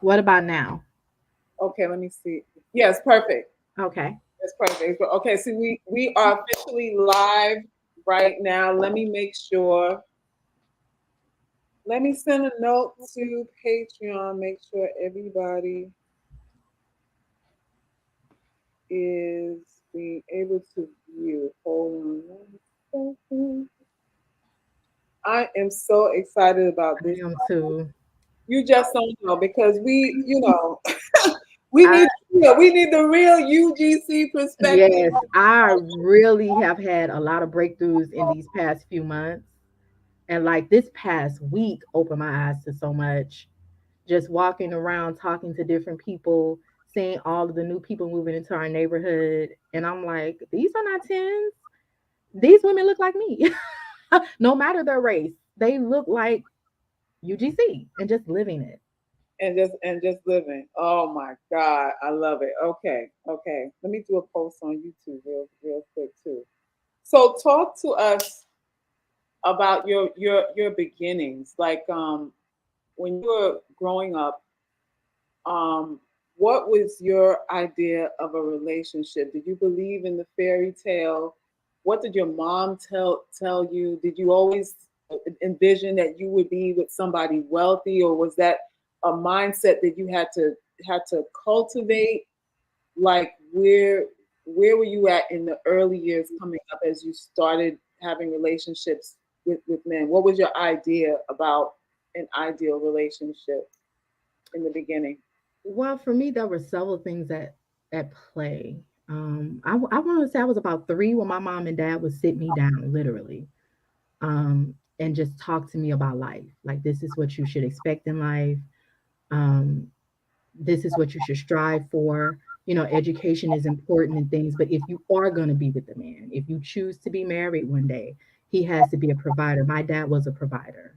What about now? Okay, let me see. Yes, perfect. Okay. That's perfect. Okay, so we are officially live right now. Let me make sure. Let me send a note to Patreon. Make sure everybody is being able to view. Hold on one second. I am so excited about I this. am too. You just don't know because we I need the real UGC perspective. Yes, I really have had a lot of breakthroughs in these past few months. And like this past week opened my eyes to so much. Just walking around talking to different people, seeing all of the new people moving into our neighborhood. And I'm like, these are not tens. These women look like me. No matter their race, they look like UGC and just living it. And just living. Oh my God, I love it. Okay, okay. Let me do a post on YouTube real quick too. So talk to us about your beginnings. Like when you were growing up, um, what was your idea of a relationship? Did you believe in the fairy tale? What did your mom tell you? Did you always envision that you would be with somebody wealthy, or was that a mindset that you had to cultivate? Like where were you at in the early years coming up as you started having relationships with men? What was your idea about an ideal relationship in the beginning? Well, for me, there were several things at play. I want to say I was about three when my mom and dad would sit me down, literally, and just talk to me about life. Like, this is what you should expect in life. Um, this is what you should strive for. Education is important and things, but if you are going to be with the man, if you choose to be married one day, he has to be a provider. My dad was a provider.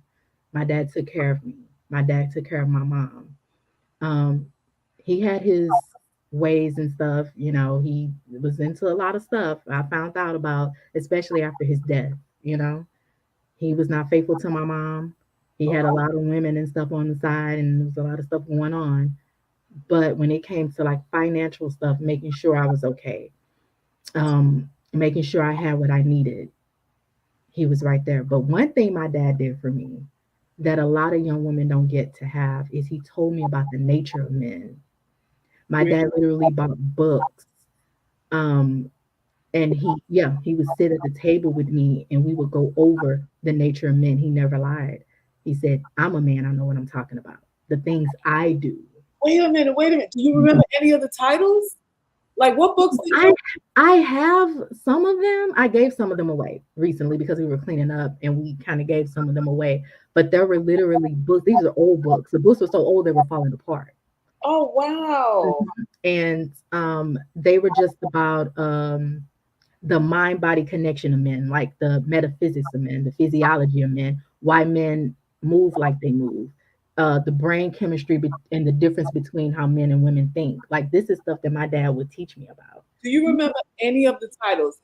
My dad took care of me. My dad took care of my mom. Um, he had his ways and stuff. He was into a lot of stuff. I found out about, especially after his death. You know, he was not faithful to my mom. He had a lot of women and stuff on the side, and there was a lot of stuff going on. But when it came to like financial stuff, making sure I was okay, making sure I had what I needed, he was right there. But one thing my dad did for me that a lot of young women don't get to have is he told me about the nature of men. My dad literally bought books. Um, and he would sit at the table with me and we would go over the nature of men. He never lied. He said, I'm a man, I know what I'm talking about. The things I do. Wait a minute, wait a minute. Do you remember any of the titles? Like what books did I you I have some of them. I gave some of them away recently because we were cleaning up and we kind of gave some of them away. But there were literally books. These are old books. The books were so old they were falling apart. Oh wow. And they were just about the mind body connection of men, like the metaphysics of men, the physiology of men, why men move like they move, the brain chemistry and the difference between how men and women think. Like, this is stuff that my dad would teach me about. Do you remember any of the titles?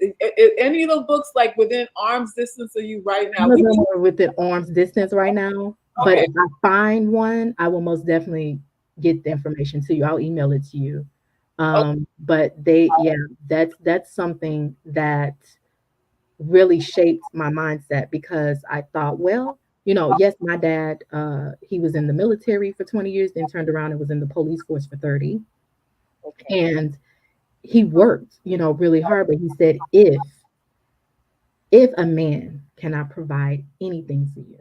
Any of those books like within arm's distance of you right now? Some of them are within arm's distance right now, but Okay. if I find one, I will most definitely get the information to you. I'll email it to you. Okay. But yeah, that's something that really shaped my mindset because I thought, well, yes, my dad, he was in the military for 20 years, then turned around and was in the police force for 30. Okay. And he worked, really hard, but he said, if a man cannot provide anything for you,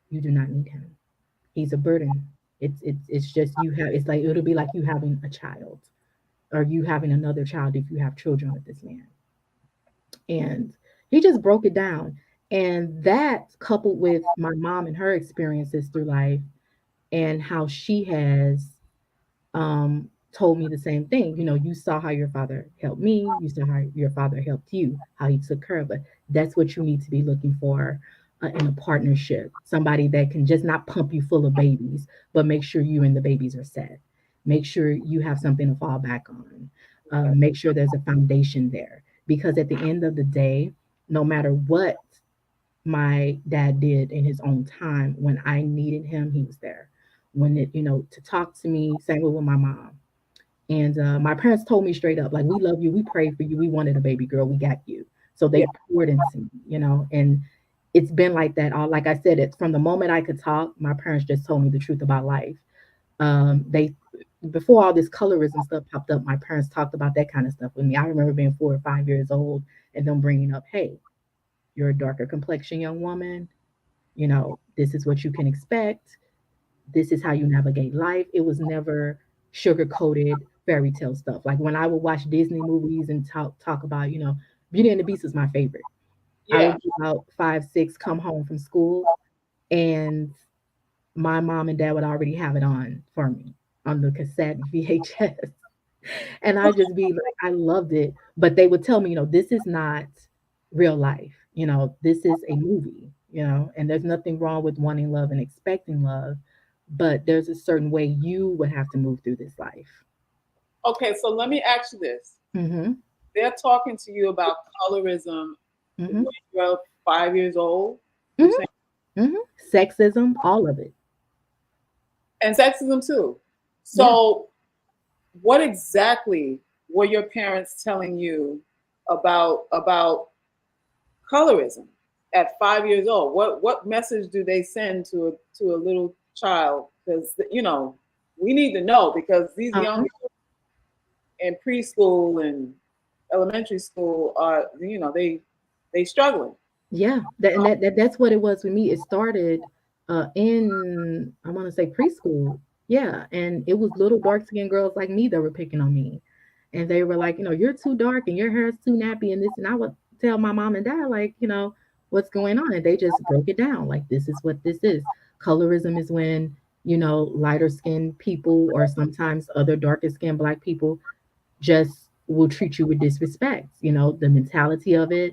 you do not need him. He's a burden. It's just it's like it'll be like you having a child or you having another child if you have children with this man. And he just broke it down. And that coupled with my mom and her experiences through life and how she has told me the same thing. You saw how your father helped me, you saw how your father helped you, how he took care of it. That's what you need to be looking for in a partnership. Somebody that can just not pump you full of babies, but make sure you and the babies are set. Make sure you have something to fall back on. Make sure there's a foundation there. Because at the end of the day, no matter what my dad did in his own time, when I needed him, he was there. when it, to talk to me. Same with my mom. And my parents told me straight up, like, we love you, we prayed for you, we wanted a baby girl, we got you. So Yeah. they poured into me. And it's been like that all, like I said, it's from the moment I could talk, my parents just told me the truth about life. They Before all this colorism stuff popped up, my parents talked about that kind of stuff with me. I remember being 4 or 5 years old and them bringing up, hey, you're a darker complexion young woman. This is what you can expect. This is how you navigate life. It was never sugar coated fairy tale stuff. Like when I would watch Disney movies and talk about, Beauty and the Beast is my favorite. I Yeah. would be about 5, 6, come home from school, and my mom and dad would already have it on for me on the cassette VHS. And I just be like, I loved it. But they would tell me, this is not real life. This is a movie, and there's nothing wrong with wanting love and expecting love, but there's a certain way you would have to move through this life. Okay, so let me ask you this. Mm-hmm. They're talking to you about colorism Mm-hmm. when you're 5 years old, you're saying, Mm-hmm. Mm-hmm. Sexism, all of it. and sexism too. Yeah. So, what exactly were your parents telling you about colorism at 5 years old? What message do they send to a little child? Because we need to know because these young Uh-huh. people in preschool and elementary school are they struggling. Yeah, that's what it was with me. It started in, I want to say, preschool. Yeah, and it was little dark skinned girls like me that were picking on me, and they were like, you're too dark and your hair is too nappy and this. And I would tell my mom and dad, like, what's going on, and they just broke it down like, this is what this is. Colorism is when lighter skinned people or sometimes other darker skinned black people just will treat you with disrespect. The mentality of it,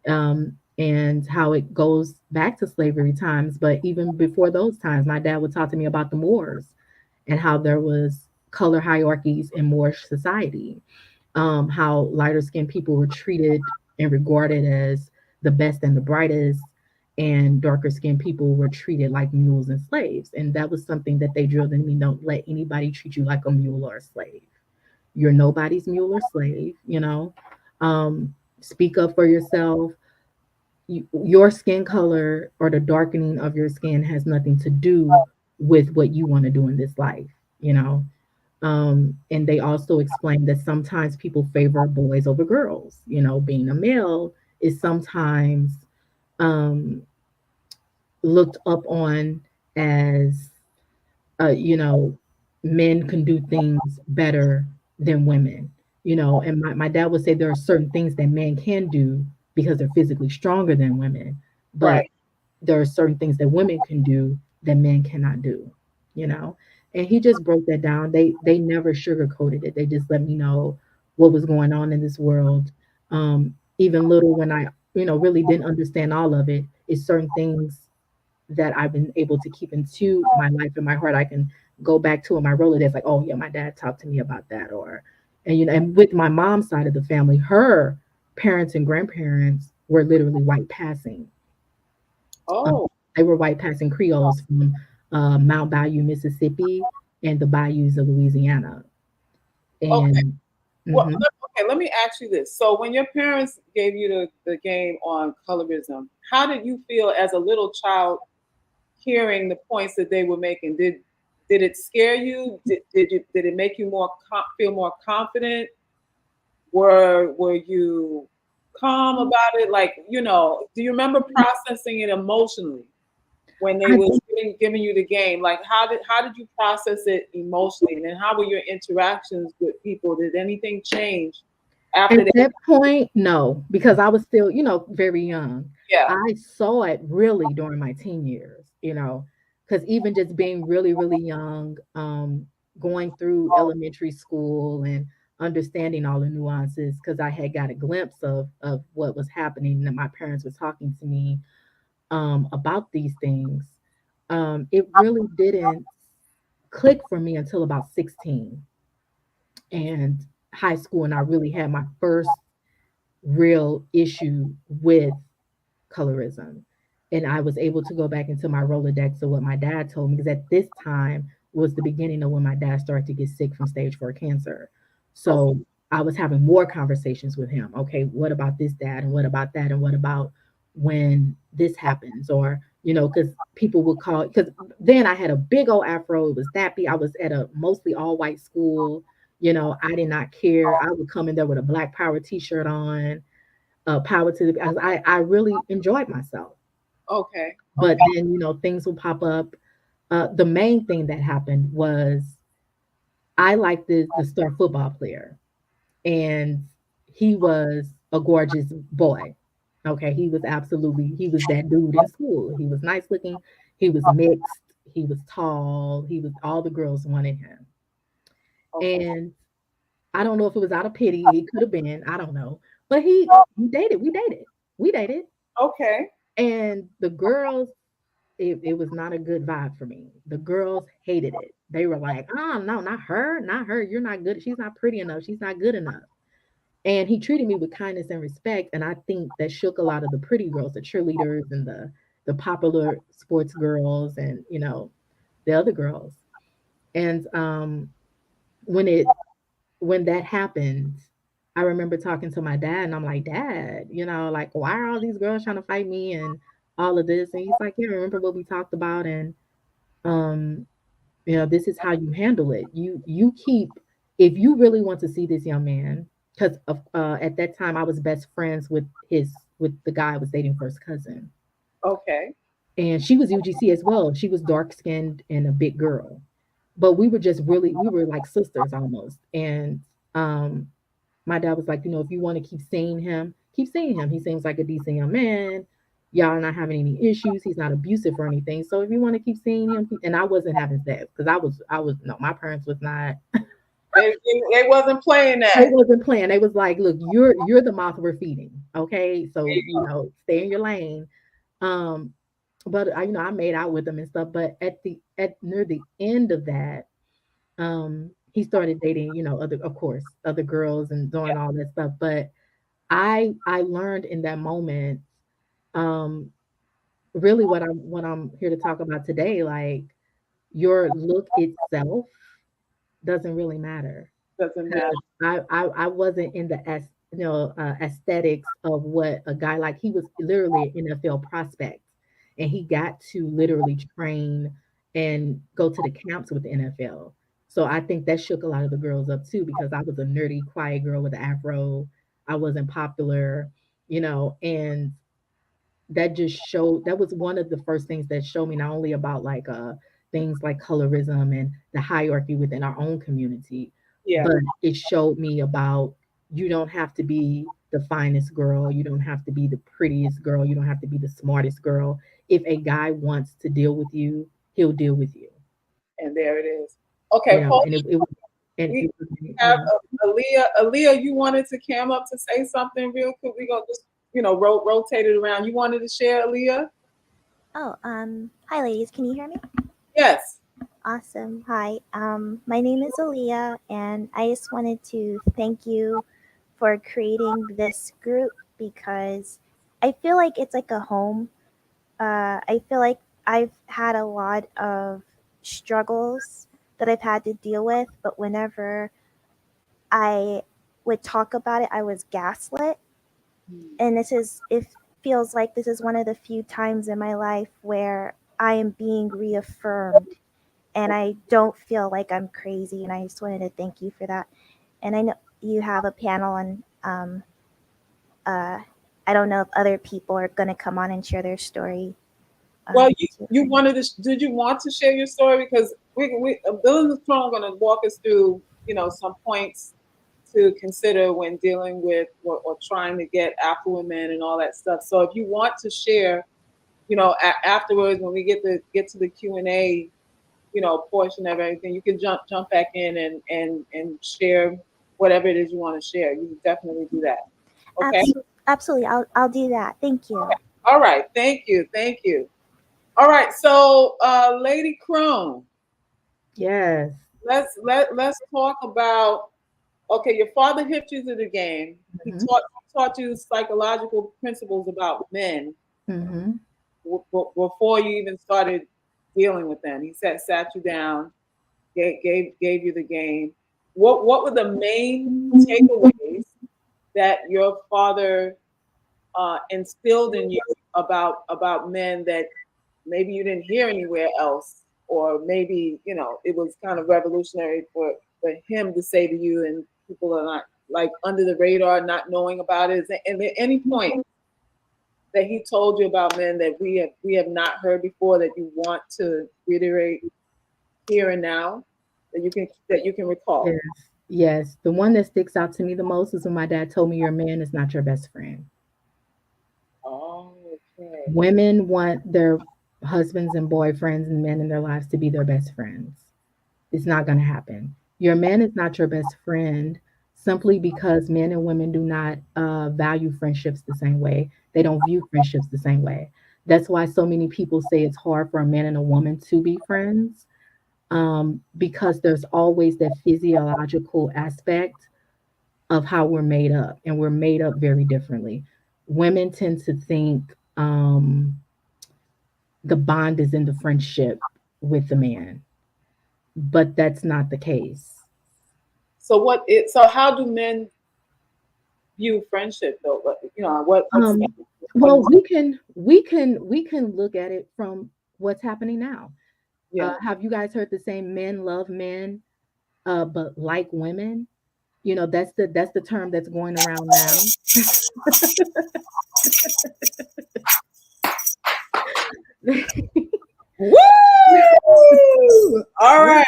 and how it goes back to slavery times. But even before those times, my dad would talk to me about the Moors and how there was color hierarchies in Moorish society, how lighter skinned people were treated and regarded as the best and the brightest, and darker skinned people were treated like mules and slaves. And that was something that they drilled in me. Don't let anybody treat you like a mule or a slave. You're nobody's mule or slave. Um, Speak up for yourself. Your skin color or the darkening of your skin has nothing to do with what you want to do in this life, you know. And they also explain that sometimes people favor boys over girls. Being a male is sometimes um, looked up on as, uh, you know, men can do things better than women. And my dad would say there are certain things that men can do because they're physically stronger than women, but Right. there are certain things that women can do that men cannot do, you know. And he just broke that down. They never sugarcoated it. They just let me know what was going on in this world. Even little when I, really didn't understand all of it, it's certain things that I've been able to keep into my life and my heart. I can go back to in my Rolodex, like, oh yeah, my dad talked to me about that. Or, and with my mom's side of the family, her parents and grandparents were literally white passing. Um, Oh, they were white passing Creoles from Mount Bayou, Mississippi, and the bayous of Louisiana. okay. And Well, mhm. okay. Let me ask you this. So, when your parents gave you the game on colorism, how did you feel as a little child hearing the points that they were making? Did it scare you? Did it make you feel more confident? Were you calm about it? Like, do you remember processing it emotionally when they I was giving you the game? Like, how did you process it emotionally? And then how were your interactions with people? Did anything change At after that? that point, no, because I was still, very young. Yeah. I saw it really during my teen years, because even just being really, really young, going through elementary school and understanding all the nuances, because I had got a glimpse of what was happening, and my parents were talking to me about these things. It really didn't click for me until about 16 and high school, and I really had my first real issue with colorism. And I was able to go back into my Rolodex of what my dad told me, because at this time, was the beginning of when my dad started to get sick from stage 4 cancer. Okay. So I was having more conversations with him. Okay, what about this, dad? And what about that? And what about when this happens? Or, because people would call, because then I had a big old afro. It was nappy. I was at a mostly all white school. I did not care. I would come in there with a Black Power t-shirt on, power to the, because I really enjoyed myself. Okay. But then, things will pop up. The main thing that happened was I liked the star football player, and he was a gorgeous boy. Okay, he was that dude in school. He was nice looking, he was mixed, he was tall, he was all the girls wanted him. Okay. And I don't know if it was out of pity, it could have been, I don't know. But we dated. Okay. And the girls, it was not a good vibe for me. The girls hated it. They were like, "Oh no, not her, not her. You're not good. She's not pretty enough. She's not good enough." And he treated me with kindness and respect, and I think that shook a lot of the pretty girls, the cheerleaders and the popular sports girls, and the other girls. And when it when that happened, I remember talking to my dad, and I'm like, "Dad, like, why are all these girls trying to fight me and all of this?" And he's like, "Yeah, remember what we talked about, and um this is how you handle it. You keep, if you really want to see this young man, because at that time I was best friends with the guy I was dating for his cousin, Okay. and she was UGC as well. She was dark skinned and a big girl, but we were like sisters almost. And um, my dad was like, if you want to keep seeing him, keep seeing him. He seems like a decent young man. Y'all are not having any issues. He's not abusive or anything. So if you want to keep seeing him, and I wasn't having sex because I was no, my parents was not. They wasn't playing They that. wasn't playing. They was like, look, you're the moth we're feeding. Okay, so stay in your lane. Um, but I made out with him and stuff. But at near the end of that, he started dating, other, of course, other girls and doing all that stuff. But I learned in that moment, um, really what I'm here to talk about today, like your look itself doesn't really matter. Doesn't matter. 'Cause I wasn't in the aesthetics of what a guy, like, he was literally an NFL prospect, and he got to literally train and go to the camps with the NFL. So I think that shook a lot of the girls up too, because I was a nerdy, quiet girl with an afro. I wasn't popular, and that was one of the first things that showed me not only about like things like colorism and the hierarchy within our own community, Yeah. but it showed me about, you don't have to be the finest girl, you don't have to be the prettiest girl, you don't have to be the smartest girl. If a guy wants to deal with you, he'll deal with you. And there it is. Okay, Paul, And it was, and we it was, have Aaliyah. Aaliyah, you wanted to come up to say something real quick. We gonna just rotate it around. You wanted to share, Aaliyah? Oh, hi ladies, can you hear me? Yes. Awesome. Hi. My name is Aaliyah, and I just wanted to thank you for creating this group because I feel like it's like a home. I feel like I've had a lot of struggles that I've had to deal with, but whenever I would talk about it, I was gaslit. And it feels like this is one of the few times in my life where I am being reaffirmed and I don't feel like I'm crazy. And I just wanted to thank you for that. And I know you have a panel, and uh, I don't know if other people are going to come on and share their story. Well, Too. you wanted to. Did you want to share your story? Because Bill is going to walk us through, some points to consider when dealing with or trying to get affluent men and all that stuff. So if you want to share, afterwards when we get to the Q&A, portion of everything, you can jump back in and share whatever it is you want to share. You can definitely do that. Okay. Absolutely. I'll do that. Thank you. Okay. All right. Thank you. Thank you. All right. So, Lady Crone, yes. let's talk about. Okay, your father hipped you to the game. He Hmm. taught you psychological principles about men Hmm. before you even started dealing with them. He sat you down. gave you the game. What were the main takeaways that your father instilled in you about men that maybe you didn't hear anywhere else, or maybe it was kind of revolutionary for him to say to you, and people are not like under the radar, not knowing about it. And at any point that he told you about men that we have not heard before that you want to reiterate here and now that you can recall? Yes, yes. The one that sticks out to me the most is when my dad told me your man is not your best friend. Oh, okay. Women want their husbands and boyfriends and men in their lives to be their best friends. It's not going to happen. Your man is not your best friend simply because men and women do not value friendships the same way. They don't view friendships the same way. That's why so many people say it's hard for a man and a woman to be friends, because there's always that physiological aspect of how we're made up, and we're made up very differently. Women tend to think the bond is in the friendship with the man, but that's not the case. So how do men view friendship though? What's Um, what well, is we can look at it from what's happening now. yeah. Have you guys heard the same men love men, but like women? That's the term that's going around now. Woo! All Yeah, right.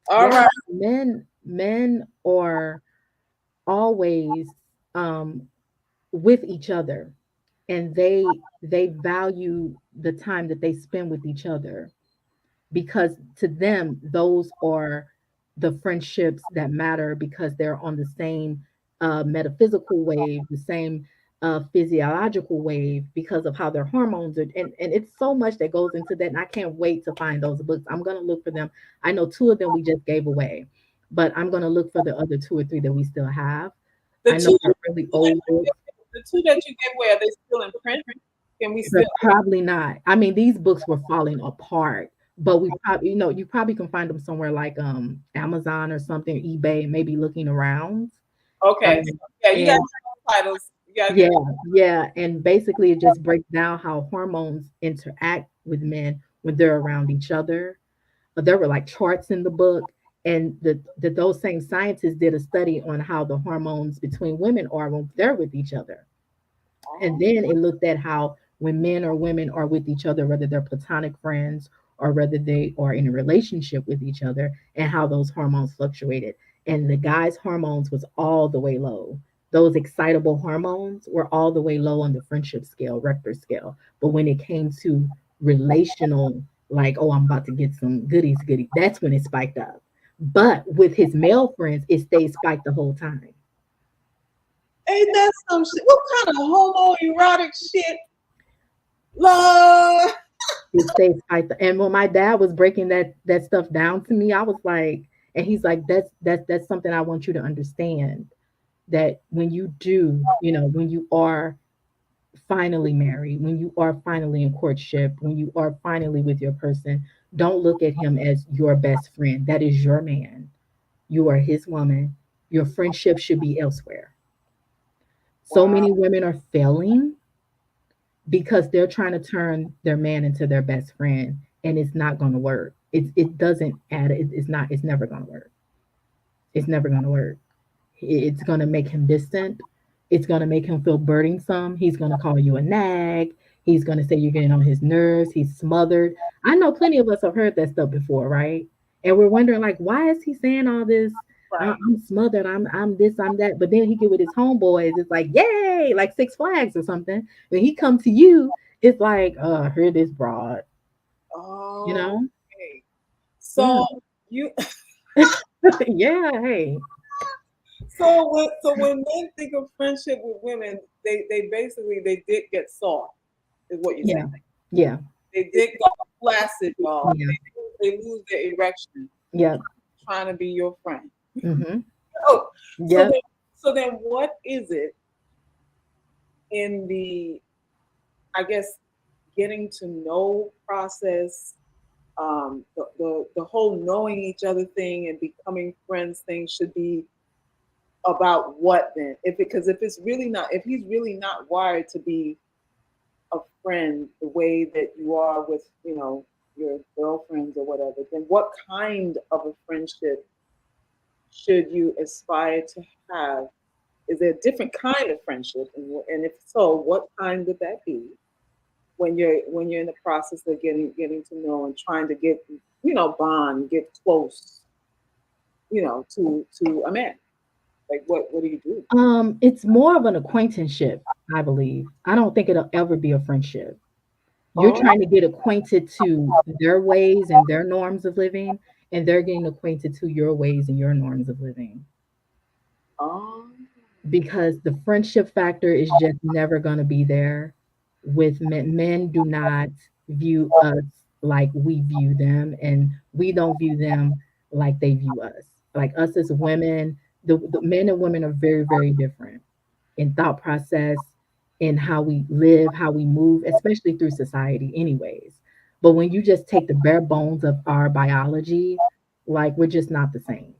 All yeah. right. Men are always with each other, and they value the time that they spend with each other, because to them those are the friendships that matter, because they're on the same metaphysical wave, the same physiological wave, because of how their hormones are. And it's so much that goes into that, and I can't wait to find those books. I'm going to look for them. I know two of them we just gave away, but I'm going to look for the other two or three that we still have. The I know two, they're really old books. the two that you gave away, are they still in print? Can we But still? probably not. I mean, these books were falling apart, but we probably, you probably can find them somewhere like Amazon or something, eBay, maybe looking around. Okay. So, Um, yeah, you guys and have titles. You gotta yeah, give. yeah, and basically it just breaks down how hormones interact with men when they're around each other. But there were like charts in the book, and those same scientists did a study on how the hormones between women are when they're with each other. And Oh, then it looked at how when men or women are with each other, whether they're platonic friends or whether they are in a relationship with each other, and how those hormones fluctuated. And the guy's hormones was all the way low. Those excitable hormones were all the way low on the friendship scale, Richter scale. But when it came to relational, like, oh, I'm about to get some goodies, that's when it spiked up. But with his male friends, it stayed spiked the whole time. ain't that some shit? What kind of homoerotic shit? Lord. It stays like that. And when my dad was breaking that stuff down to me, I was like, and he's like, that's something I want you to understand. That when you do, when you are finally married, when you are finally in courtship, when you are finally with your person, don't look at him as your best friend. That is your man. You are his woman. Your friendship should be elsewhere. So Wow. many women are failing because they're trying to turn their man into their best friend, and it's not going to work. It doesn't add it's never going to work. It's never going to work. It's going to make him distant. It's going to make him feel burdensome. He's going to call you a nag. He's going to say you're getting on his nerves. He's smothered. I know plenty of us have heard that stuff before, right? And we're wondering, like, why is he saying all this? Right. I'm smothered. I'm this. I'm that. But then he get with his homeboys. It's like, yay, like Six Flags or something. When he come to you, it's like, hear this broad, you Oh, know? okay. Yeah, So you yeah. Hey, so when men think of friendship with women, they basically they did get soft, is what you're saying. yeah, yeah, They did go flaccid, y'all. yeah, They lose their erection yeah. trying to be your friend. Mm-hmm. Oh, so Yep. then, what is it in the, I guess, getting to know process? The whole knowing each other thing and becoming friends thing should be about what then? If because if it's really not, if he's really not wired to be a friend the way that you are with, your girlfriends or whatever, then what kind of a friendship should you aspire to have? Is there a different kind of friendship, and if so, what kind would that be? When you're in the process of getting to know and trying to get bond, get close, to a man. Like what do you do? It's more of an acquaintanceship, I believe. I don't think it'll ever be a friendship. You're Oh, trying to get acquainted to their ways and their norms of living, and they're getting acquainted to your ways and your norms of living. oh, Because the friendship factor is just never going to be there with men. Men do not view us like we view them, and we don't view them like they view us. Like us as women, the men and women are very, very different in thought process, in how we live, how we move, especially through society, anyways. But when you just take the bare bones of our biology, like we're just not the same.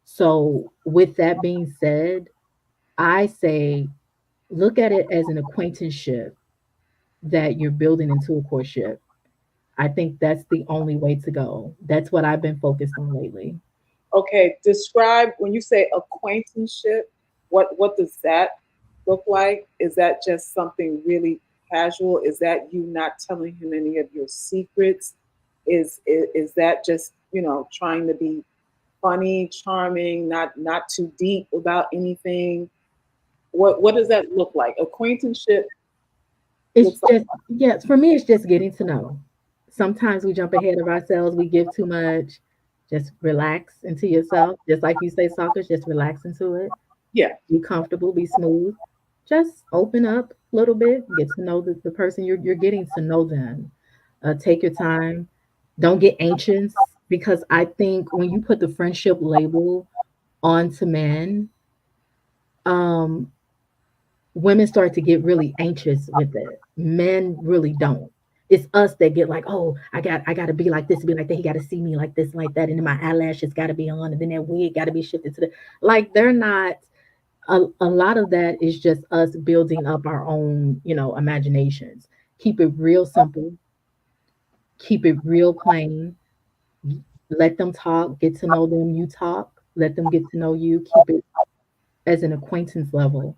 So, with that being said, I say look at it as an acquaintanceship that you're building into a courtship. I think that's the only way to go. That's what I've been focused on lately. okay. Describe when you say acquaintanceship. What does that look like? Is that just something really casual? Is that you not telling him any of your secrets? Is that just trying to be funny, charming, not too deep about anything? What does that look like? Acquaintanceship It's looks like. just, yes, for me, it's just getting to know. Sometimes we jump ahead of ourselves, we give too much. Just relax into yourself. Just like you say, soccer, just relax into it. Yeah. Be comfortable, be smooth. Just open up a little bit, get to know the person you're getting to know them. Take your time. Don't get anxious because I think when you put the friendship label onto men, um, women start to get really anxious with it. Men really don't. It's us that get like, oh, I gotta be like this, be like that. He gotta see me like this, like that, and then my eyelashes gotta be on, and then that wig gotta be shifted to the like. They're not. A lot of that is just us building up our own, imaginations. Keep it real simple. Keep it real plain. Let them talk. Get to know them. You talk. Let them get to know you. Keep it as an acquaintance level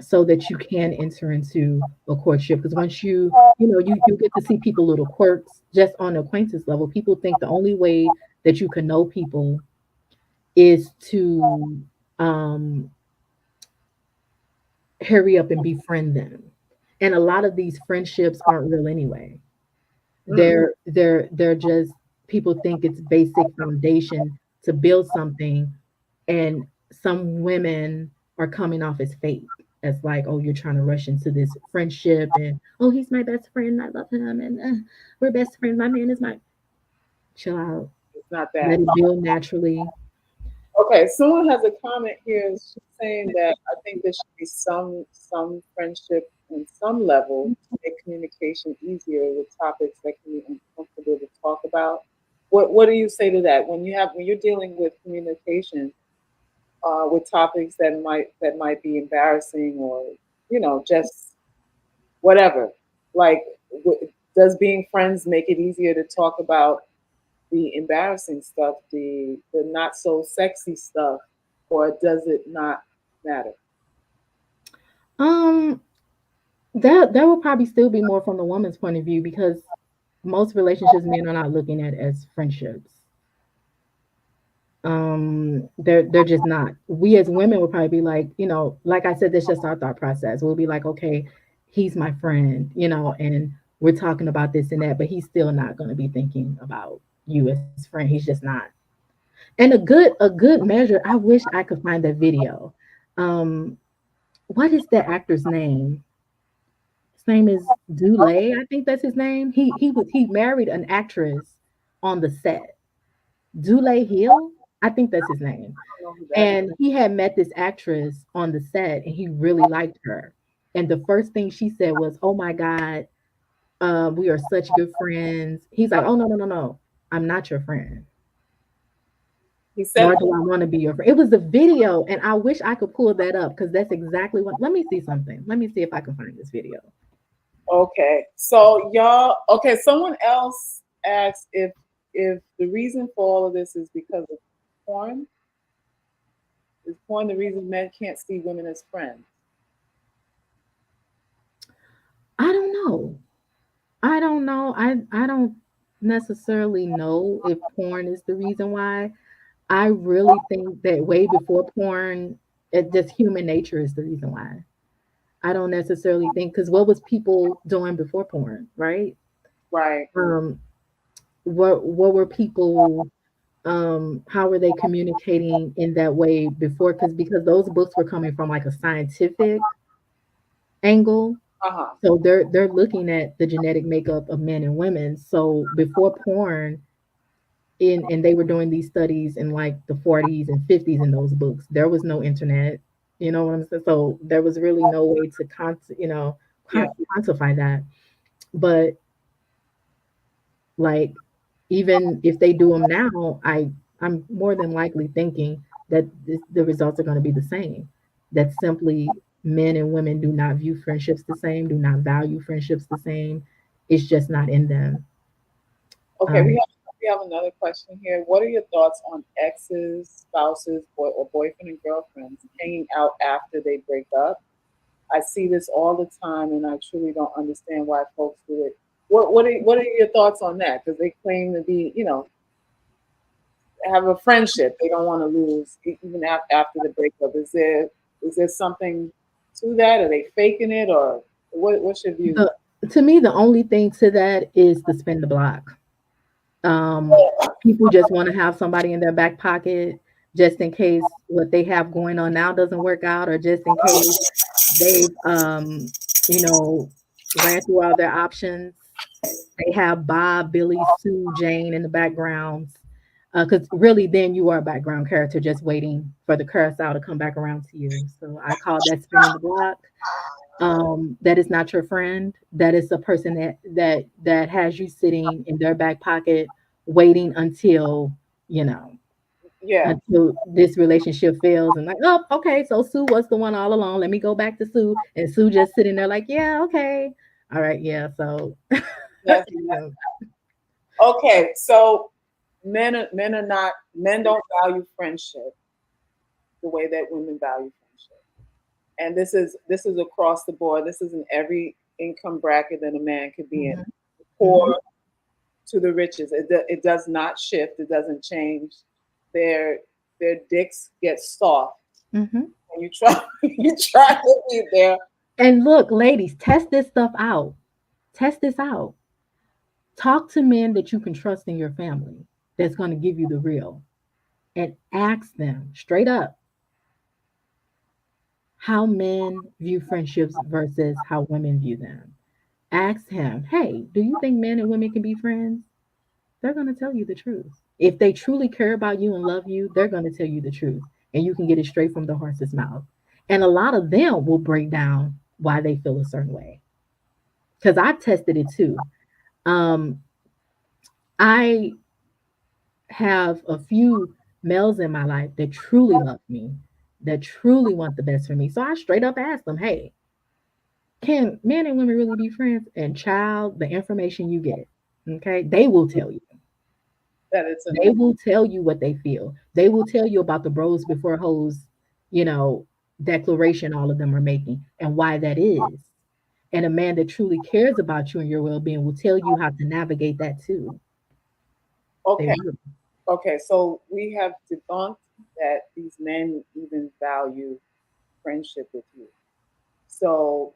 so that you can enter into a courtship. Because once you get to see people little quirks just on acquaintance level. People think the only way that you can know people is to um, hurry up and befriend them. And a lot of these friendships aren't real anyway. Mm, They're just people think it's basic foundation to build something, and some women are coming off as fake, as like, oh, you're trying to rush into this friendship, and oh, he's my best friend, I love him, and we're best friends. My man is my chill out. it's not that. Let it build naturally. Okay, someone has a comment here. She's saying that I think there should be some friendship on some level to make communication easier with topics that can be uncomfortable to talk about. What do you say to that when you're dealing with communication with topics that might be embarrassing or just whatever, like does being friends make it easier to talk about the embarrassing stuff, the not so sexy stuff, or does it not matter? Um, that will probably still be more from the woman's point of view because most relationships men are not looking at as friendships. They're just not. We as women would probably be like, like I said, that's just our thought process. We'll be like, okay, he's my friend, and we're talking about this and that, but he's still not going to be thinking about you as his friend. He's just not. And a good measure, I wish I could find that video. um what is that actor's name? His name is Dulé, I think that's his name. He married an actress on the set. Dulé Hill, I think that's his name. I don't know who that is. And he had met this actress on the set and he really liked her. And the first thing she said was, "Oh my God, we are such good friends." He's like, "Oh, no, no, no, no. I'm not your friend, He said nor that. do I want to be your friend. It was a video, and I wish I could pull that up because that's exactly what. Let me see something. Let me see if I can find this video. Okay. So y'all, okay, someone else asked if the reason for all of this is because of porn. Is porn the reason men can't see women as friends? I don't know. I don't know. I don't necessarily know if porn is the reason why. I really think that way before porn, it just human nature is the reason why. I don't necessarily think because what was people doing before porn, right? Right. Um, what were people how were they communicating in that way before? Because those books were coming from like a scientific angle. Uh-huh. So they're looking at the genetic makeup of men and women. So before porn, in and they were doing these studies in like the 40s and 50s in those books. There was no internet. You know what I'm saying? So there was really no way to Yeah. quantify that. But like even if they do them now, I'm more than likely thinking that the results are going to be the same. That simply men and women do not view friendships the same, do not value friendships the same. It's just not in them. Okay, Um, we have another question here. What are your thoughts on exes, spouses, or boyfriend and girlfriends hanging out after they break up? I see this all the time, and I truly don't understand why folks do it. What are your thoughts on that? Because they claim to be, have a friendship they don't want to lose even after the breakup. Is there something to that? Are they faking it, or what's your views the to me, the only thing to that is the spin the block. People just want to have somebody in their back pocket just in case what they have going on now doesn't work out, or just in case they've you know ran through all their options. They have Bob, Billy, Sue, Jane in the backgrounds. Because really, then you are a background character just waiting for the carousel to come back around to you. So I call that spinning the block. That is not your friend. That is a person that has you sitting in their back pocket, waiting until you know Yeah, until this relationship fails, and like, oh, okay, so Sue was the one all along. Let me go back to Sue, and Sue just sitting there like, yeah, okay, all right, yeah. So, yes. you know, Okay, so men don't value friendship the way that women value friendship, and this is across the board. This is in every income bracket that a man could be in, mhm, mhm, poor to the riches. It does not shift. It doesn't change. Their their dicks get soft mhm. when you try you try to be there. And look, ladies, test this stuff out. Test this out. Talk to men that you can trust in your family. That's going to give you the real, and ask them straight up how men view friendships versus how women view them. Ask him, hey, do you think men and women can be friends? They're going to tell you the truth. If they truly care about you and love you, they're going to tell you the truth. And you can get it straight from the horse's mouth. And a lot of them will break down why they feel a certain way. Because I've tested it too. Um, I have a few males in my life that truly love me, that truly want the best for me. So I straight up asked them, hey, can men and women really be friends? And child, the information you get, okay, they will tell you. That it's a They no. will tell you what they feel. They will tell you about the bros before hoes, you know, declaration all of them are making and why that is. And a man that truly cares about you and your well being will tell you how to navigate that too. They Okay, will. okay. So we have debunked that these men even value friendship with you. So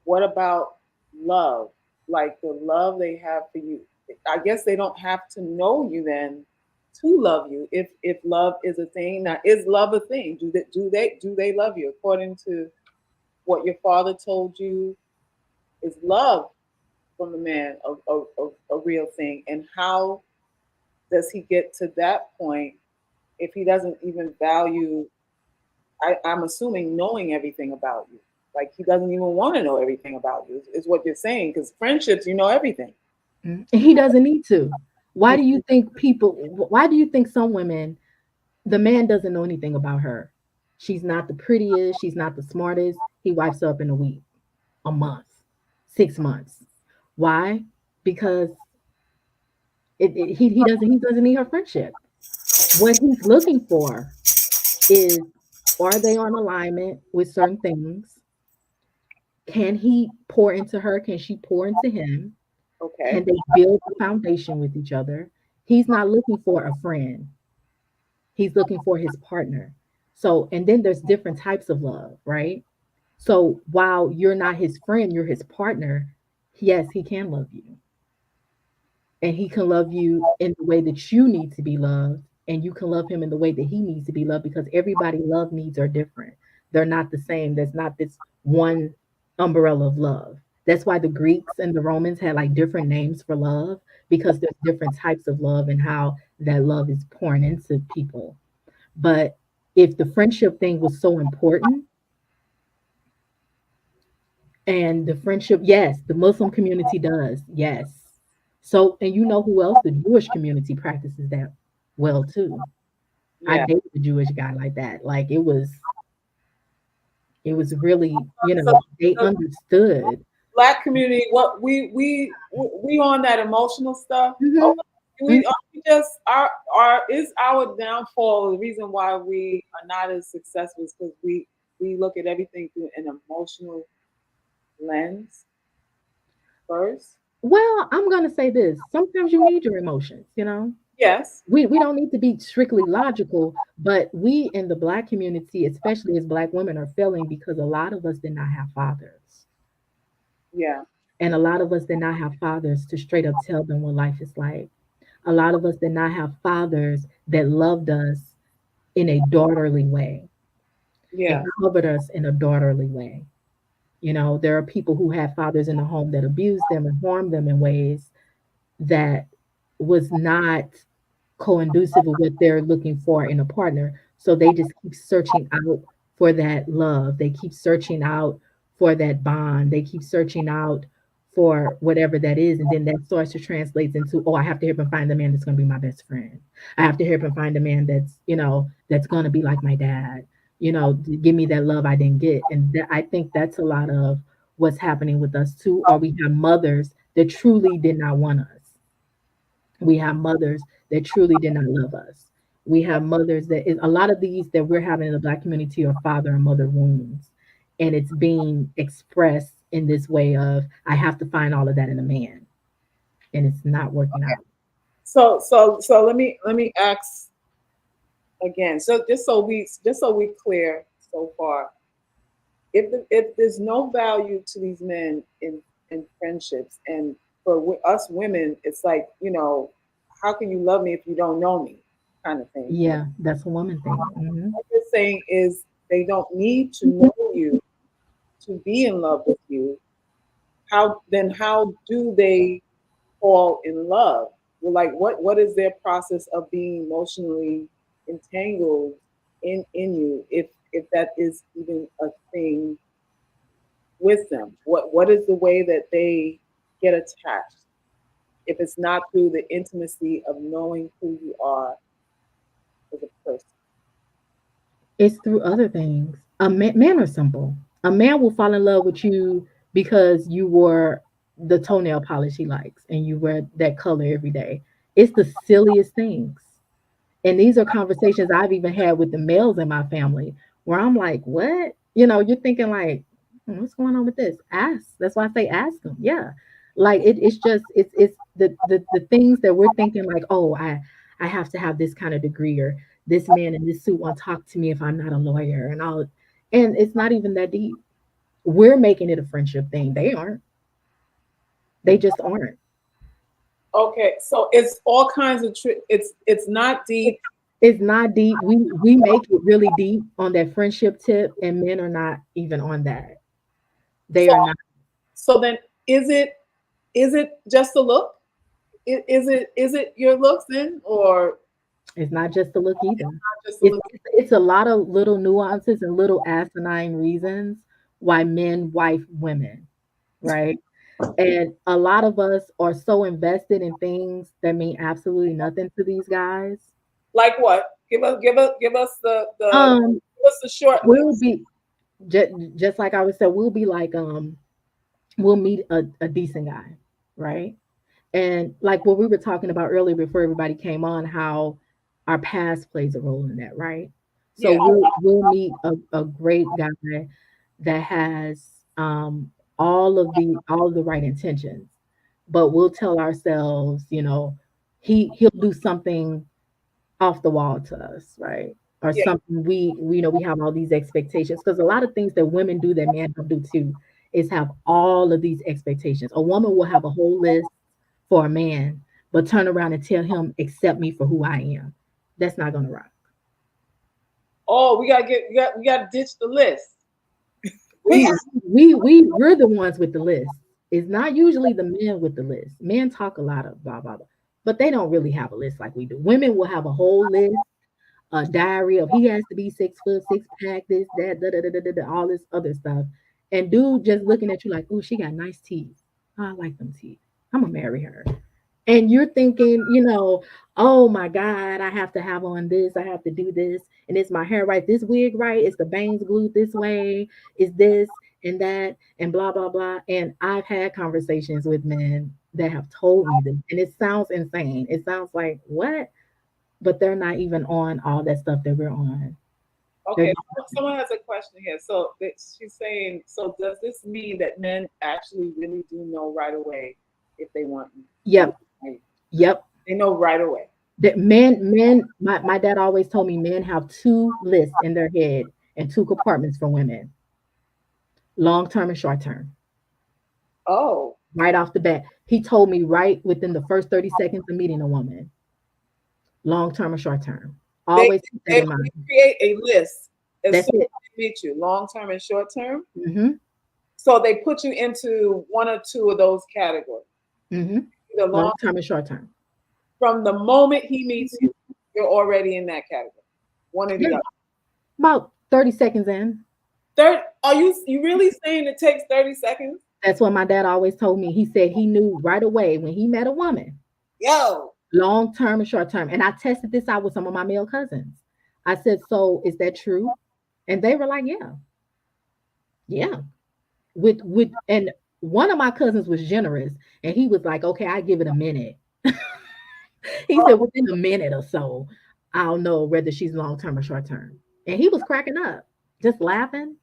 what about love? Like the love they have for you. I guess they don't have to know you then to love you. If love is a thing, now is love a thing? Do they love you according to what your father told you? Is love from a man a real thing? And how does he get to that point if he doesn't even value? I'm assuming knowing everything about you. Like he doesn't even want to know everything about you. Is what you're saying? Because friendships, you know everything. He doesn't need to. Why do you think people, why do you think some women, the man doesn't know anything about her? She's not the prettiest, she's not the smartest. He wipes her up in a week, a month, 6 months. Why? Because he doesn't need her friendship. What he's looking for is, are they on alignment with certain things? Can he pour into her? Can she pour into him? Can Okay. they build a foundation with each other? He's not looking for a friend. He's looking for his partner. So, and then there's different types of love, right? So while you're not his friend, you're his partner. Yes, he can love you. And he can love you in the way that you need to be loved. And you can love him in the way that he needs to be loved, because everybody love needs are different. They're not the same. There's not this one umbrella of love. That's why the Greeks and the Romans had like different names for love, because there's different types of love and how that love is pouring into people. But if the friendship thing was so important, and the friendship, yes, the Muslim community does, yes. So, and you know who else? The Jewish community practices that well too. I Yeah. dated a Jewish guy like that. Like it was really, So they the understood. Black community, what we on that emotional stuff. Oh, Hmm. we just our is our downfall. The reason why we are not as successful is because we look at everything through an emotional lens first. Well, I'm gonna say this. Sometimes you need your emotions. Yes. We don't need to be strictly logical, but we in the Black community, especially as Black women, are failing because a lot of us did not have fathers. Yeah. And a lot of us did not have fathers to straight up tell them what life is like. A lot of us did not have fathers that loved us in a daughterly way and Yeah. covered us in a daughterly way. There are people who had fathers in the home that abused them and harmed them in ways that was not co-inducive with what they're looking for in a partner. So they just keep searching out for that love. They keep searching out for that bond. They keep searching out for whatever that is. And then that starts to translate into, oh, I have to help and find the man that's going to be my best friend. I have to help and find a man that's going to be like my dad, to give me that love I didn't get. And I think that's a lot of what's happening with us too. Or we have mothers that truly did not want us. We have mothers that truly did not love us. We have mothers that a lot of these that we're having in the Black community are father and mother wounds. And it's being expressed in this way of, I have to find all of that in a man. And it's not working out. So let me ask again. So just so we clear so far, if there's no value to these men in friendships, and for us women, it's like, how can you love me if you don't know me, kind of thing. Yeah, that's a woman thing. What you're saying is they don't need to know you to be in love with you. How do they fall in love? Well, like what is their process of being emotionally entangled in you, if that is even a thing with them? What is the way that they get attached if it's not through the intimacy of knowing who you are as a person? It's through other things. Men are simple. A man will fall in love with you because you wore the toenail polish he likes and you wear that color every day. It's the silliest things. And these are conversations I've even had with the males in my family where I'm like, what? You're thinking like, what's going on with this? Ask. That's why I say ask them. Yeah. Like it's just it's the things that we're thinking like, oh, I have to have this kind of degree, or this man in this suit won't talk to me if I'm not a lawyer and all. And it's not even that deep. We're making it a friendship thing. They aren't. They just aren't. Okay, so it's all kinds of it's not deep. It's not deep. We make it really deep on that friendship tip, and men are not even on that. They So are not. so then is it just a look? Is it your looks then, or It's not just the look either. not just a It's look? it's a lot of little nuances and little asinine reasons why men wife women, right? And a lot of us are so invested in things that mean absolutely nothing to these guys. Like what? Give us the Um, give us the short we'll list. be just like I was said, we'll be like we'll meet a decent guy, right? And like what we were talking about earlier before everybody came on, how our past plays a role in that, right? So Yeah. we'll meet a great guy that has all of the right intentions, but we'll tell ourselves, he'll do something off the wall to us, right? Or Yeah. something we know we have all these expectations because a lot of things that women do that men don't do too is have all of these expectations. A woman will have a whole list for a man, but turn around and tell him, accept me for who I am. That's not gonna rock. Oh, we gotta ditch the list. We We we're the ones with the list. It's not usually the men with the list. Men talk a lot of blah blah blah, but they don't really have a list like we do. Women will have a whole list, a diary of he has to be 6 foot, six pack, this, that, da, da, da, da, da, da, all this other stuff. And dude just looking at you like, oh, she got nice teeth. Oh, I like them teeth. I'm gonna marry her. And you're thinking, oh my God, I have to have on this, I have to do this, and is my hair right? This wig right? Is the bangs glued this way? Is this and that and blah blah blah. And I've had conversations with men that have told me this, and it sounds insane. It sounds like what? But they're not even on all that stuff that we're on. They're Okay. Someone has a question here. So she's saying, so does this mean that men actually really do know right away if they want you? yep, yep. They know right away. That men, my dad always told me men have two lists in their head and two compartments for women, long term and short term. Oh, Right off the bat. He told me right within the first 30 seconds of meeting a woman, long term or short term. they Always keep that they in mind. create a list as That's soon it. as they meet you, long term and short term. Hmm. So they put you into one or two of those categories. Hmm. The Long long term and short term. from the moment he meets you, you're already in that category. One or the Yeah. other. About 30 seconds in. Third, are you really saying it takes 30 seconds? That's what my dad always told me. He said he knew right away when he met a woman, Yo, long term and short term. And I tested this out with some of my male cousins. I said, so is that true? And they were like, yeah, yeah. And one of my cousins was generous and he was like, okay, I give it a minute. He said within a minute or so, I'll know whether she's long term or short term. And he was cracking up, just laughing.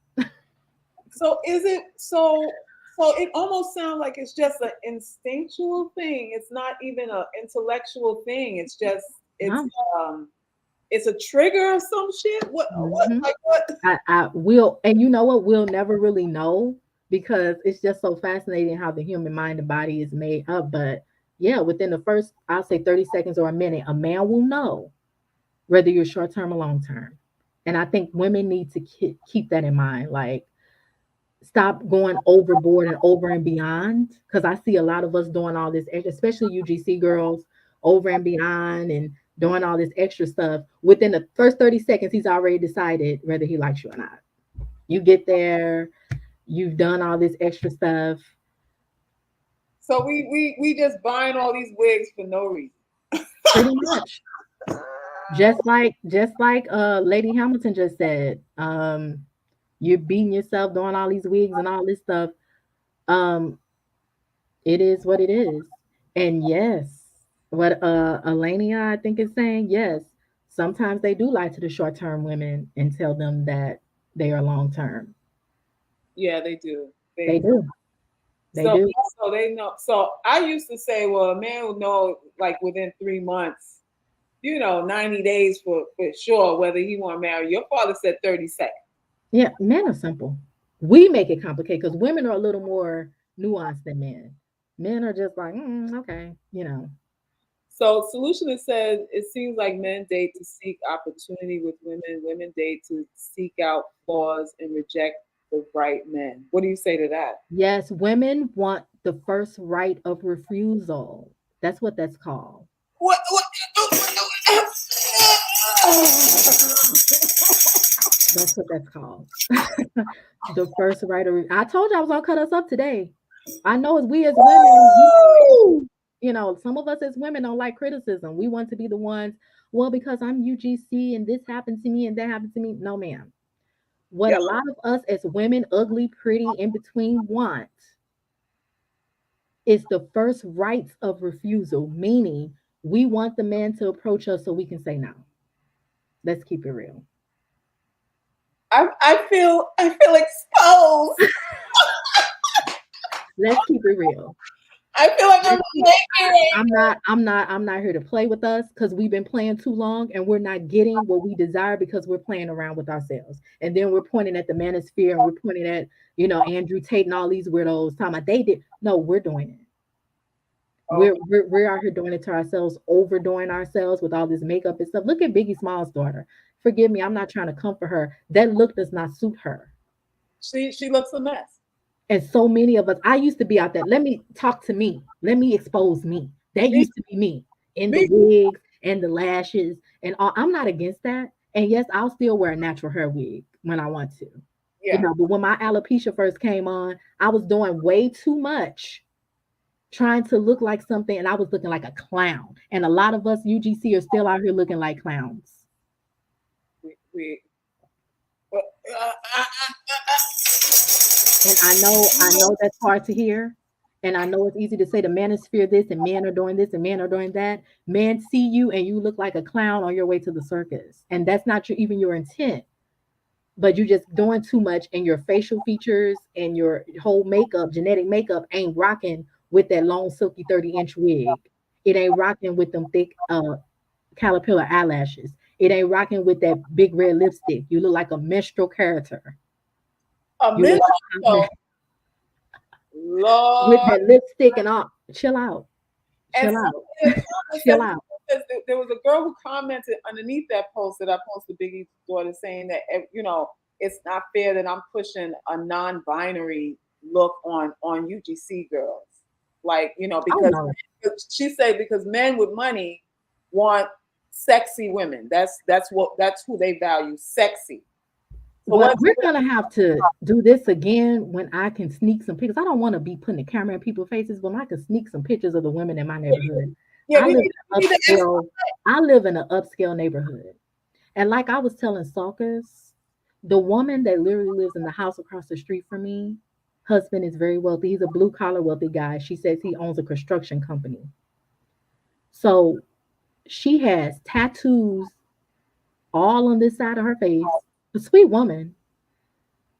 so is it so it almost sounds like it's just an instinctual thing. It's not even an intellectual thing. It's just No. um it's a trigger or some shit. What Hmm. like what? I will, and you know what? We'll never really know because it's just so fascinating how the human mind and body is made up. But yeah, within the first, I'll say 30 seconds or a minute, a man will know whether you're short term or long term. And I think women need to keep that in mind. Like, stop going overboard and over and beyond because I see a lot of us doing all this, especially UGC girls, over and beyond and doing all this extra stuff. Within the first 30 seconds, he's already decided whether he likes you or not. You get there, you've done all this extra stuff. So we just buying all these wigs for no reason. Pretty much. Just like Lady Hamilton just said, you're beating yourself doing all these wigs and all this stuff. Um, It is what it is. And yes, what Alania I think is saying, yes, sometimes they do lie to the short term women and tell them that they are long term. Yeah, they do. They They do. They so do. so they know. So I used to say, well, a man will know like within 3 months, 90 days for sure whether he want to marry. Your father said 30 seconds. Yeah, men are simple. We make it complicated because women are a little more nuanced than men. Men are just like, okay. So solution says it seems like men date to seek opportunity with women. Women date to seek out flaws and reject the right men. What do you say to that? Yes, women want the first right of refusal. That's what that's called. What? That's what that's called. The first right of I told you I was gonna cut us up today. I know as we as women, some of us as women don't like criticism. We want to be the ones, well, because I'm UGC and this happened to me and that happened to me. No, ma'am. What Yeah. a lot of us as women, ugly, pretty, in between, want is the first rights of refusal, meaning we want the man to approach us so we can say no. Let's keep it real. I feel exposed. Let's keep it real. I feel like I'm Let's keep, naked. I'm not here to play with us because we've been playing too long and we're not getting what we desire because we're playing around with ourselves. And then we're pointing at the manosphere and we're pointing at, Andrew Tate and all these weirdos talking about they did. No, we're doing it. We're, Okay. we're we're out here doing it to ourselves, overdoing ourselves with all this makeup and stuff. Look at Biggie Small's daughter. Forgive me, I'm not trying to comfort her. That look does not suit her. She looks a mess. And so many of us, I used to be out there. Let me talk to me. Let me expose me. That Me, used to be me in the me. wigs and the lashes and all. I'm not against that. And yes, I'll still wear a natural hair wig when I want to. Yeah. But when my alopecia first came on, I was doing way too much trying to look like something and I was looking like a clown. And a lot of us UGC are still out here looking like clowns. We. Uh, uh, uh, And I know that's hard to hear. And I know it's easy to say the manosphere this and men are doing this and men are doing that. Men see you and you look like a clown on your way to the circus. And that's not even your intent. But you just doing too much and your facial features and your whole makeup, genetic makeup ain't rocking with that long silky 30-inch wig. It ain't rocking with them thick caterpillar eyelashes. It ain't rocking with that big red lipstick. You look like a minstrel character. a You look minute like ago, with Lord. that lipstick and all. Chill out. And Chill out. somebody in the Chill comments out. says there was a girl who commented underneath that post that I posted Biggie's daughter saying that it's not fair that I'm pushing a non-binary look on UGC girls, like Oh because no. she said because men with money want sexy women. That's who they value, sexy. So Well, what? we're gonna have to do this again when I can sneak some pictures. I don't want to be putting the camera in people's faces, but when I can sneak some pictures of the women in my neighborhood. Yeah, I live in we an need to ask. upscale. I live in an upscale neighborhood, and like I was telling Salkers, the woman that literally lives in the house across the street from me, husband is very wealthy. He's a blue collar wealthy guy. She says he owns a construction company. So she has tattoos all on this side of her face. A sweet woman,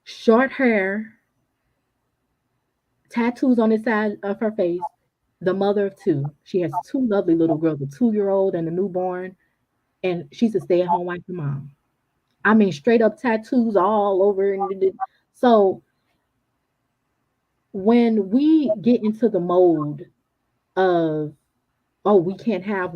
short hair, tattoos on the side of her face, the mother of two. She has two lovely little girls, a 2-year old and a newborn, and she's a stay at home wife and mom. I mean, straight up tattoos all over. So when we get into the mode of, oh, we can't have,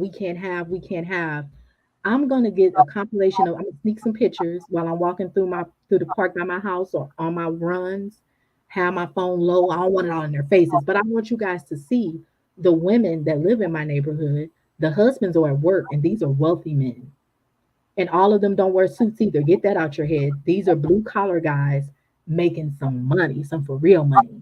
I'm gonna get a compilation of. I'm gonna sneak some pictures while I'm walking through the park by my house or on my runs. Have my phone low. I don't want it all in their faces, but I want you guys to see the women that live in my neighborhood. The husbands are at work, and these are wealthy men, and all of them don't wear suits either. Get that out your head. These are blue collar guys making some money, some for real money.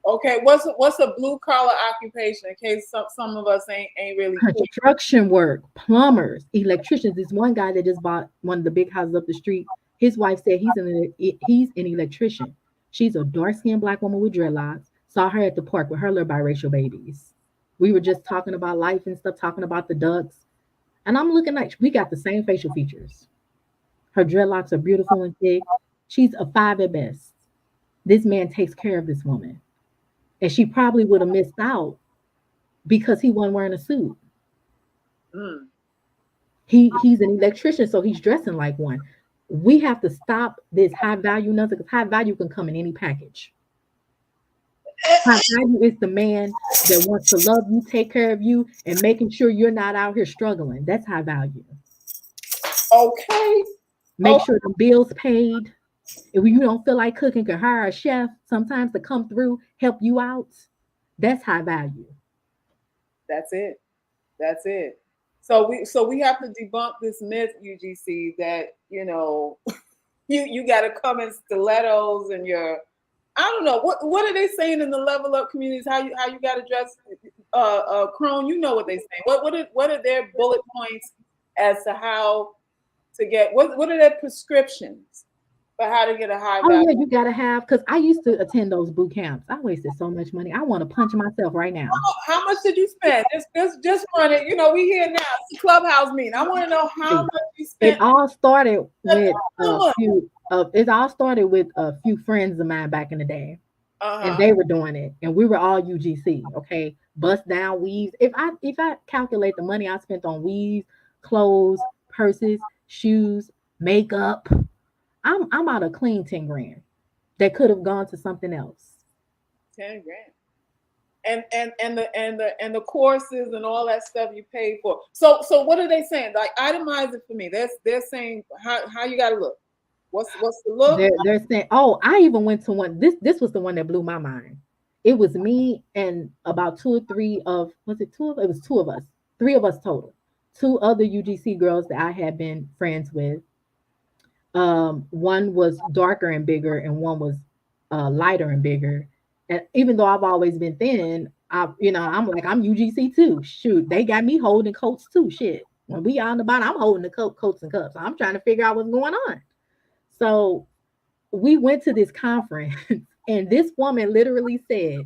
Okay, what's a blue collar occupation in case some of us ain't really clear? Construction work, plumbers, electricians. This one guy that just bought one of the big houses up the street. His wife said he's an electrician. She's a dark skinned black woman with dreadlocks. Saw her at the park with her little biracial babies. We were just talking about life and stuff, talking about the ducks. And I'm looking like we got the same facial features. Her dreadlocks are beautiful and thick. She's a five at best. This man takes care of this woman. And she probably would have missed out because he wasn't wearing a suit. Mm. He's an electrician, so he's dressing like one. We have to stop this high value nothing because high value can come in any package. High value is the man that wants to love you, take care of you, and making sure you're not out here struggling. That's high value. Okay. Make sure the bills paid. If you don't feel like cooking, can hire a chef sometimes to come through, help you out. That's high value. That's it. That's it. So we have to debunk this myth, UGC, that you got to come in stilettos and I don't know what are they saying in the level up communities. How you got to dress, Crone. You know what they saying. What are their bullet points as to how to get what are their prescriptions for how to get a high Oh value? yeah, you gotta have because I used to attend those boot camps. I wasted so much money. I want to punch myself right now. How much did you spend? Just run it. You know, we here now. It's a clubhouse meeting. I want to know how much you It spent. all started with How a much? few. It all started with a few friends of mine back in the day, and Uh-huh. they were doing it, and we were all UGC. Okay, bust down weaves. If I calculate the money I spent on weaves, clothes, purses, shoes, makeup, I'm out a clean 10 grand. That could have gone to something else. 10 grand. And the courses and all that stuff you paid for. So what are they saying? Like itemize it for me. They're saying how you gotta look. What's the look? They're saying, oh, I even went to one. This was the one that blew my mind. It was me and about two or three of was it two of it was two of us, three of us total. Two other UGC girls that I had been friends with. One was darker and bigger, and one was lighter and bigger. And even though I've always been thin, I'm like I'm UGC too. Shoot, they got me holding coats too. Shit, when we out on the bottom, I'm holding the coats and cups. I'm trying to figure out what's going on. So we went to this conference and this woman literally said,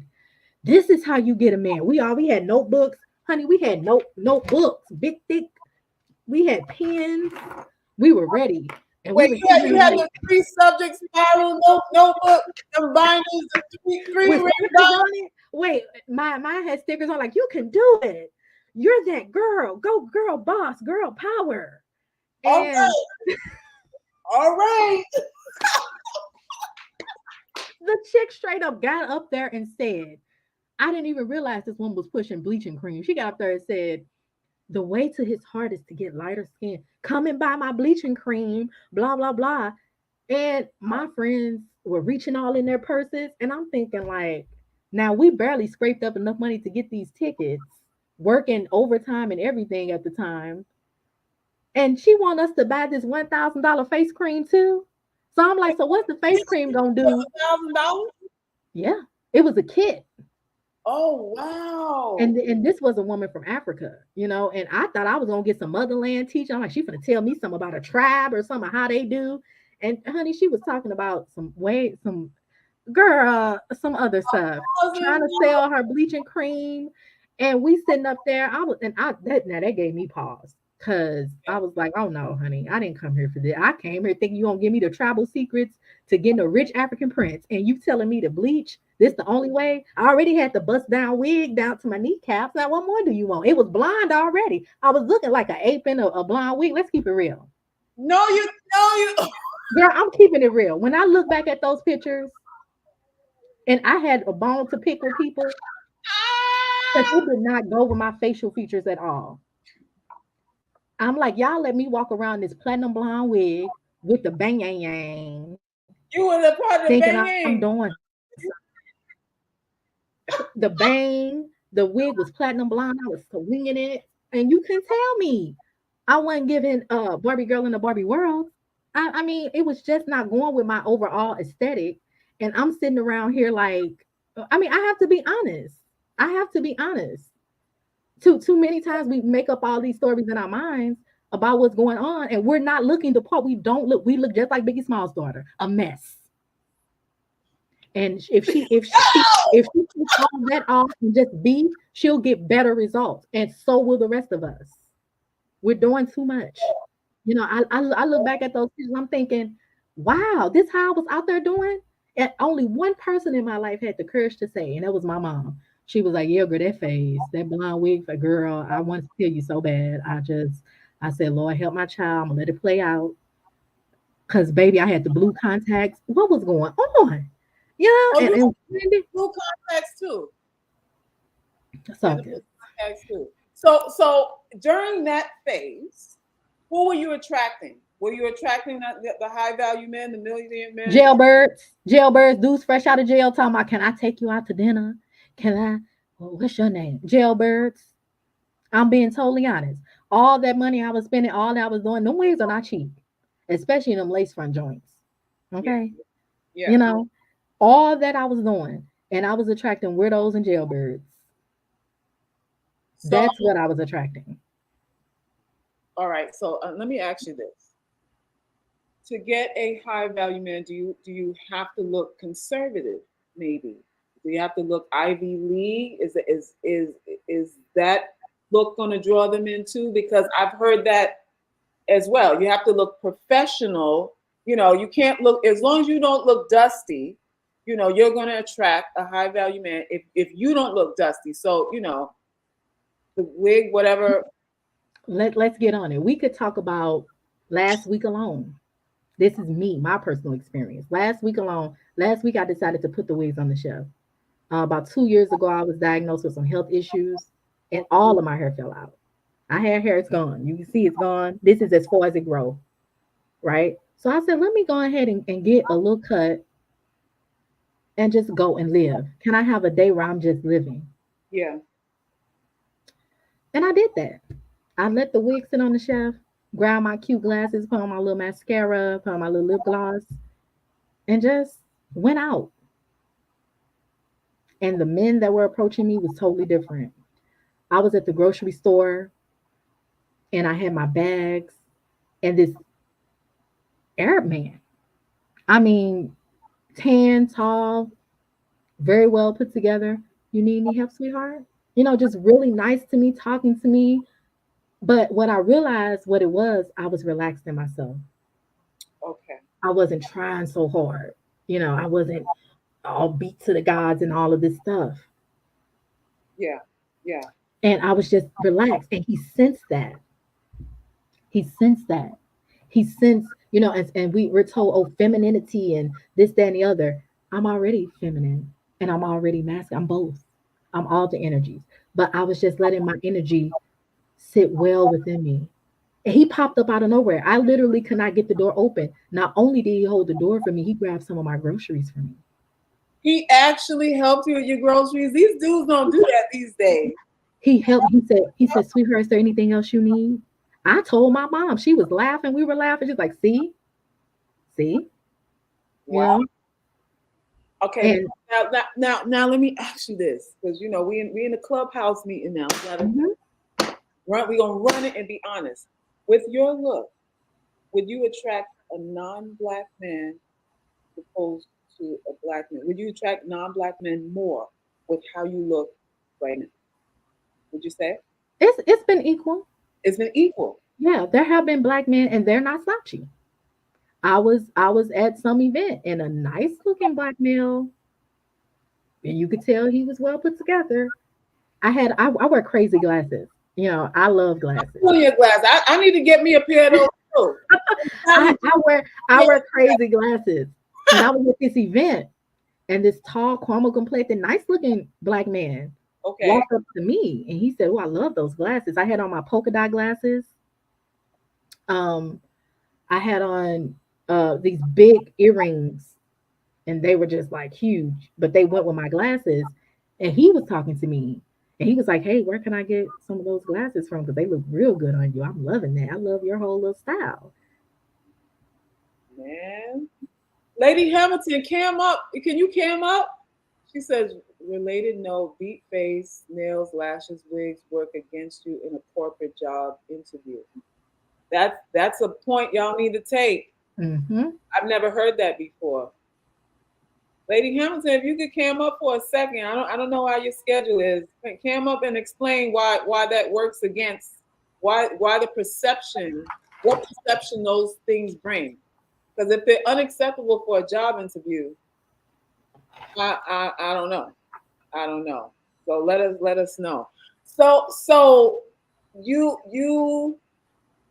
"This is how you get a man." We had notebooks, honey. We had notebooks, big thick. We had pens. We were ready, and we Wait, were you sitting had there the three subject spiral notebook, the binders, the three with ring stickers bind. on it. Wait, my had stickers on like you can do it. You're that girl. Go girl boss, girl power. All And right, all right. the chick straight up got up there and said, I didn't even realize this one was pushing bleaching cream. She got up there and said, the way to his heart is to get lighter skin. Come and buy my bleaching cream, blah, blah, blah. And my friends were reaching all in their purses. And I'm thinking, like, now we barely scraped up enough money to get these tickets, working overtime and everything at the time. And she want us to buy this $1,000 face cream too. So I'm like, so what's the face cream gonna do? $1,000. Yeah, it was a kit. Oh wow. And this was a woman from Africa, and I thought I was gonna get some motherland teaching. I'm like, she's gonna tell me something about a tribe or something how they do. And honey, she was talking about some girl, some other stuff, trying to sell her bleaching cream. And we sitting up there. I was and I that now that gave me pause. Cause I was like, oh no, honey, I didn't come here for this. I came here thinking you gonna give me the travel secrets to getting a rich African prince, and you telling me to bleach. This the only way. I already had the bust down wig down to my kneecaps. Now, what more do you want? It was blonde already. I was looking like an ape in a blonde wig. Let's keep it real. No, you. Girl, I'm keeping it real. When I look back at those pictures, and I had a bone to pick with people, because it did not go with my facial features at all. I'm like, y'all let me walk around this platinum blonde wig with the bang yang yang, You were the part of the thinking I'm doing banging. the bang. The wig was platinum blonde. I was swinging it, and you can tell me I wasn't giving Barbie girl in the Barbie world. I mean, it was just not going with my overall aesthetic. And I'm sitting around here like, I mean, I have to be honest. I have to be honest. Too many times we make up all these stories in our minds about what's going on, and we're not looking the part. We don't look. We look just like Biggie Small's daughter, a mess. And if she takes all that off and just be, she'll get better results, and so will the rest of us. We're doing too much. I look back at those pictures. I'm thinking, wow, this how I was out there doing. And only one person in my life had the courage to say, and that was my mom. She was like, "Yeah, girl, that face, that blonde wig for girl. I want to tell you so bad. I said, Lord, help my child. I'm gonna let it play out. Cause baby, I had the blue contacts. What was going on? Oh, Yeah, you had and blue contacts too. it's You had all the blue good. contacts too. So during that phase, who were you attracting? Were you attracting the high value men, the millionaire men? Jailbirds, dudes fresh out of jail talking about, can I take you out to dinner? Can I? What's your name? Jailbirds. I'm being totally honest. All that money I was spending, all that I was doing, them wigs are not cheap, especially them lace front joints. Yeah, Okay, yeah. you know. All that I was doing, and I was attracting weirdos and jailbirds. So, That's what I was attracting. all right. So let me ask you this: to get a high value man, do you have to look conservative? Maybe. Do you have to look Ivy League? Is that look going to draw them into? Because I've heard that as well. You have to look professional. You can't look, as long as you don't look dusty. You're going to attract a high value man if you don't look dusty. So the wig, whatever. Let's get on it. We could talk about last week alone. This is me, my personal experience. Last week I decided to put the wigs on the shelf. About 2 years ago, I was diagnosed with some health issues, and all of my hair fell out. I had hair, it's gone. You can see it's gone. This is as far as it grows, right? So I said, let me go ahead and get a little cut and just go and live. Can I have a day where I'm just living? Yeah. And I did that. I let the wig sit on the shelf, grab my cute glasses, put on my little mascara, put on my little lip gloss, and just went out. And the men that were approaching me was totally different. I was at the grocery store and I had my bags and this Arab man. I mean, tan, tall, very well put together. You need any help, sweetheart? Just really nice to me, talking to me. But what I realized what it was, I was relaxed in myself. Okay. I wasn't trying so hard. I wasn't all beat to the gods and all of this stuff. Yeah. Yeah. And I was just relaxed. And he sensed that. He sensed that. He sensed, and we're told, oh, femininity and this, that, and the other. I'm already feminine and I'm already masculine. I'm both. I'm all the energies. But I was just letting my energy sit well within me. And he popped up out of nowhere. I literally could not get the door open. Not only did he hold the door for me, he grabbed some of my groceries for me. He actually helped you with your groceries. These dudes don't do that these days. He helped. He said, sweetheart, is there anything else you need? I told my mom. She was laughing. We were laughing. She's like, see, you Wow. know? Okay. And Now, let me ask you this, because we in the clubhouse meeting now. mhm, We're gonna run it and be honest. With your look, would you attract a non-black man opposed to a black man? Would you attract non-black men more with how you look right now? Would you say it's been equal. it's been equal? Yeah, there have been black men and they're not slouchy. I was at some event and a nice looking black male, and you could tell he was well put together. I wear crazy glasses. I love glasses. Pull your glass. I need to get me a pair of those too. I wear crazy glasses. And I was at this event and this tall, caramel complected, nice looking black man Okay. walked up to me and he said, oh, I love those glasses. I had on my polka dot glasses. Um, I had on these big earrings and they were just like huge, but they went with my glasses. And he was talking to me and he was like, hey, where can I get some of those glasses from? Because they look real good on you. I'm loving that. I love your whole little style. Man. Lady Hamilton, cam up. Can you cam up? She says, related, no, beat face, nails, lashes, wigs work against you in a corporate job interview. That's a point y'all need to take. Mm-hmm. I've never heard that before. Lady Hamilton, if you could cam up for a second, I don't know how your schedule is. Cam up and explain why that works against why the perception, what perception those things bring. Because if they're unacceptable for a job interview, I don't know. I don't know. So let us know. So you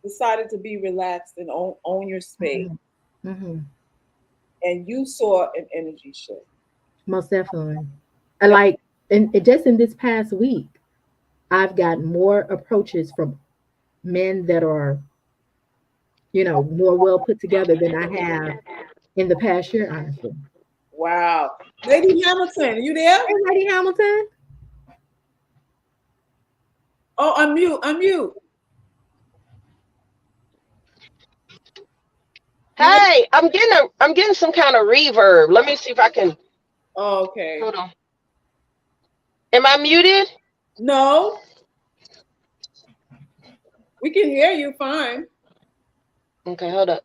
decided to be relaxed and own your space, Mm-hmm. Mm-hmm. and you saw an energy shift. Most definitely. And like, and just in this past week, I've got more approaches from men that are, more well put together than I have in the past year, honestly. Wow. Lady Hamilton, are you there? Hey, Lady Hamilton. Oh, unmute. You Hey, I'm getting some kind of reverb. Let me see if I can. Okay. Hold on. Am I muted? No, we can hear you fine. Okay, hold up.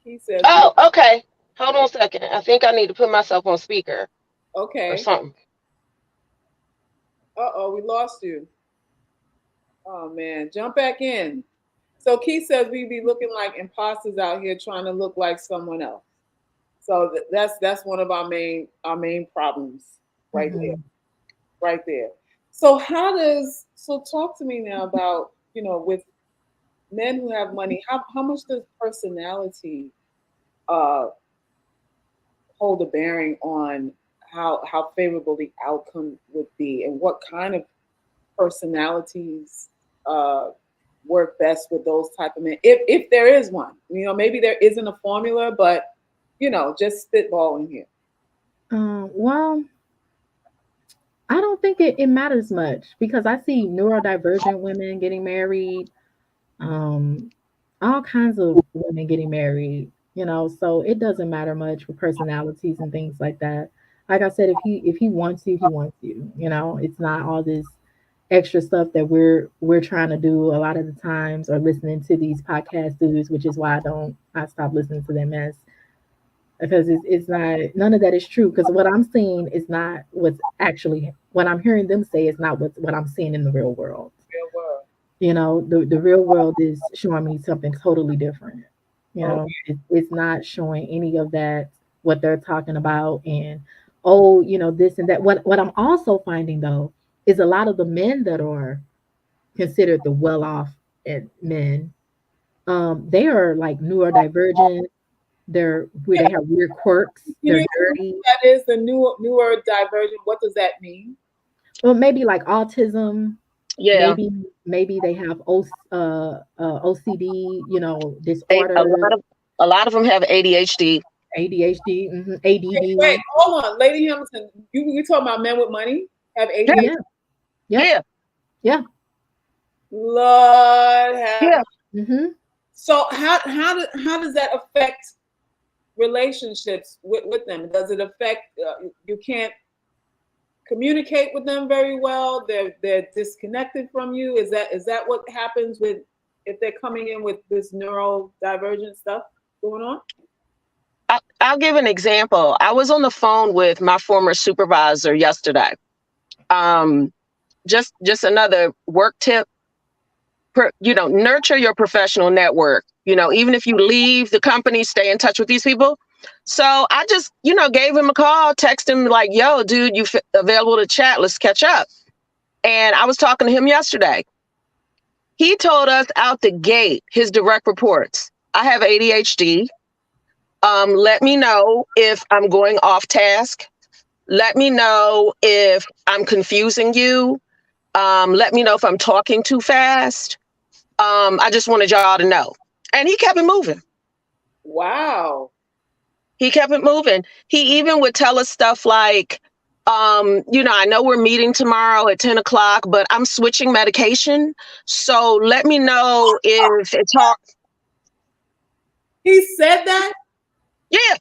He says, Oh, okay. Hold on a second. I think I need to put myself on speaker or okay. something. Uh-oh, we lost you. Oh man, jump back in. So Keith says we be looking like imposters out here trying to look like someone else. So that's one of our main problems right there, Mhm. right there. So so talk to me now about, with men who have money, how much does personality uh hold a bearing on how favorable the outcome would be, and what kind of personalities uh work best with those type of men, if there is one. Maybe there isn't a formula, but just spitballing here. Well, I don't think it matters much because I see neurodivergent women getting married, um, all kinds of women getting married, so it doesn't matter much with personalities and things like that. Like I said, if he wants you, he wants you. It's not all this extra stuff that we're trying to do a lot of the times, or listening to these podcast dudes, which is why I stop listening to their mess, because it's not, none of that is true, because what I'm seeing is not what's actually, what I'm hearing them say is not what I'm seeing in the real world. Real world. The real world is showing me something totally different. Okay. It's not showing any of that, what they're talking about. And oh, this and that. What I'm also finding, though, is a lot of the men that are considered the well-off men, they are like neurodivergent. They're where they have weird quirks. Can They're you explain dirty. what that is, the newer divergent? What does that mean? Well, maybe like autism. Yeah. Maybe they have OCD, A disorders, lot of them have ADHD. ADHD, Wait, ADD. hold on, Lady Hamilton. You talking about men with money have Yeah, ADHD? Yeah, yep, yeah, yeah. Lord have. yeah. Hmm. So how does that affect relationships with them? Does it affect, you can't communicate with them very well? They're disconnected from you. Is that what happens with, if they're coming in with this neurodivergent stuff going on? I'll give an example. I was on the phone with my former supervisor yesterday. Um, just another work tip. Nurture your professional network. Even if you leave the company, stay in touch with these people. So I just, gave him a call, text him like, "Yo, dude, available to chat? Let's catch up." And I was talking to him yesterday. He told us out the gate, his direct reports: "I have ADHD. Let me know if I'm going off task. Let me know if I'm confusing you. Let me know if I'm talking too fast. I just wanted y'all to know." And he kept it moving. Wow. He kept it moving. He even would tell us stuff like, I know we're meeting tomorrow at 10 o'clock, but I'm switching medication. So let me know if it's hard. He said that? Yeah,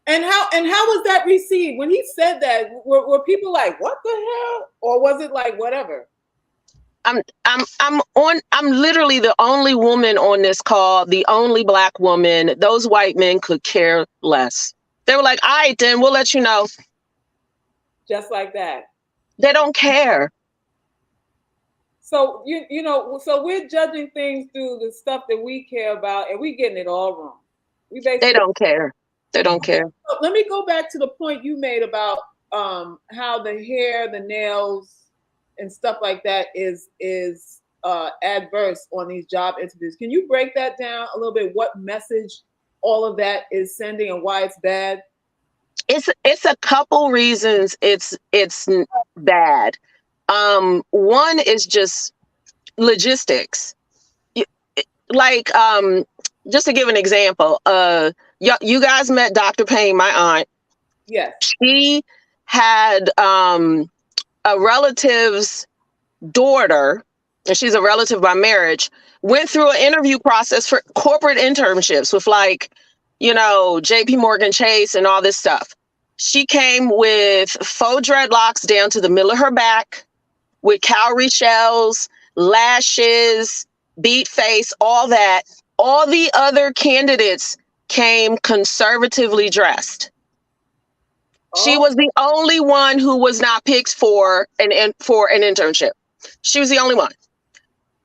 And how was that received when he said that? Were people like, "What the hell?" Or was it like, whatever? I'm literally the only woman on this call, the only Black woman. Those white men could care less. They were like, "All right, then we'll let you know." Just like that. They don't care. So so we're judging things through the stuff that we care about, and we getting it all wrong. We They basically. don't care. They don't care. So let me go back to the point you made about how the hair, the nails, and stuff like that is adverse on these job interviews. Can you break that down a little bit? What message all of that is sending, and why it's bad? It's a couple reasons it's bad. One is just logistics. Y- Like, just to give an example, you guys met Dr. Payne, my aunt. Yes. She had a relative's daughter and she's a relative by marriage, went through an interview process for corporate internships with like, JP Morgan Chase and all this stuff. She came with faux dreadlocks down to the middle of her back, with cowrie shells, lashes, beat face, all that. All the other candidates came conservatively dressed. She Oh, was the only one who was not picked for an internship. She was the only one.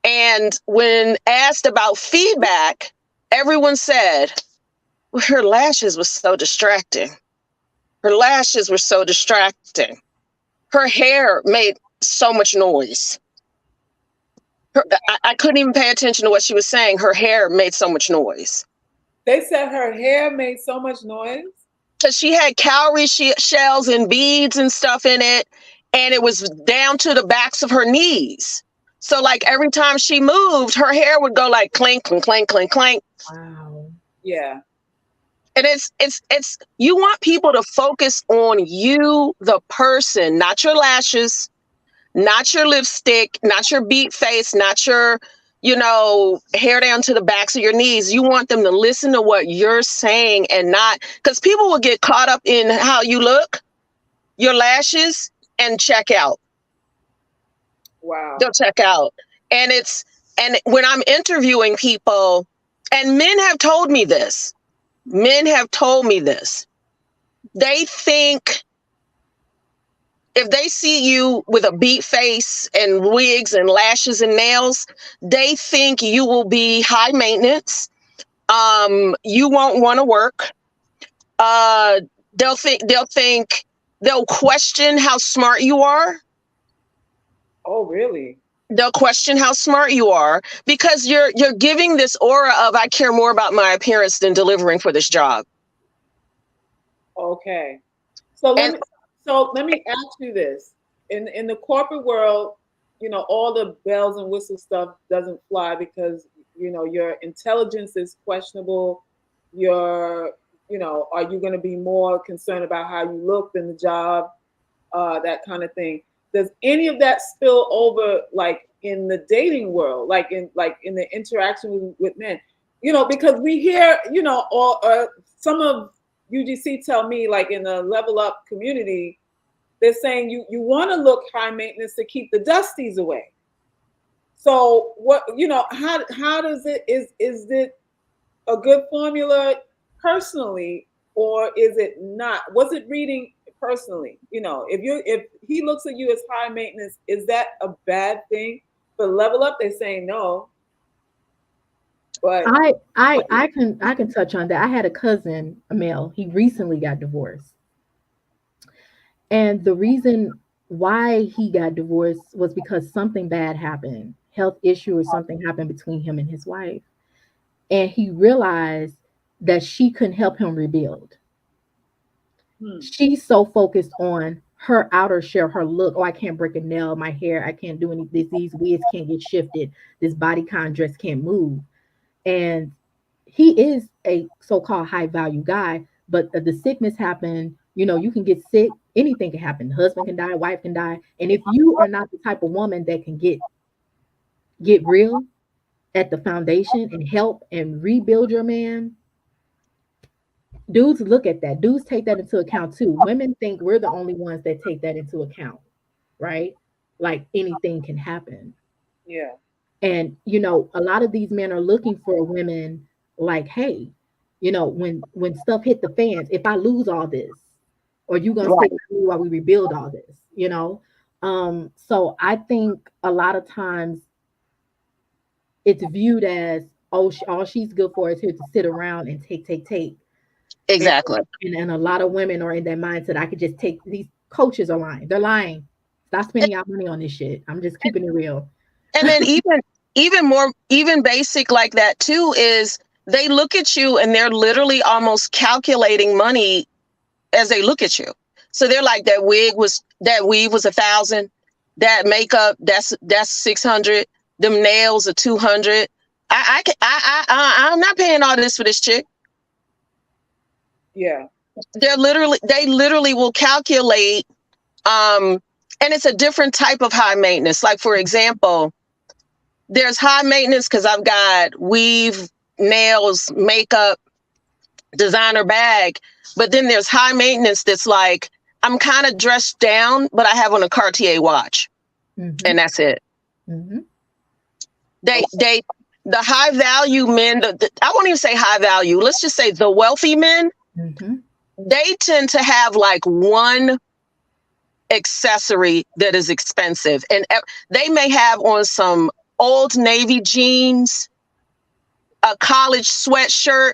And when asked about feedback, everyone said, well, her lashes were so distracting. Her lashes were so distracting. Her hair made so much noise. I couldn't even pay attention to what she was saying. Her hair made so much noise. they said her hair made so much noise. Because she had cowrie shells and beads and stuff in it, and it was down to the backs of her knees. So like every time she moved, her hair would go like clink, clink, clink, clink, clink. Wow. Yeah. And it's you want people to focus on you, the person, not your lashes, not your lipstick, not your beat face, not your, hair down to the backs of your knees. You want them to listen to what you're saying and not, because people will get caught up in how you look, your lashes, and check out. Wow. They'll check out. And when I'm interviewing people, and men have told me this, they think if they see you with a beat face and wigs and lashes and nails, they think you will be high maintenance. You won't want to work. They'll question how smart you are. Oh, really? They'll question how smart you are because you're giving this aura of I care more about my appearance than delivering for this job. Okay. So let me ask you this. In the corporate world, all the bells and whistles stuff doesn't fly because, your intelligence is questionable. Are you going to be more concerned about how you look than the job? That kind of thing. Does any of that spill over like in the dating world, like in the interaction with men? Because we hear, some of UGC tell me, like in the level up community, they're saying you want to look high maintenance to keep the dusties away. So what, how does is it a good formula personally, or is it not? Was it reading personally? If he looks at you as high maintenance, is that a bad thing? For level up, they're saying no. But I can touch on that. I had a cousin, a male. He recently got divorced, and the reason why he got divorced was because something bad happened, health issue or something happened between him and his wife, and he realized that she couldn't help him rebuild. She's so focused on her outer shell, her look. Oh, I can't break a nail, my hair, I can't do any this, these wigs can't get shifted, this bodycon dress can't move. And he is a so-called high value guy, but the sickness happened, you can get sick, anything can happen. Husband can die, wife can die. And if you are not the type of woman that can get real at the foundation and help and rebuild your man, dudes look at that. Dudes take that into account too. Women think we're the only ones that take that into account, right? Like anything can happen. yeah. And a lot of these men are looking for women like, hey, when stuff hit the fans, if I lose all this, or you gonna Right. stay with me while we rebuild all this. So I think a lot of times it's viewed as, oh, all she's good for is here to sit around and take. And, Exactly. and a lot of women are in that mindset. I could just take. These coaches are lying. They're lying. Stop spending your money on this shit. I'm just keeping it real. And then even basic like that too is they look at you and they're literally almost calculating money as they look at you. So they're like, that weave was 1,000, that makeup that's 600, them nails are 200. I'm not paying all this for this chick. Yeah. They literally will calculate, and it's a different type of high maintenance. Like for example, There's high maintenance because I've got weave, nails, makeup, designer bag. But then there's high maintenance that's like, I'm kind of dressed down, but I have on a Cartier watch. Mm-hmm. And that's it. Mm-hmm. The high value men, I won't even say high value. Let's just say the wealthy men, Mm-hmm. they tend to have like one accessory that is expensive. And they may have on some Old Navy jeans, a college sweatshirt,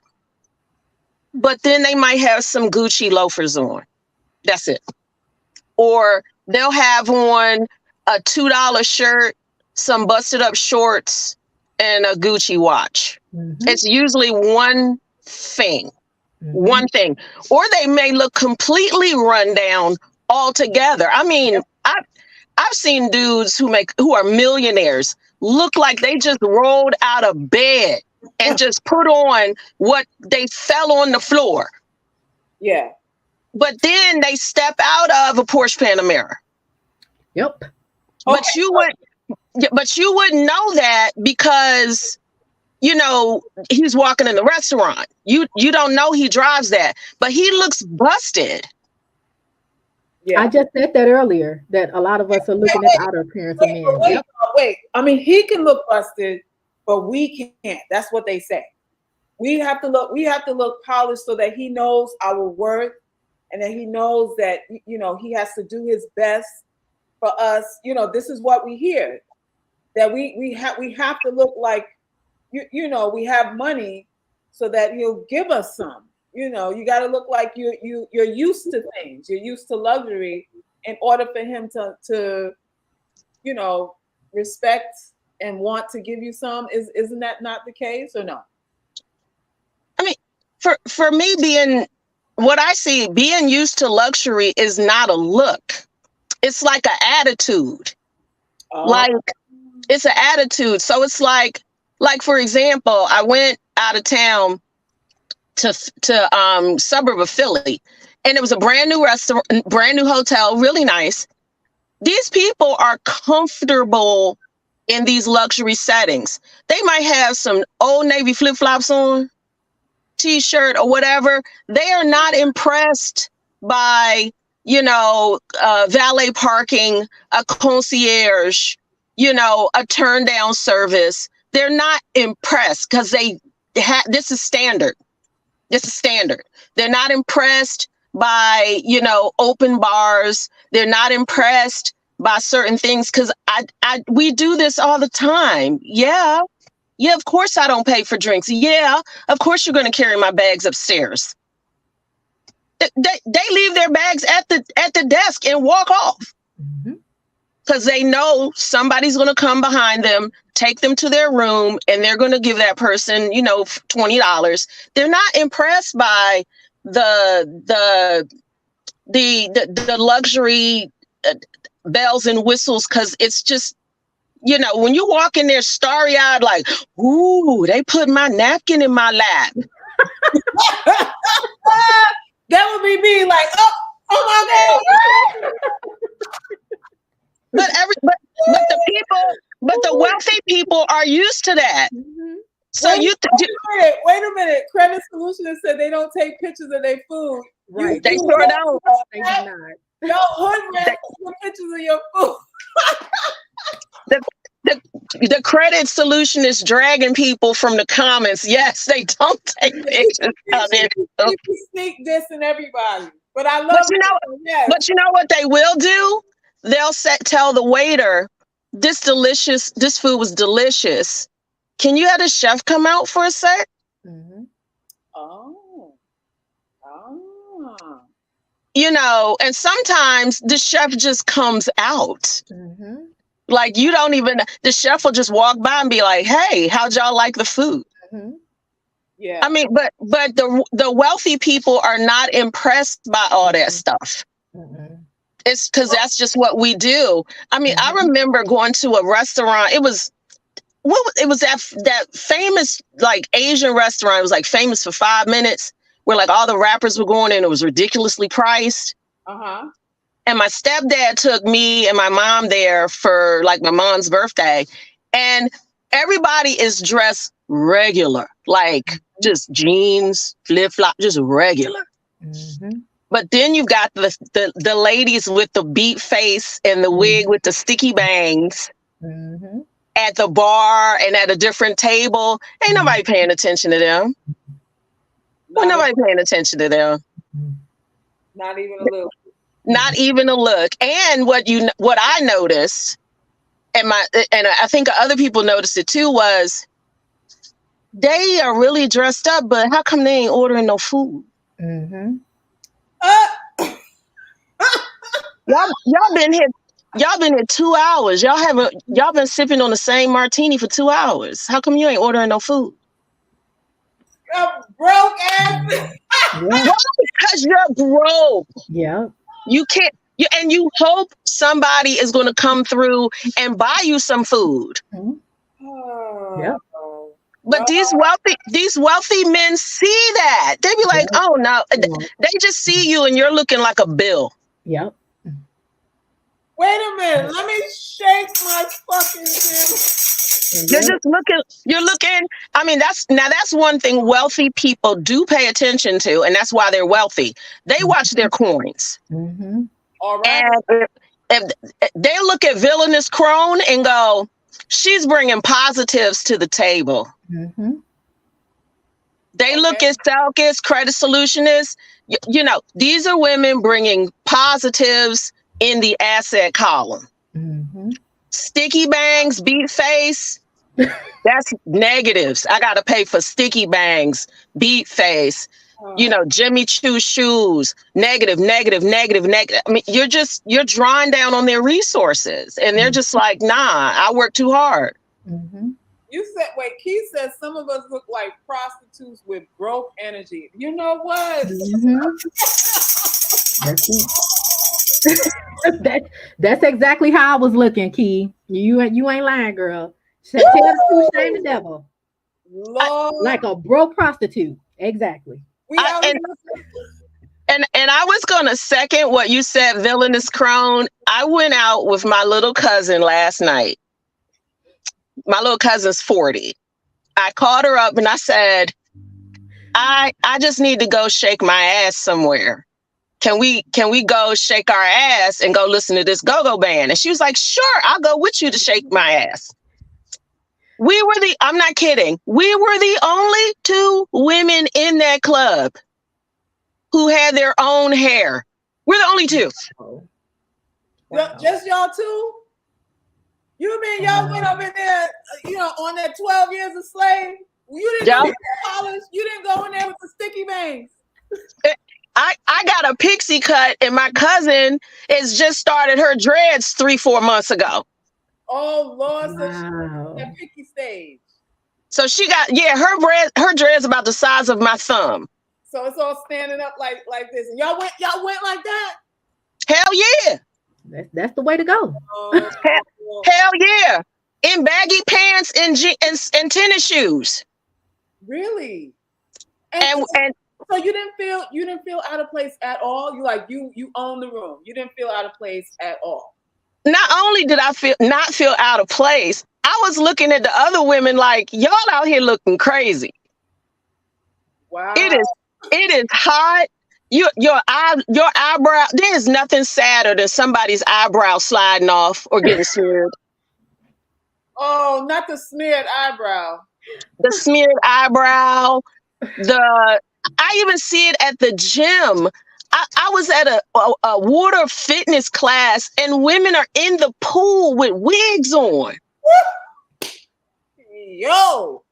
but then they might have some Gucci loafers on. That's it. Or they'll have on a $2 shirt, some busted up shorts, and a Gucci watch. Mm-hmm. It's usually one thing. Mm-hmm. One thing. Or they may look completely run down altogether. I mean, I've seen dudes who are millionaires look like they just rolled out of bed and just put on what they fell on the floor. Yeah. But then they step out of a Porsche Panamera. Yep. But you wouldn't know that because, you know, he's walking in the restaurant. You don't know he drives that, but he looks busted. Yeah. I just said that earlier, that a lot of us are looking at the outer appearance of men. Wait. I mean, he can look busted, but we can't. That's what they say. We have to look polished so that he knows our worth and that he knows that, you know, he has to do his best for us. You know, this is what we hear, that we have to look like, you know, we have money so that he'll give us some. You know, you got to look like you're used to things. You're used to luxury in order for him to, you know, respect and want to give you some. Isn't that not the case, or no? I mean, for me, being used to luxury is not a look. It's like an attitude. Oh. Like, it's an attitude. So it's like for example, I went out of town to suburb of Philly, and it was a brand new restaurant, brand new hotel, really nice. These people are comfortable in these luxury settings. They might have some Old Navy flip-flops on, t-shirt or whatever. They are not impressed by, you know, valet parking, a concierge, you know, a turn down service. They're not impressed because this is standard. This is standard. They're not impressed by, you know, open bars. They're not impressed by certain things because we do this all the time. Yeah, of course I don't pay for drinks. Yeah, of course you're going to carry my bags upstairs. They leave their bags at the desk and walk off because they know somebody's going to come behind them, take them to their room, and they're going to give that person, you know, $20. They're not impressed by the luxury bells and whistles because it's just, you know, when you walk in there starry-eyed, like, ooh, they put my napkin in my lap. That would be me, like, oh my God. But the wealthy people are used to that. Mm-hmm. So wait a minute. Credit Solutions said they don't take pictures of their food. Right. They sure don't. They do not. No hood rat pictures of your food. The Credit Solution is dragging people from the comments. Yes, they don't take pictures of it. You sneak this and everybody. But I love But you know what they will do? They'll tell the waiter, this food was delicious. Can you have the chef come out for a sec? Mm-hmm. Oh. You know, and sometimes the chef just comes out. Mm-hmm. Like the chef will just walk by and be like, hey, how'd y'all like the food? Mm-hmm. Yeah. I mean, but the wealthy people are not impressed by all that stuff. Mm-hmm. It's because that's just what we do. I mean, Mm-hmm. I remember going to a restaurant. It was that famous like Asian restaurant. It was like famous for 5 minutes where like all the rappers were going in. It was ridiculously priced. Uh-huh. And my stepdad took me and my mom there for like my mom's birthday. And everybody is dressed regular, like just jeans, flip flop, just regular. Mm-hmm. But then you've got the ladies with the beat face and the wig with the sticky bangs Mm-hmm. at the bar and at a different table. Ain't nobody paying attention to them. Well, nobody paying attention to them. Not even a little. Not even a look. And what I noticed, and I think other people noticed it too, was they are really dressed up, but how come they ain't ordering no food? Mm-hmm. Y'all been here. Y'all been here 2 hours. Y'all been sipping on the same martini for 2 hours. How come you ain't ordering no food? Broke ass. Yeah. Because you're broke. Yeah. You can't. You hope somebody is going to come through and buy you some food. Oh. Yeah. But these wealthy men see that. They be like, oh no, they just see you and you're looking like a bill. Yep. Wait a minute. Let me shake my fucking thing. You're just looking. I mean, that's one thing wealthy people do pay attention to, and that's why they're wealthy. They watch their coins. Mm-hmm. All right. And if they look at villainous crone and go, she's bringing positives to the table. Mm-hmm. They look at Selkis, credit solutionists. These are women bringing positives in the asset column. Mm-hmm. Sticky bangs, beat face, that's negatives. I got to pay for sticky bangs, beat face, Jimmy Choo shoes, negative. I mean, you're drawing down on their resources and they're just like, nah, I work too hard. Mm-hmm. You said, Keith said some of us look like prostitutes with broke energy. You know what? Mm-hmm. That's exactly how I was looking, Key. You ain't lying, girl. Tell the truth, shame the devil. Lord. Like a broke prostitute. Exactly. And I was gonna second what you said, villainous crone. I went out with my little cousin last night. My little cousin's 40. I called her up and I said, I just need to go shake my ass somewhere. Can we go shake our ass and go listen to this go-go band? And she was like, sure, I'll go with you to shake my ass. I'm not kidding. We were the only 2 women in that club who had their own hair. We're the only 2. Wow. Just y'all 2? You mean y'all went up in there, on that 12 years a slave? You didn't go in there polished. You didn't go in there with the sticky bangs. I got a pixie cut and my cousin has just started her dreads 3-4 months ago. Oh Lord, so wow. she's at picky stage. So she got her dreads about the size of my thumb. So it's all standing up like this. And y'all went like that? Hell yeah. That's the way to go. Hell yeah. In baggy pants and tennis shoes. Really? And so you didn't feel out of place at all? You own the room. You didn't feel out of place at all. Not only did I not feel out of place, I was looking at the other women like, y'all out here looking crazy. Wow. It is hot. Your eyebrow, there is nothing sadder than somebody's eyebrow sliding off or getting smeared. Oh, not the smeared eyebrow. The smeared eyebrow. I even see it at the gym. I was at a water fitness class and women are in the pool with wigs on. Yo.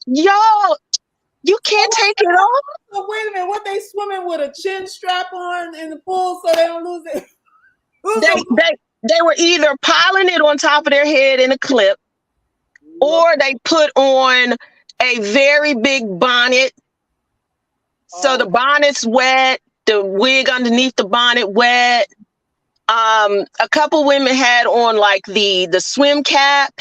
Y'all, you can't take it off. So wait a minute, what they swimming with a chin strap on in the pool so they don't lose it? They were either piling it on top of their head in a clip, or they put on a very big bonnet. So the bonnet's wet, the wig underneath the bonnet wet. A couple women had on like the swim cap,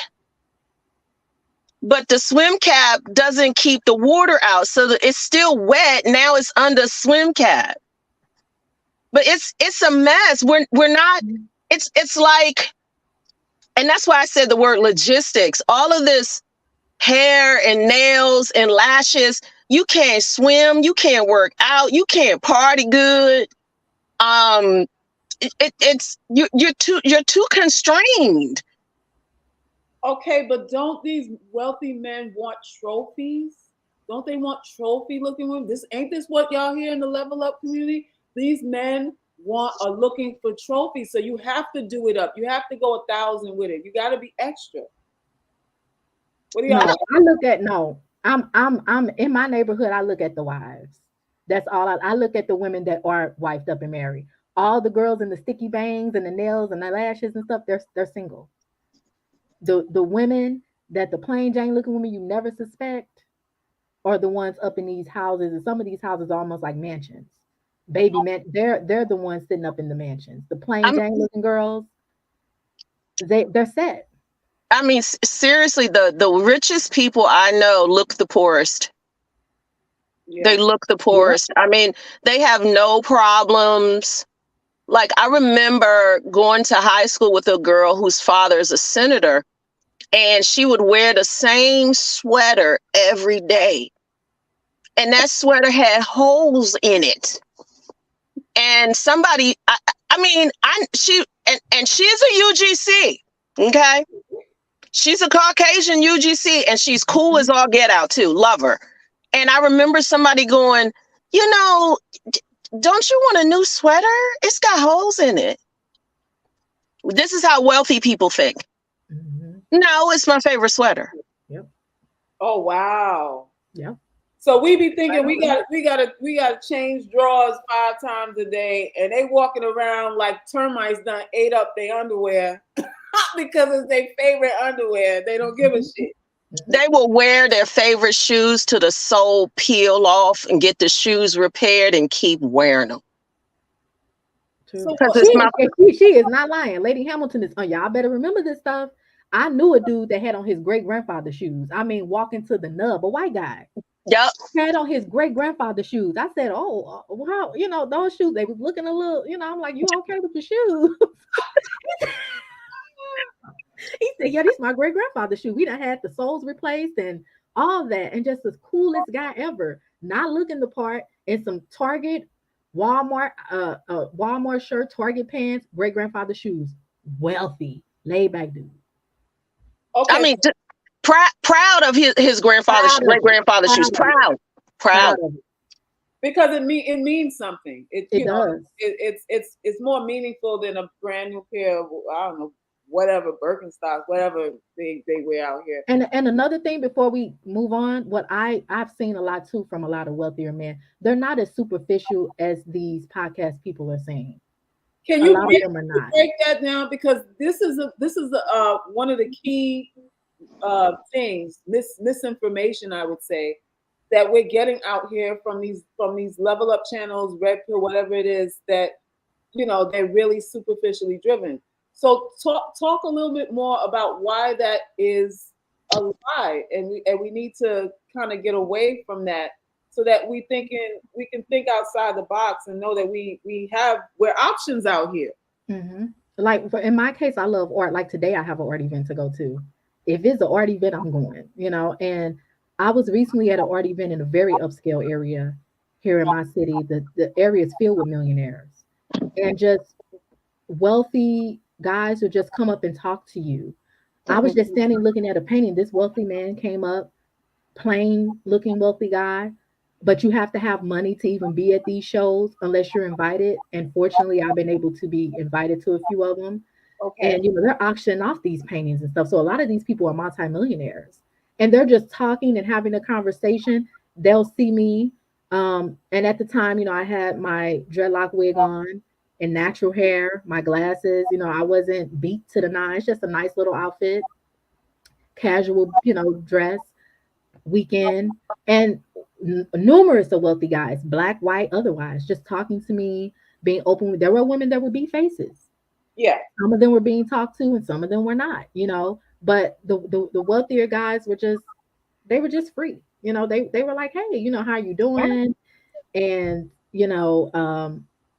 but the swim cap doesn't keep the water out, so that it's still wet. Now it's under swim cap, but it's a mess. We're not. It's like And that's why I said the word logistics. All of this hair and nails and lashes, you can't swim, you can't work out, you can't party good. Um, it's you're too constrained. Okay, but don't these wealthy men want trophies? Don't they want trophy looking women? This ain't this what y'all hear in the level up community? These men are looking for trophies, so you have to do it up. You have to go 1,000 with it. You got to be extra. What do y'all? No, I look at no. I'm in my neighborhood. I look at the wives. That's all. I look at the women that are wifed up and married. All the girls in the sticky bangs and the nails and the lashes and stuff. They're single. The women that the plain Jane looking women you never suspect are the ones up in these houses, and some of these houses are almost like mansions. Baby man, they're the ones sitting up in the mansions. The plain I'm, Jane looking girls, they're set. I mean, seriously, the richest people I know look the poorest. They Yeah. look the Yep. poorest. I mean, they have no problems. Like, I remember going to high school with a girl whose father is a senator, and she would wear the same sweater every day. And that sweater had holes in it. And somebody, I mean, and she's a UGC, okay? She's a Caucasian UGC, and she's cool as all get out too. Love her. And I remember somebody going, you know, don't you want a new sweater? It's got holes in it. This is how wealthy people think. Mhm. No, it's my favorite sweater. Yep. Oh wow. Yep. So we be thinking we gotta change drawers 5 times a day, and they walking around like termites done ate up their underwear because it's their favorite underwear. They don't give a shit. Mhm. They will wear their favorite shoes to the sole peel off and get the shoes repaired and keep wearing them. So True. Because what? it's my, She is not lying. Lady Hamilton is on y'all better remember this stuff. I knew a dude that had on his great grandfather's shoes. I mean, walking to the nub, a white guy yep. had on his great grandfather's shoes. I said, "Oh, wow, those shoes." They was looking a little, I'm like, "You okay with the shoes?" He said, "Yeah, these my great grandfather's shoes. We done had the soles replaced and all that, and just the coolest guy ever. Not looking the part in some Target, Walmart shirt, Target pants, great grandfather shoes. Wealthy, laid back dude. I Okay, mean, proud of his grandfather's, Proud of great it. grandfather's shoes. Proud of it. Proud. Proud Proud. of it. because it means something. It It you know does. it's more meaningful than a brand new pair of, I don't know, whatever Birkenstocks, whatever they wear out here. And another thing before we move on, what I've seen a lot too from a lot of wealthier men, they're not as superficial as these podcast people are saying. Can A you lot of them are not. break that down? Because this is one of the key things, misinformation, I would say, that we're getting out here from these level up channels, red pill, whatever it is, that they're really superficially driven. So talk a little bit more about why that is a lie, and we need to kind of get away from that, so that we can think outside the box and know that we're options out here. Hmm. Like in my case, I love art. Like today, I have an art event to go to. If it's an art event, I'm going. And I was recently at an art event in a very upscale area here in my city. The area is filled with millionaires and just wealthy guys who just come up and talk to you. I was just standing looking at a painting. This wealthy man came up, plain looking wealthy guy, but you have to have money to even be at these shows unless you're invited. And fortunately, I've been able to be invited to a few of them. Okay. And they're auctioning off these paintings and stuff. So a lot of these people are multimillionaires, and they're just talking and having a conversation. They'll see me, and at the time, I had my dreadlock wig on and natural hair, my glasses. I wasn't beat to the nines, just a nice little outfit, casual, dress, weekend, and numerous of wealthy guys, black, white, otherwise, just talking to me, being open. There were women that would be faces. Yeah. Some of them were being talked to, and some of them were not. But the wealthier guys were just free. They were like, "Hey, how you doing?" And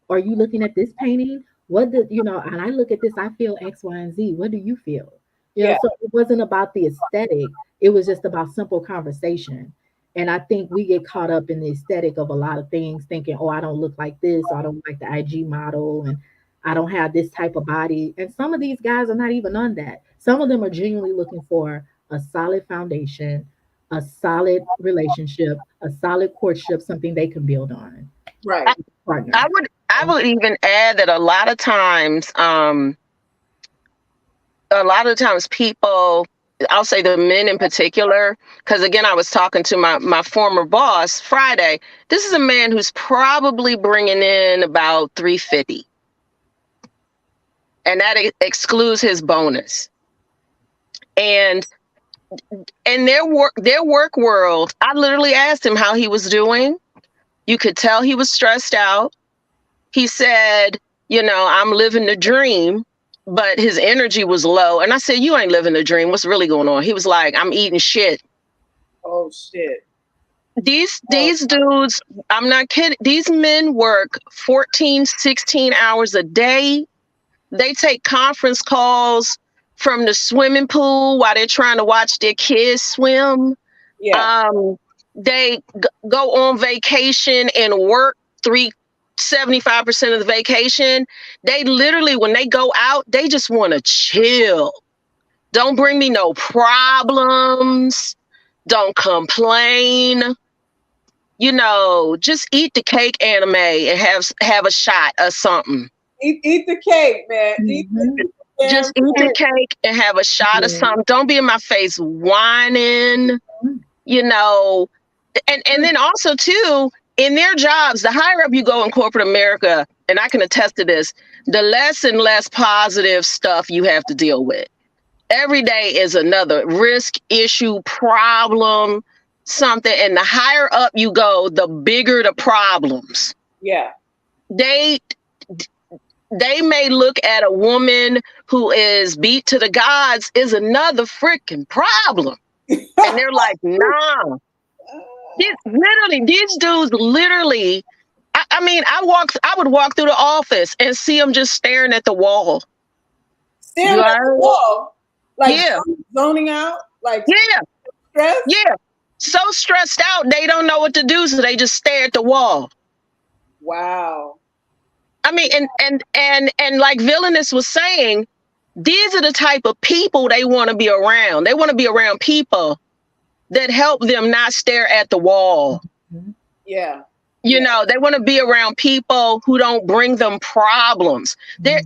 "Are you looking at this painting? What did?" And I look at this, I feel X, Y, and Z. What do you feel? Yeah. So it wasn't about the aesthetic. It was just about simple conversation. And I think we get caught up in the aesthetic of a lot of things, thinking, oh, I don't look like this, or I don't like the IG model, and I don't have this type of body. And some of these guys are not even on that. Some of them are genuinely looking for a solid foundation, a solid relationship, a solid courtship, something they can build on. Right. Partner. I would even add that a lot of times people, I'll say the men in particular, because again, I was talking to my former boss Friday. This is a man who's probably bringing in about 350, and that excludes his bonus. And in their work world, I literally asked him how he was doing. You could tell he was stressed out. He said, I'm living the dream, but his energy was low. And I said, you ain't living the dream. What's really going on? He was like, I'm eating shit. Oh shit. These dudes, I'm not kidding. These men work 14, 16 hours a day. They take conference calls from the swimming pool while they're trying to watch their kids swim. Yeah. They go on vacation and work 75% of the vacation. They literally, when they go out, they just want to chill. Don't bring me no problems. Don't complain. Just eat the cake anime and have a shot or something. Eat the cake, man. Just eat the cake and have a shot or something. Don't be in my face whining, And then also, too, in their jobs, the higher up you go in corporate America, and I can attest to this, the less and less positive stuff you have to deal with. Every day is another risk, issue, problem, something. And the higher up you go, the bigger the problems. Yeah. They may look at a woman who is beat to the gods is another freaking problem. And they're like, nah. These dudes literally, I would walk through the office and see them just staring at the wall. Staring at the wall? Like zoning out? Like stress? Yeah. So stressed out, they don't know what to do, so they just stare at the wall. Wow. I mean, and like Villainous was saying, these are the type of people they want to be around. They want to be around people that help them not stare at the wall. Yeah. They want to be around people who don't bring them problems.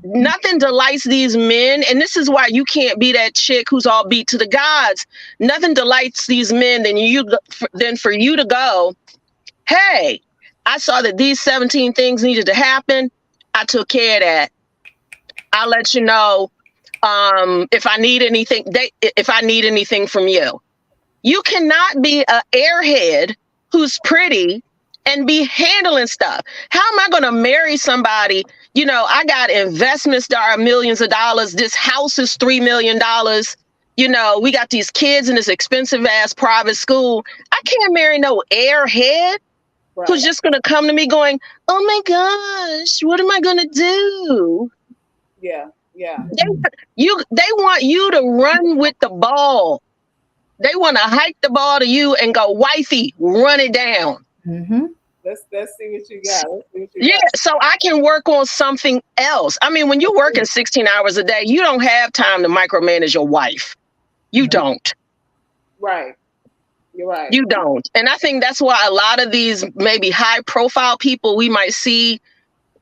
Nothing delights these men. And this is why you can't be that chick who's all beat to the gods. Nothing delights these men than for you to go, hey, I saw that these 17 things needed to happen. I took care of that. I'll let you know if I need anything from you. You cannot be an airhead who's pretty and be handling stuff. How am I going to marry somebody? I got investments that are millions of dollars. This house is $3 million. We got these kids in this expensive ass private school. I can't marry no airhead who's just going to come to me going, oh my gosh, what am I going to do? Yeah. Yeah. They want you to run with the ball. They want to hike the ball to you and go, wifey, run it down. Mm-hmm. Let's see what you got. So I can work on something else. I mean, when you're working 16 hours a day, you don't have time to micromanage your wife. You don't. Right. You're right. You don't. And I think that's why a lot of these maybe high profile people we might see,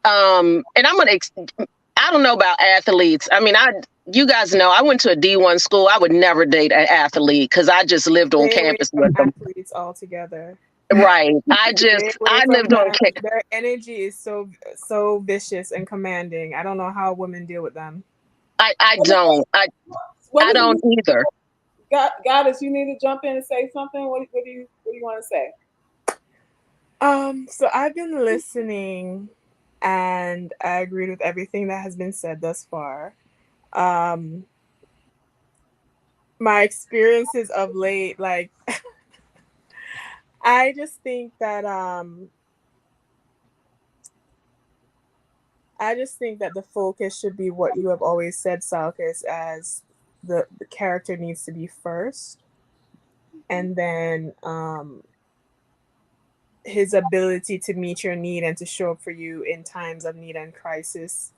and I don't know about athletes. I mean, you guys know I went to a D1 school. I would never date an athlete because I just lived on campus with them. Athletes altogether. Right. I lived on campus. Their energy is so vicious and commanding. I don't know how women deal with them. I don't either. Goddess, you need to jump in and say something. What do you want to say? So I've been listening, and I agreed with everything that has been said thus far. My experiences of late, like, I just think that the focus should be what you have always said, Salkis, as the character needs to be first, and then his ability to meet your need and to show up for you in times of need and crisis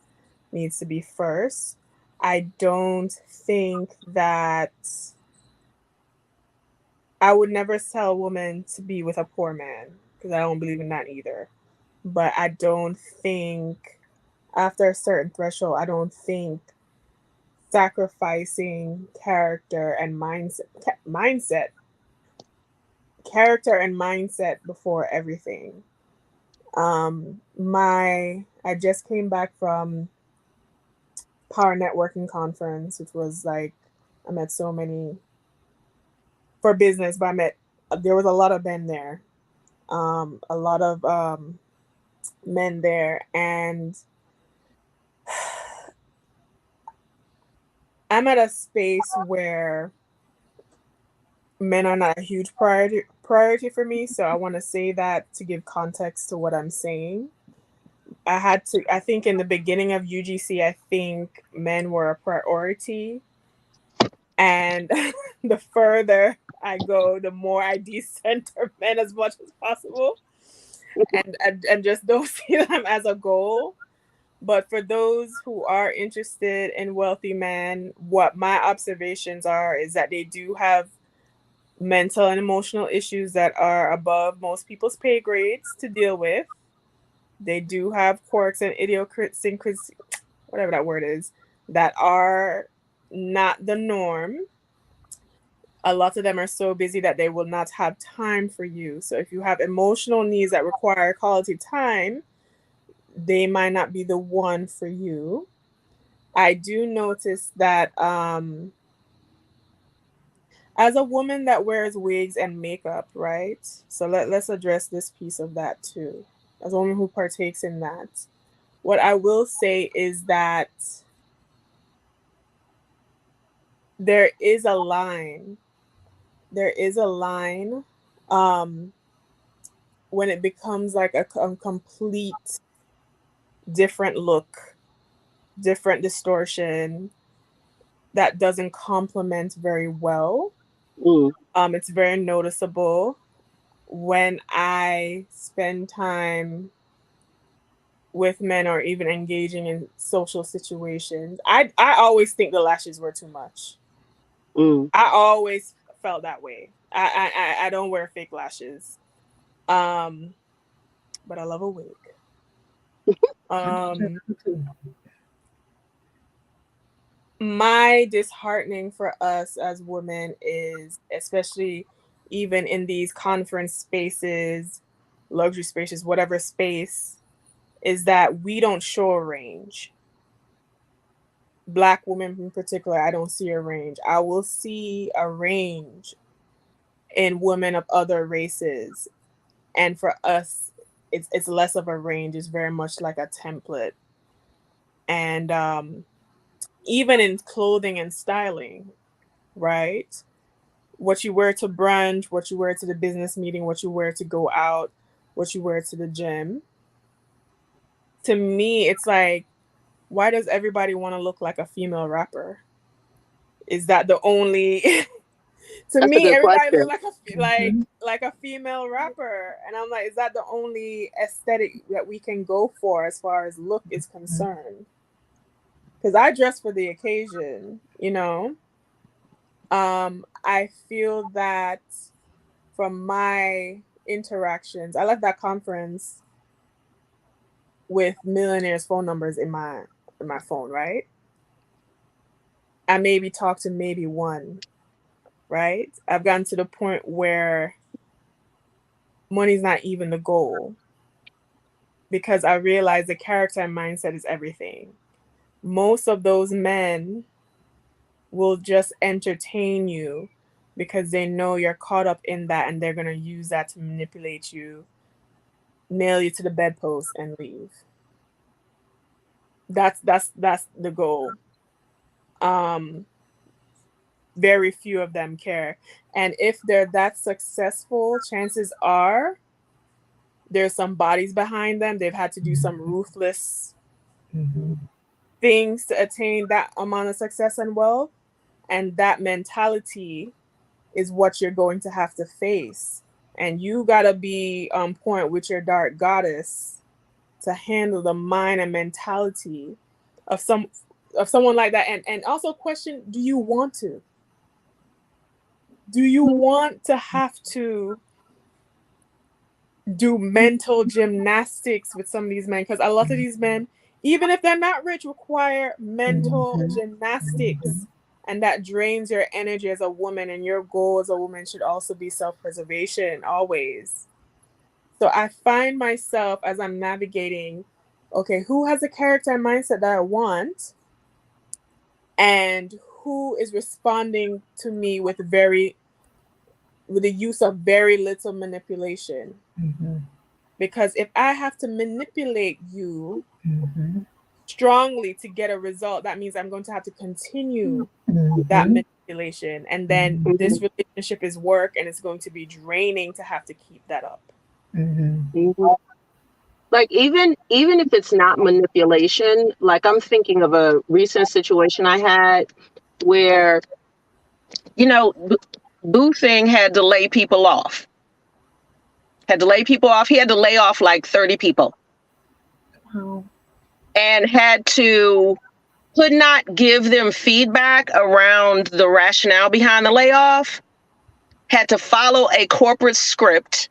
needs to be first. I don't think that I would never tell a woman to be with a poor man, because I don't believe in that either. But I don't think after a certain threshold, I don't think sacrificing character and mindset before everything. I just came back from Power Networking Conference, which was like, I met so many for business, but there was a lot of men there, a lot of men there, and I'm at a space where men are not a huge priority for me. So I want to say that to give context to what I'm saying. I think in the beginning of UGC, I think men were a priority. And the further I go, the more I decenter men as much as possible. And just don't see them as a goal. But for those who are interested in wealthy men, what my observations are is that they do have mental and emotional issues that are above most people's pay grades to deal with. They do have quirks and idiosyncrasies, whatever that word is, that are not the norm. A lot of them are so busy that they will not have time for you. So if you have emotional needs that require quality time, they might not be the one for you. I do notice that as a woman that wears wigs and makeup, right? So let's address this piece of that too. As a woman who partakes in that, what I will say is that there is a line. There is a line when it becomes like a complete different look, different distortion that doesn't complement very well. It's very noticeable when I spend time with men or even engaging in social situations. I always think the lashes were too much. I always felt that way. I don't wear fake lashes. But I love a wig. My disheartening for us as women is, especially even in these conference spaces, luxury spaces, whatever space, is that we don't show a range. Black women in particular, I don't see a range. I will see a range in women of other races. And for us, it's less of a range. It's very much like a template. And even in clothing and styling, right? What you wear to brunch, what you wear to the business meeting, what you wear to go out, what you wear to the gym. To me, it's like, why does everybody want to look like a female rapper? Is that the only? To That's a me, good everybody question. look like a female rapper, and I'm like, is that the only aesthetic that we can go for as far as look is concerned? Because I dress for the occasion, you know. I feel that from my interactions, I left that conference with millionaires' phone numbers in my phone, right? I maybe talked to maybe one, right? I've gotten to the point where money's not even the goal, because I realize the character and mindset is everything. Most of those men will just entertain you because they know you're caught up in that, and they're going to use that to manipulate you, nail you to the bedpost, and leave. That's the goal. Very few of them care. And if they're that successful, chances are there's some bodies behind them. They've had to do some ruthless things to attain that amount of success and wealth. And that mentality is what you're going to have to face. And you gotta be on point with your dark goddess to handle the mind and mentality of someone like that. And also question, do you want to? Do you want to have to do mental gymnastics with some of these men? Because a lot of these men, even if they're not rich, require mental gymnastics. And that drains your energy as a woman. And your goal as a woman should also be self-preservation always. So I find myself as I'm navigating, okay, who has a character and mindset that I want? And who is responding to me with the use of very little manipulation? Because if I have to manipulate you strongly to get a result, that means I'm going to have to continue that manipulation. And then this relationship is work, and it's going to be draining to have to keep that up. Like even if it's not manipulation, like I'm thinking of a recent situation I had where, you know, Boo Thing had to lay people off. He had to lay off like 30 people. Wow. And could not give them feedback around the rationale behind the layoff. Had to follow a corporate script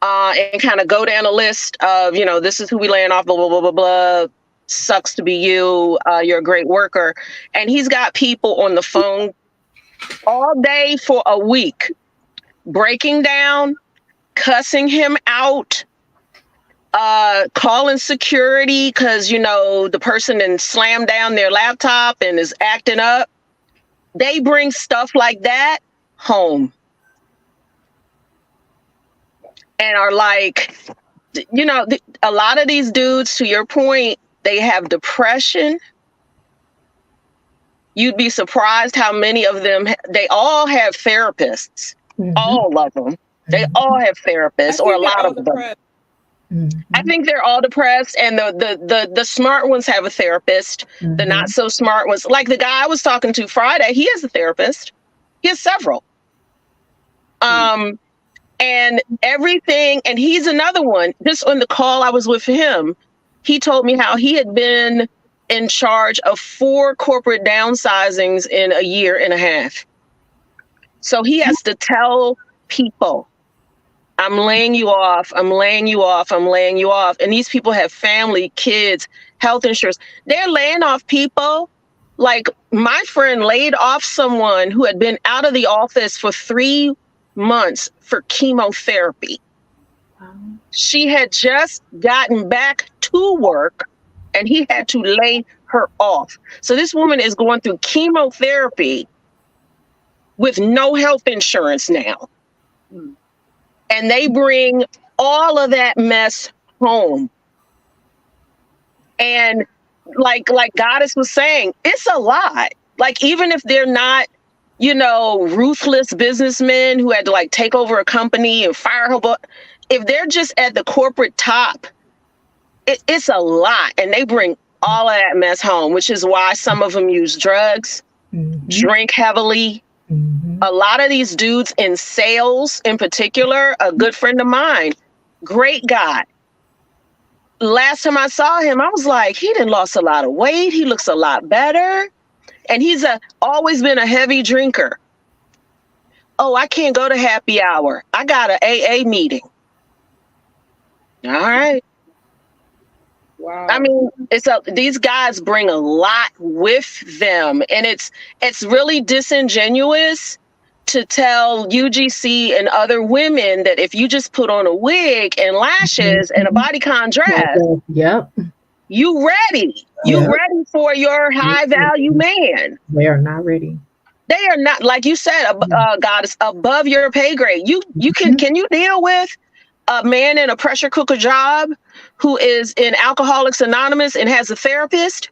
and kind of go down a list of, you know, this is who we laying off, blah, blah, blah, blah, blah. Sucks to be you. You're a great worker. And he's got people on the phone all day for a week, breaking down, cussing him out, calling security because, you know, the person then slammed down their laptop and is acting up. They bring stuff like that home and are like, you know, a lot of these dudes, to your point, they have depression. You'd be surprised how many of them, they all have therapists. All of them. They all have therapists, or a lot of them. I think they're all depressed, and the smart ones have a therapist. The not so smart ones, like the guy I was talking to Friday, he has a therapist. He has several. And everything, and he's another one. Just on the call I was with him, he told me how he had been in charge of 4 corporate downsizings in a year and a half. So he has to tell people, I'm laying you off, I'm laying you off, I'm laying you off. And these people have family, kids, health insurance. They're laying off people. Like my friend laid off someone who had been out of the office for 3 months for chemotherapy. She had just gotten back to work and he had to lay her off. So this woman is going through chemotherapy with no health insurance now. And they bring all of that mess home. And like Goddess was saying, it's a lot. Like, even if they're not, you know, ruthless businessmen who had to like take over a company and fire her, but if they're just at the corporate top, it's a lot. And they bring all of that mess home, which is why some of them use drugs, drink heavily. A lot of these dudes in sales in particular, a good friend of mine, great guy. Last time I saw him, I was like, he done lost a lot of weight. He looks a lot better. And he's always been a heavy drinker. Oh, I can't go to happy hour. I got an AA meeting. All right. Wow. I mean, these guys bring a lot with them, and it's really disingenuous to tell UGC and other women that if you just put on a wig and lashes and a bodycon dress, you ready. You ready for your high value man. They are not ready. They are not, like you said, Goddess, above your pay grade. You can you deal with a man in a pressure cooker job who is in Alcoholics Anonymous and has a therapist?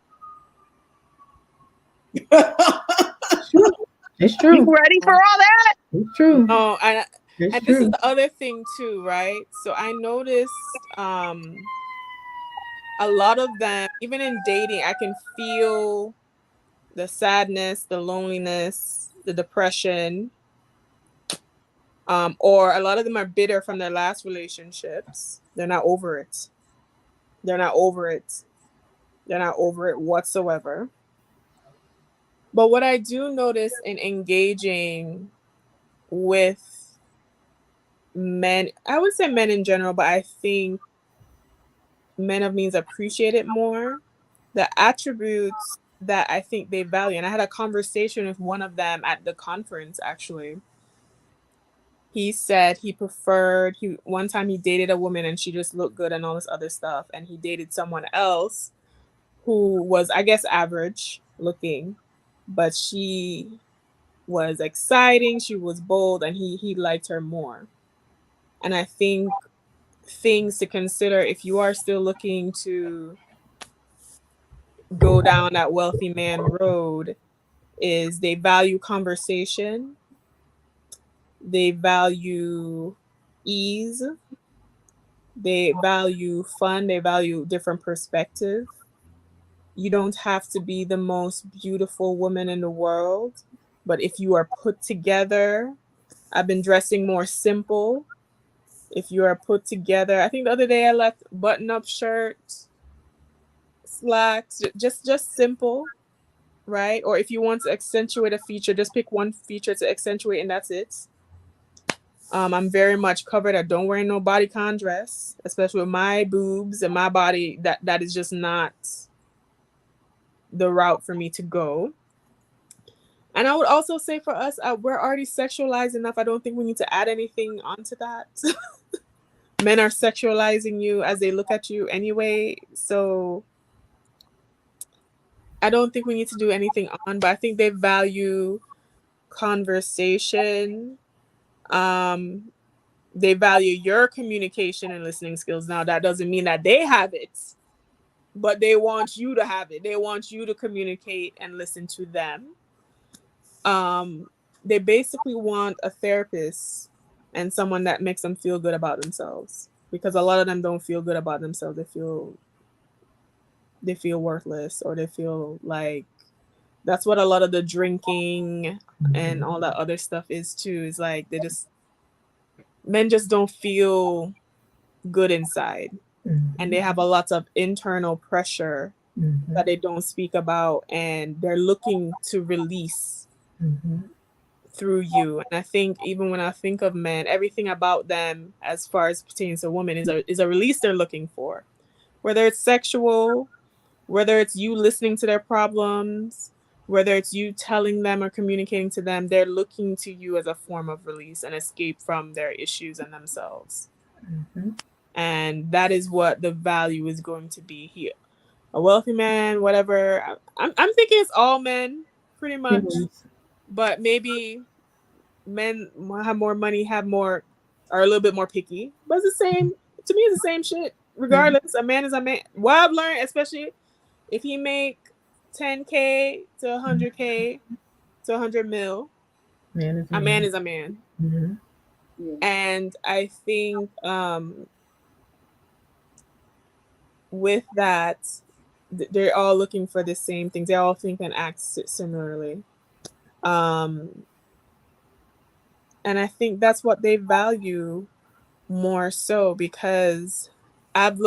It's true. You ready for all that? It's true. Oh, and this is the other thing too, right? So I noticed a lot of them, even in dating, I can feel the sadness, the loneliness, the depression, or a lot of them are bitter from their last relationships. They're not over it. They're not over it. They're not over it whatsoever. But what I do notice in engaging with men, I would say men in general, but I think men of means appreciate it more. The attributes that I think they value. And I had a conversation with one of them at the conference, actually. He said he preferred, one time he dated a woman and she just looked good and all this other stuff. And he dated someone else who was, I guess, average looking, but she was exciting, she was bold, and he liked her more. And I think things to consider if you are still looking to go down that wealthy man road is they value conversation, they value ease, they value fun, they value different perspective. You don't have to be the most beautiful woman in the world, but if you are put together, I've been dressing more simple. If you are put together, I think the other day I left button-up shirt, slacks, just simple, right? Or if you want to accentuate a feature, just pick one feature to accentuate and that's it. I'm very much covered. I don't wear no bodycon dress, especially with my boobs and my body. That is just not the route for me to go. And I would also say for us, we're already sexualized enough. I don't think we need to add anything onto that. Men are sexualizing you as they look at you anyway. So I don't think we need to do anything on, but I think they value conversation. They value your communication and listening skills. Now, that doesn't mean that they have it, but they want you to have it. They want you to communicate and listen to them. They basically want a therapist and someone that makes them feel good about themselves, because a lot of them don't feel good about themselves. They feel worthless, or they feel like that's what a lot of the drinking and all that other stuff is too. Is like men just don't feel good inside, and they have a lot of internal pressure that they don't speak about, and they're looking to release through you. And I think even when I think of men, everything about them as far as pertains to women is a release they're looking for, whether it's sexual, whether it's you listening to their problems, whether it's you telling them or communicating to them. They're looking to you as a form of release and escape from their issues and themselves. And that is what the value is going to be here. A wealthy man, whatever. I'm thinking it's all men, pretty much. But maybe men have more money, are a little bit more picky. But it's the same. To me, it's the same shit. Regardless, a man is a man. What I've learned, especially if he make 10K to 100K to 100 mil, a man is a man. And I think with that, they're all looking for the same things. They all think and act similarly. And I think that's what they value more so, because I've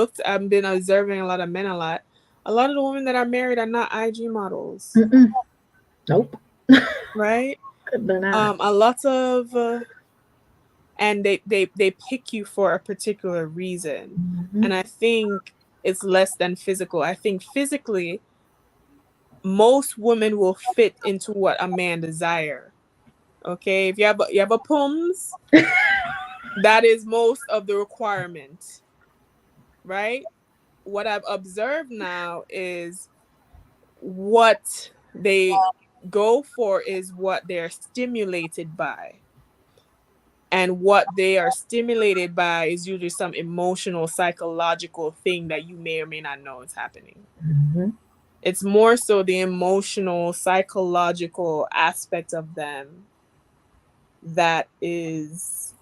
been observing a lot of men a lot. A lot of the women that are married are not IG models. Nope. Right? They're not. A lot of and they pick you for a particular reason. And I think it's less than physical. I think physically most women will fit into what a man desire. Okay, if you have a pums, that is most of the requirement, right? What I've observed now is what they go for is what they're stimulated by. And what they are stimulated by is usually some emotional, psychological thing that you may or may not know is happening. It's more so the emotional, psychological aspect of them that is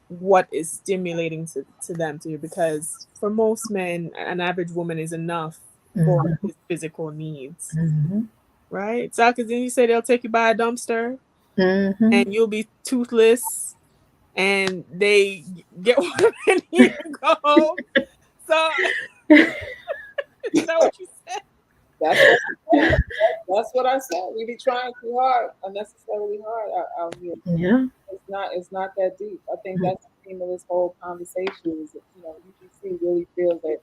what is stimulating to them too. Because for most men, an average woman is enough for his physical needs. right? So, because then you say they'll take you by a dumpster Mm-hmm. and you'll be toothless, and they get one and you go home. So, is that what you said? That's what I said. That's what I said. We be trying too hard, unnecessarily hard out here. Yeah. It's not that deep. I think that's the theme of this whole conversation is that, UGC really feels that,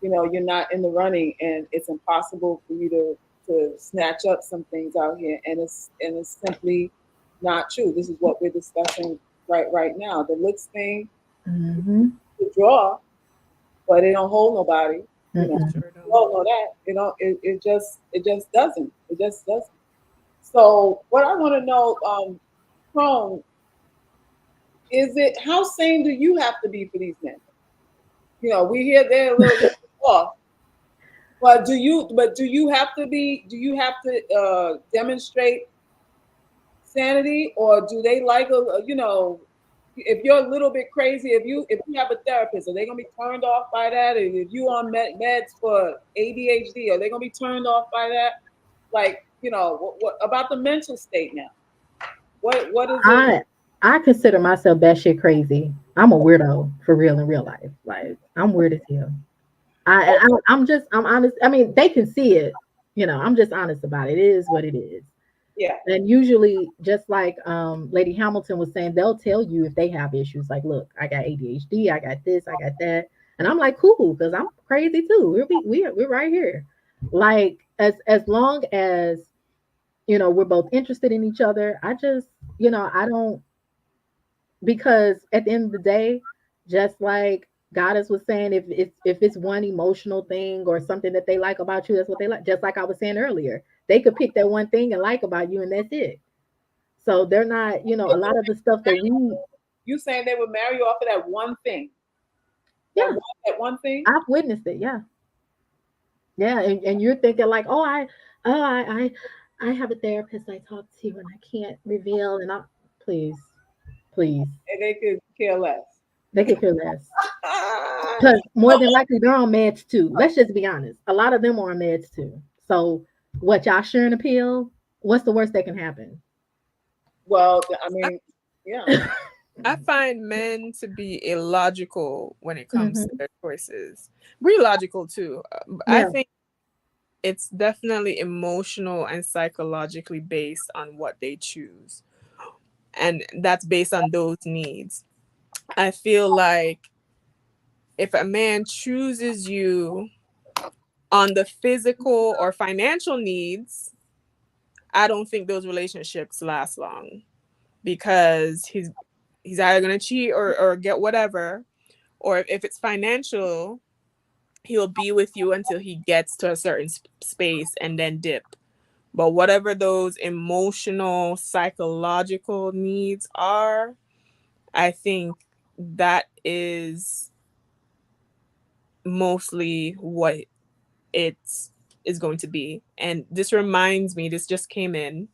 you're not in the running and it's impossible for you to snatch up some things out here, and it's simply not true. This is what we're discussing right now. The looks thing, Mm-hmm. the draw, but it don't hold nobody. Mm-mm. Sure You don't. all know that. It just doesn't. It just doesn't. So what I want to know, Crone, is it how sane do you have to be for these men? We hear they're a little bit off, but do you have to be? Do you have to demonstrate sanity, or do they like if you're a little bit crazy, if you have a therapist, are they gonna be turned off by that? And if you on meds for ADHD, are they gonna be turned off by that? Like, what about the mental state now? What is it? I I consider myself batshit crazy. I'm a weirdo for real in real life. Like I'm weird as hell. I'm honest. I mean, they can see it. I'm just honest about it. It is what it is. Yeah, And usually, just like Lady Hamilton was saying, they'll tell you if they have issues. Like, look, I got ADHD, I got this, I got that, and I'm like, cool, because I'm crazy too. We're right here. Like, as long as we're both interested in each other. I just I don't, because at the end of the day, just like Goddess was saying, if it's one emotional thing or something that they like about you, that's what they like. Just like I was saying earlier, they could pick that one thing and like about you, and that's it. So they're not, a lot of the stuff that we, you saying they would marry you off of that one thing? That yeah, one, that one thing? I've witnessed it. Yeah, yeah, and you're thinking like, oh, I have a therapist I talk to, and I can't reveal, and I, please, please, And they could care less. they could care less. Ah, Because more than likely they're on meds too. Let's just be honest. A lot of them are on meds too. So what, y'all sharing a pill? What's the worst that can happen? well, I mean, yeah. I find men to be illogical when it comes to Hmm. their choices. We're logical too. I Yeah. think it's definitely emotional and psychologically based on what they choose. And that's based on those needs. I feel like if a man chooses you on the physical or financial needs, I don't think those relationships last long because he's either gonna cheat or get whatever, or if it's financial, he'll be with you until he gets to a certain space and then dip. But whatever those emotional, psychological needs are, I think that is mostly what it is going to be. And this reminds me, this just came in.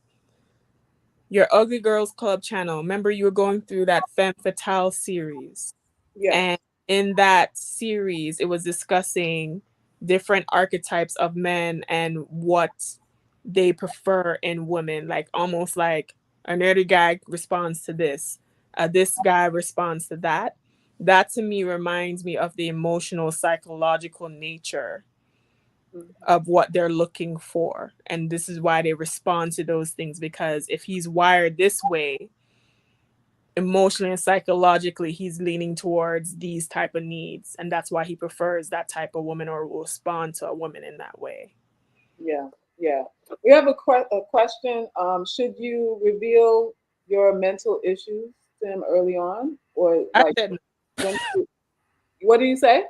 Your Ugly Girls Club channel. Remember, you were going through that Femme Fatale series. Yes. And in that series, it was discussing different archetypes of men and what they prefer in women. Like almost like a nerdy guy responds to this guy responds to that. That to me reminds me of the emotional, psychological nature Mhm. of what they're looking for. And this is why they respond to those things, because if he's wired this way, emotionally and psychologically, he's leaning towards these type of needs, and that's why he prefers that type of woman or will respond to a woman in that way. Yeah, yeah. We have a question. Should you reveal your mental issues to him early on, or I like said when? What do you say?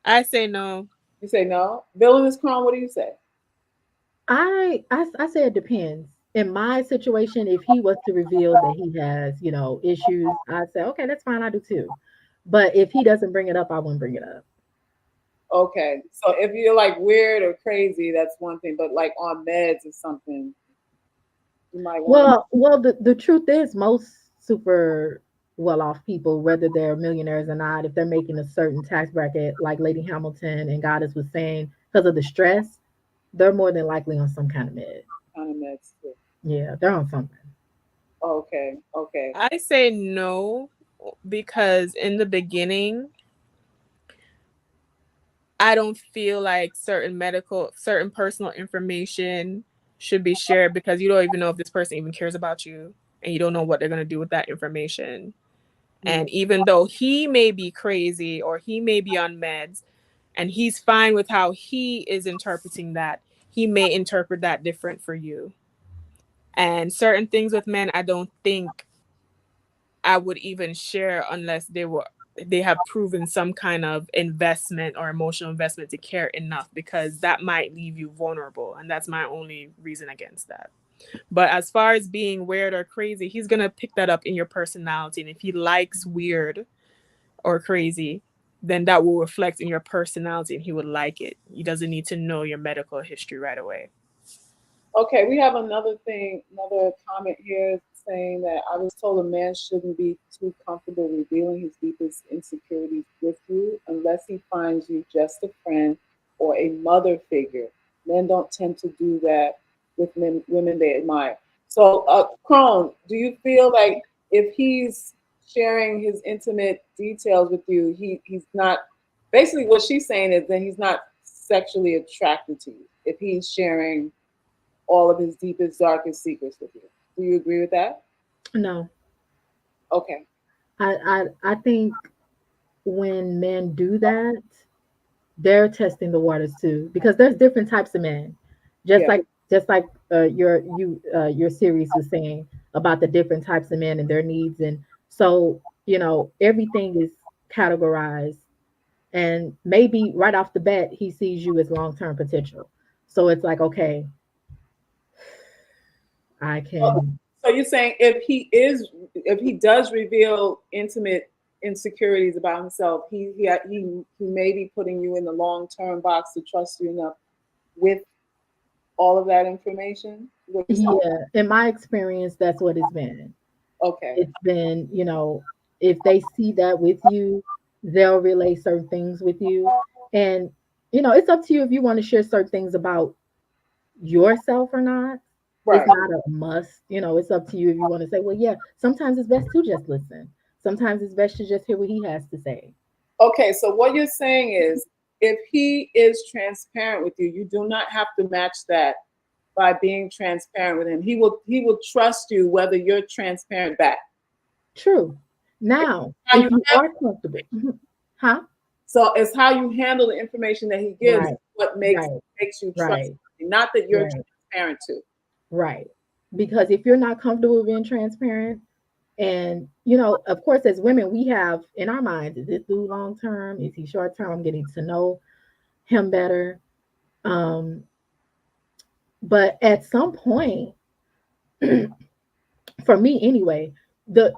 I say no. You say no. Villainous Crown. What do you say? I say it depends. In my situation, if he was to reveal that he has, issues, I'd say, okay, that's fine, I do too. But if he doesn't bring it up, I wouldn't bring it up. Okay, so if you're like weird or crazy, that's one thing. But like on meds or something, you might want to. Well, the truth is most super well off people, whether they're millionaires or not, if they're making a certain tax bracket, like Lady Hamilton and Goddess was saying, because of the stress, they're more than likely on some kind of med. kind of meds too. Yeah, they're on something. Okay, okay. I say no because in the beginning, I don't feel like certain personal information should be shared because you don't even know if this person even cares about you and you don't know what they're going to do with that information. Mm. And even though he may be crazy or he may be on meds and he's fine with how he is interpreting that, he may interpret that different for you. And certain things with men, I don't think I would even share unless they have proven some kind of investment or emotional investment to care enough, because that might leave you vulnerable, and that's my only reason against that. But as far as being weird or crazy, he's going to pick that up in your personality, and if he likes weird or crazy, then that will reflect in your personality and he would like it. He doesn't need to know your medical history right away. Okay, we have another thing, another comment here saying that I was told a man shouldn't be too comfortable revealing his deepest insecurities with you unless he finds you just a friend or a mother figure. Men don't tend to do that with women they admire. So, Crone, do you feel like if he's sharing his intimate details with you, he's not, basically what she's saying is that he's not sexually attracted to you if he's sharing all of his deepest, darkest secrets with you. Do you agree with that? No, Okay. I think when men do that, they're testing the waters too, because there's different types of men. Just Yeah. like your series was saying about the different types of men and their needs, and so everything is categorized, and maybe right off the bat he sees you as long-term potential. So it's like, okay, I So, can. so you're saying if he does reveal intimate insecurities about himself, he may be putting you in the long term box to trust you enough with all of that information. What you're saying? Yeah, in my experience, that's what it's been. Okay. It's been, if they see that with you, they'll relay certain things with you. And, it's up to you if you want to share certain things about yourself or not. It's Right. not a must. It's up to you if you want to say, well, yeah, sometimes it's best to just listen. Sometimes it's best to just hear what he has to say. Okay. So what you're saying is, if he is transparent with you, you do not have to match that by being transparent with him. He will trust you whether you're transparent back. True. Now, How if you you are comfortable, huh? So it's how you handle the information that he gives Right, what right, makes you trust, right, not that you're right, transparent to. right. Because if you're not comfortable being transparent, and of course, as women, we have in our minds, is it through long term? Is he short term? I'm getting to know him better. Um, but at some point, for me anyway,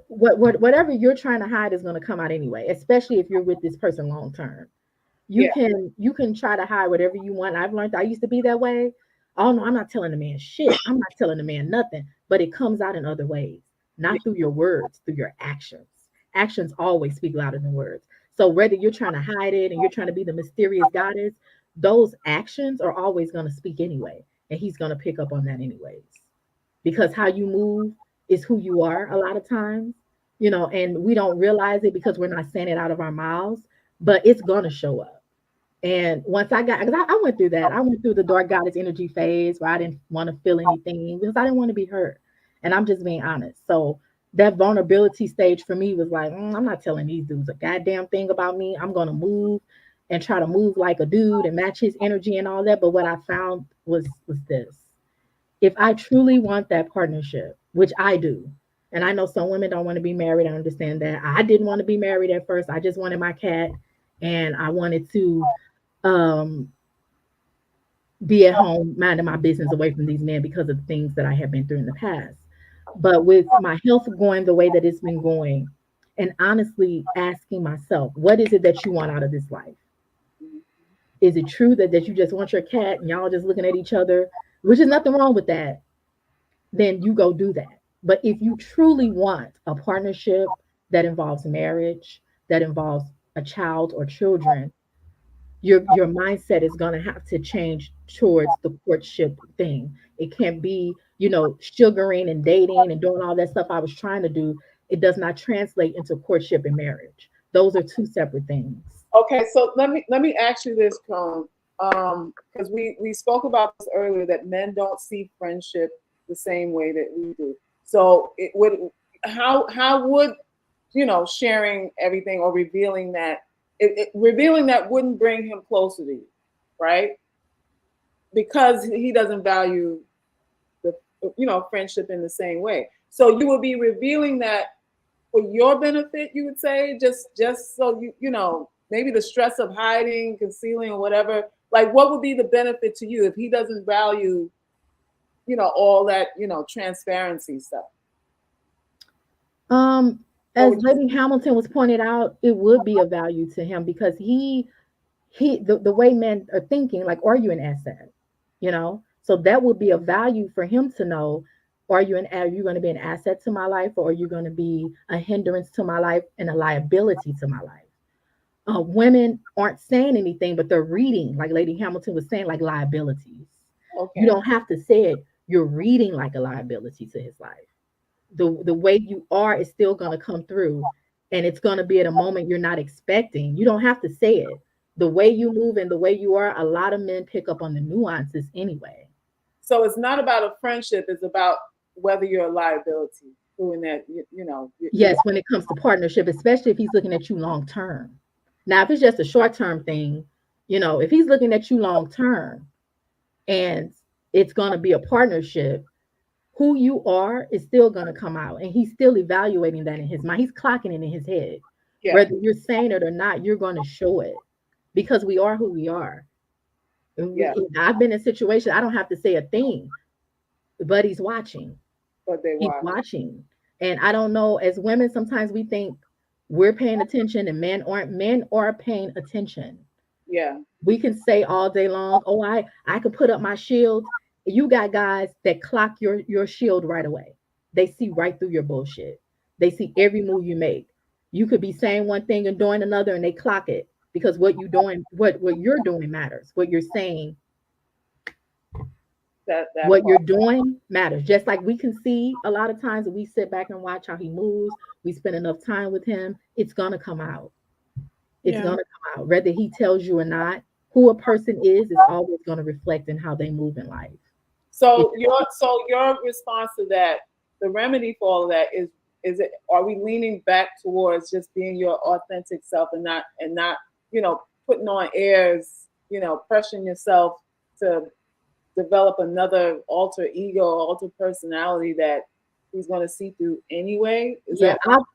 whatever you're trying to hide is going to come out anyway, especially if you're with this person long term. You Yeah. can you can try to hide whatever you want. I've learned, I used to be that way. Oh no, I'm not telling the man shit. I'm not telling the man nothing. But it comes out in other ways, Yeah. not through your words, through your actions. Actions always speak louder than words. So whether you're trying to hide it and you're trying to be the mysterious goddess, those actions are always going to speak anyway. And he's going to pick up on that anyways. Because how you move is who you are a lot of times, and we don't realize it because we're not saying it out of our mouths, but it's going to show up. And once I got, because I went through that, I went through the dark goddess energy phase where I didn't want to feel anything because I didn't want to be hurt. And I'm just being honest. So that vulnerability stage for me was like, I'm not telling these dudes a goddamn thing about me. I'm going to move and try to move like a dude and match his energy and all that. But what I found was this. If I truly want that partnership, which I do, and I know some women don't want to be married, I understand that. I didn't want to be married at first. I just wanted my cat and I wanted to um, be at home minding my business away from these men because of things that I have been through in the past. But with my health going the way that it's been going, and honestly asking myself, what is it that you want out of this life? Is it true that you just want your cat and y'all just looking at each other, which is nothing wrong with that? Then you go do that. But if you truly want a partnership that involves marriage, that involves a child or children, your mindset is going to have to change towards the courtship thing. It can't be, sugaring and dating and doing all that stuff I was trying to do. It does not translate into courtship and marriage. Those are two separate things. Okay, so let me ask you this, Cone, because we spoke about this earlier that men don't see friendship the same way that we do. So it would how would sharing everything or revealing that revealing that wouldn't bring him closer to you, right? Because he doesn't value the friendship in the same way. So you would be revealing that for your benefit, you would say, just so maybe the stress of hiding, concealing, or whatever. Like, what would be the benefit to you if he doesn't value all that transparency stuff? As Lady Hamilton was pointed out, it would be of value to him because the way men are thinking, like, are you an asset? So that would be a value for him to know, are you going to be an asset to my life, or are you going to be a hindrance to my life and a liability to my life? Women aren't saying anything, but they're reading, like Lady Hamilton was saying, like liabilities. Okay. You don't have to say it. You're reading like a liability to his life. The way you are is still going to come through, and it's going to be at a moment you're not expecting. You don't have to say it. The way you move and the way you are, a lot of men pick up on the nuances anyway. So it's not about a friendship, it's about whether you're a liability doing that. Yes, when it comes to partnership, especially if he's looking at you long term. Now, if it's just a short term thing, if he's looking at you long term and it's going to be a partnership, who you are is still going to come out, and he's still evaluating that in his mind. He's clocking it in his head. Yeah. Whether you're saying it or not, you're going to show it because we are who we are. Yeah. I've been in situations I don't have to say a thing, but he's watching. But He's watching. And I don't know, as women, sometimes we think we're paying attention and men aren't. Men are paying attention. Yeah. We can say all day long, oh, I could put up my shield. You got guys that clock your shield right away. They see right through your bullshit. They see every move you make. You could be saying one thing and doing another, and they clock it because what you're doing matters. What you're saying, what you're doing matters. Just like we can see a lot of times when we sit back and watch how he moves, we spend enough time with him, it's gonna come out. It's gonna come out. Whether he tells you or not, who a person is always gonna reflect in how they move in life. So your response to that, the remedy for all of that is it, are we leaning back towards just being your authentic self and not putting on airs, pressuring yourself to develop another alter ego, alter personality that he's going to see through anyway?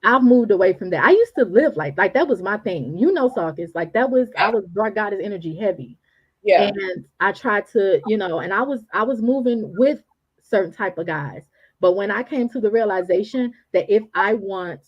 I've moved away from that. I used to live like that was my thing. Sarkis, like that was I was dark goddess energy heavy. Yeah. And I tried to, and I was moving with certain type of guys. But when I came to the realization that if I want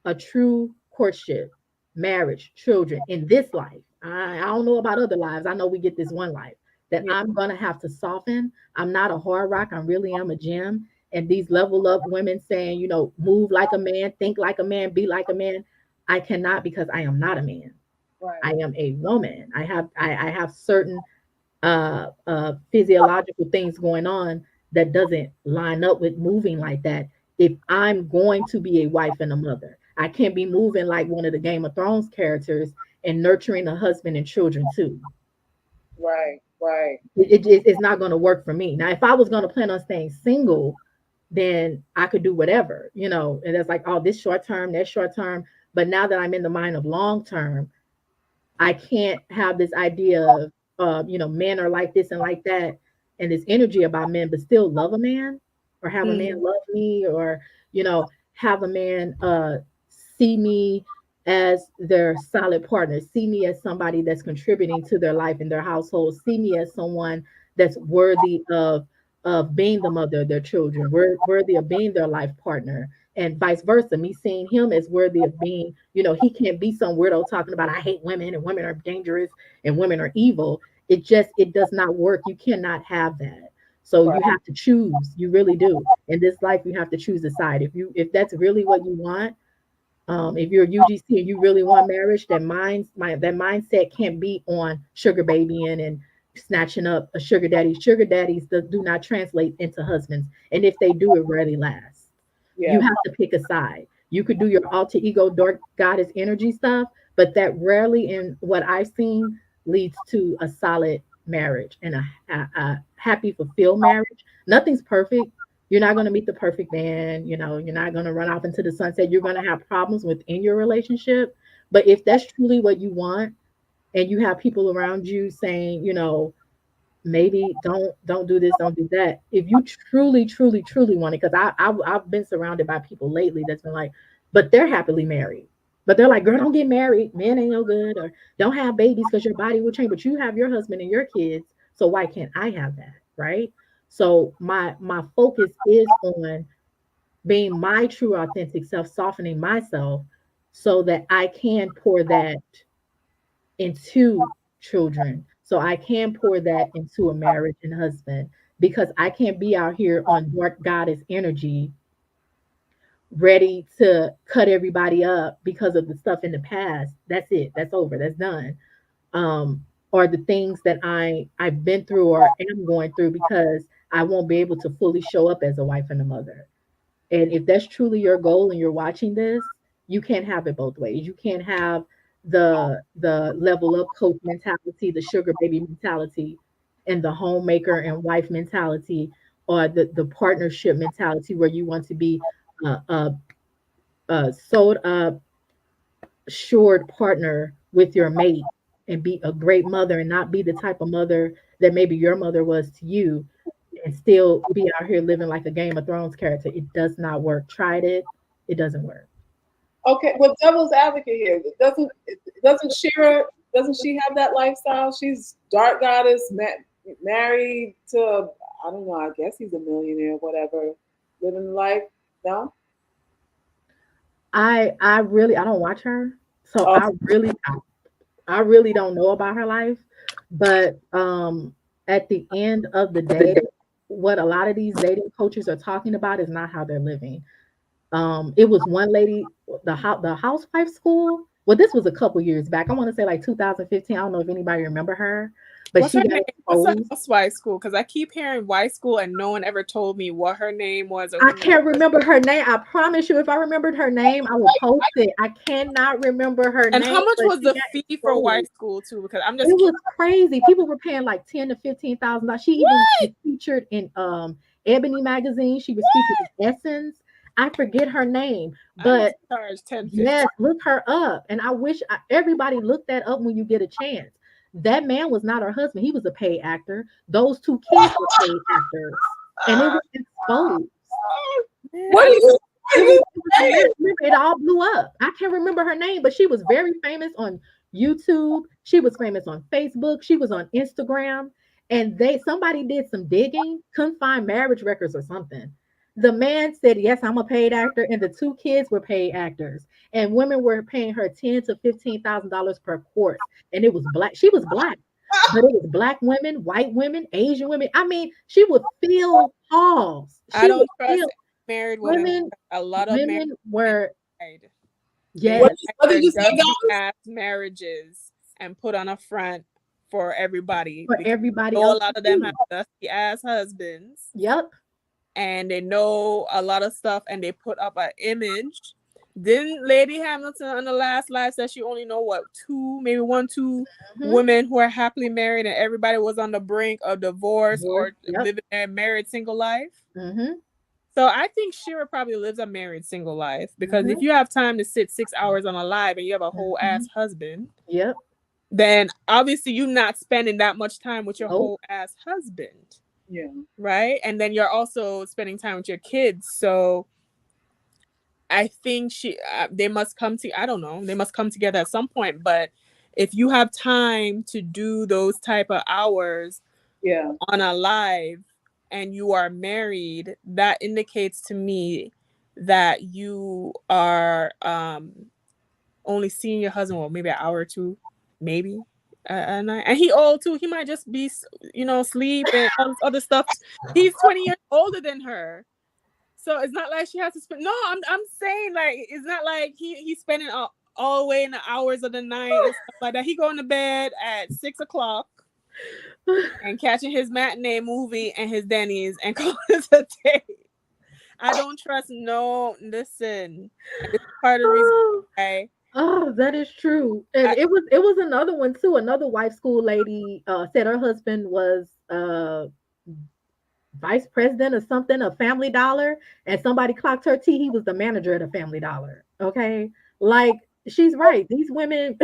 a true courtship, marriage, children in this life, I don't know about other lives. I know we get this one life that I'm gonna have to soften. I'm not a hard rock. I really am a gem. And these level up women saying, move like a man, think like a man, be like a man. I cannot, because I am not a man. Right. I am a woman. I have certain physiological things going on that doesn't line up with moving like that. If I'm going to be a wife and a mother, I can't be moving like one of the Game of Thrones characters and nurturing a husband and children too. Right. It's not going to work for me. Now, if I was going to plan on staying single, then I could do whatever, and it's like, oh, this short term, that short term. But now that I'm in the mind of long term, I can't have this idea of, men are like this and like that, and this energy about men, but still love a man or have a man love me, or, have a man see me as their solid partner, see me as somebody that's contributing to their life and their household, see me as someone that's worthy of being the mother of their children, worthy of being their life partner, and vice versa. Me seeing him as worthy of being, he can't be some weirdo talking about I hate women and women are dangerous and women are evil. It does not work. You cannot have that. So you have to choose. You really do. In this life, you have to choose a side. If that's really what you want, If you're UGC and you really want marriage, then that mindset can't be on sugar babying and snatching up a sugar daddy. Sugar daddies do not translate into husbands, and if they do, it rarely lasts. You Yeah. have to pick a side. You could do your alter ego, dark goddess energy stuff, but that rarely, in what I've seen, leads to a solid marriage and a happy, fulfilled marriage. Nothing's perfect. You're not going to meet the perfect man. You're not going to run off into the sunset. You're going to have problems within your relationship. But if that's truly what you want, and you have people around you saying, maybe don't do this, don't do that. If you truly, truly, truly want it, because I've been surrounded by people lately that's been like, but they're happily married. But they're like, girl, don't get married. Men ain't no good, or don't have babies because your body will change. But you have your husband and your kids, so why can't I have that? Right? So my focus is on being my true authentic self, softening myself so that I can pour that into children. So I can pour that into a marriage and husband, because I can't be out here on dark goddess energy ready to cut everybody up because of the stuff in the past. That's it. That's over. That's done. Or the things that I've been through or am going through, because I won't be able to fully show up as a wife and a mother. And if that's truly your goal and you're watching this, you can't have it both ways. You can't have the level up coach mentality, the sugar baby mentality, and the homemaker and wife mentality, or the partnership mentality where you want to be a sold up, assured partner with your mate and be a great mother, and not be the type of mother that maybe your mother was to you, and still be out here living like a Game of Thrones character. It does not work. Tried it. It doesn't work. Okay, well, devil's advocate here. Doesn't Shira, doesn't she have that lifestyle? She's dark goddess, married to, I don't know, I guess he's a millionaire, whatever, living life. No? I don't watch her. So Oh, I really don't know about her life. But at the end of the day, what a lot of these dating coaches are talking about is not how they're living. It was one lady, the housewife school. Well, this was a couple years back. I want to say like 2015. I don't know if anybody remember her, but What's she her got name? What's the exposed. housewife school? Because I keep hearing Y school and no one ever told me what her name was or I who. can't remember her name. I promise you, if I remembered her name, I would post it. I cannot remember her And name, how much but was she the got fee for Y exposed. school too? Because I'm just It was crazy. People were paying like $10,000 to $15,000. She even was featured in Ebony magazine. She was featured in Essence. I forget her name, I need to but charge 10, 15. yes, look her up. And I wish everybody looked that up when you get a chance. That man was not her husband. He was a paid actor. Those two kids were paid actors. And it was exposed. what are you, what are you It was a mess. saying? Remember, it all blew up. I can't remember her name, but she was very famous on YouTube. She was famous on Facebook. She was on Instagram. And somebody did some digging, couldn't find marriage records or something. The man said, "Yes, I'm a paid actor," and the two kids were paid actors. And women were paying her $10,000 to $15,000 per course. And it was black. She was black, but it was black women, white women, Asian women. I mean, she would fill halls. I She would don't trust fill married women. women. A lot of married Women women were, died. They yes, What were did you say, dusty guys? ass marriages and put on a front for everybody for because everybody you know, a else lot to of them have see. dusty ass husbands Yep. and they know a lot of stuff and they put up an image. Didn't Lady Hamilton on the last live said she only know what two, maybe one, two Hmm. women who are happily married and everybody was on the brink of divorce Divorce. or Yep. living their married single life? Hmm. So I think Shira probably lives a married single life because if Hmm. you have time to sit 6 hours on a live and you have a whole Hmm. ass husband, Yep. then obviously you're not spending that much time with your Nope. whole ass husband, Yeah. right? And then you're also spending time with your kids. So I think they must come to, I don't know, they must come together at some point. But if you have time to do those type of hours Yeah. on a live and you are married, that indicates to me that you are only seeing your husband, well, maybe an hour or two, maybe a night. And he old too. He might just be, sleep and all this other stuff. He's 20 years older than her. So it's not like she has to spend. No, I'm saying like it's not like he's spending all the way in the hours of the night and stuff like that. He going to bed at 6 o'clock and catching his matinee movie and his Denny's and calling it a day. I don't trust no. Listen, and this is part of the reason why. Oh, that is true. And it was another one too. Another wife school lady said her husband was vice president or something of Family Dollar, and somebody clocked her tea. He was the manager at a Family Dollar. Okay, like she's right. These women,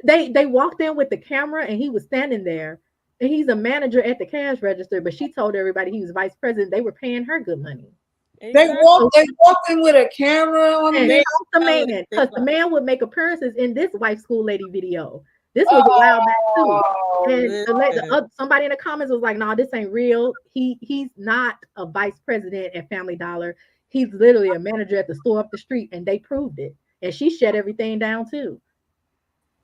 they walked in with the camera, and he was standing there, and he's a manager at the cash register. But she told everybody he was vice president. They were paying her good money. They walked in with a camera on And them. the man, because the man would make appearances in this wife school lady video. This was a while back too. And somebody in the comments was like, "No, this ain't real. He's not a vice president at Family Dollar. He's literally a manager at the store up the street," and they proved it. And she shut everything down too.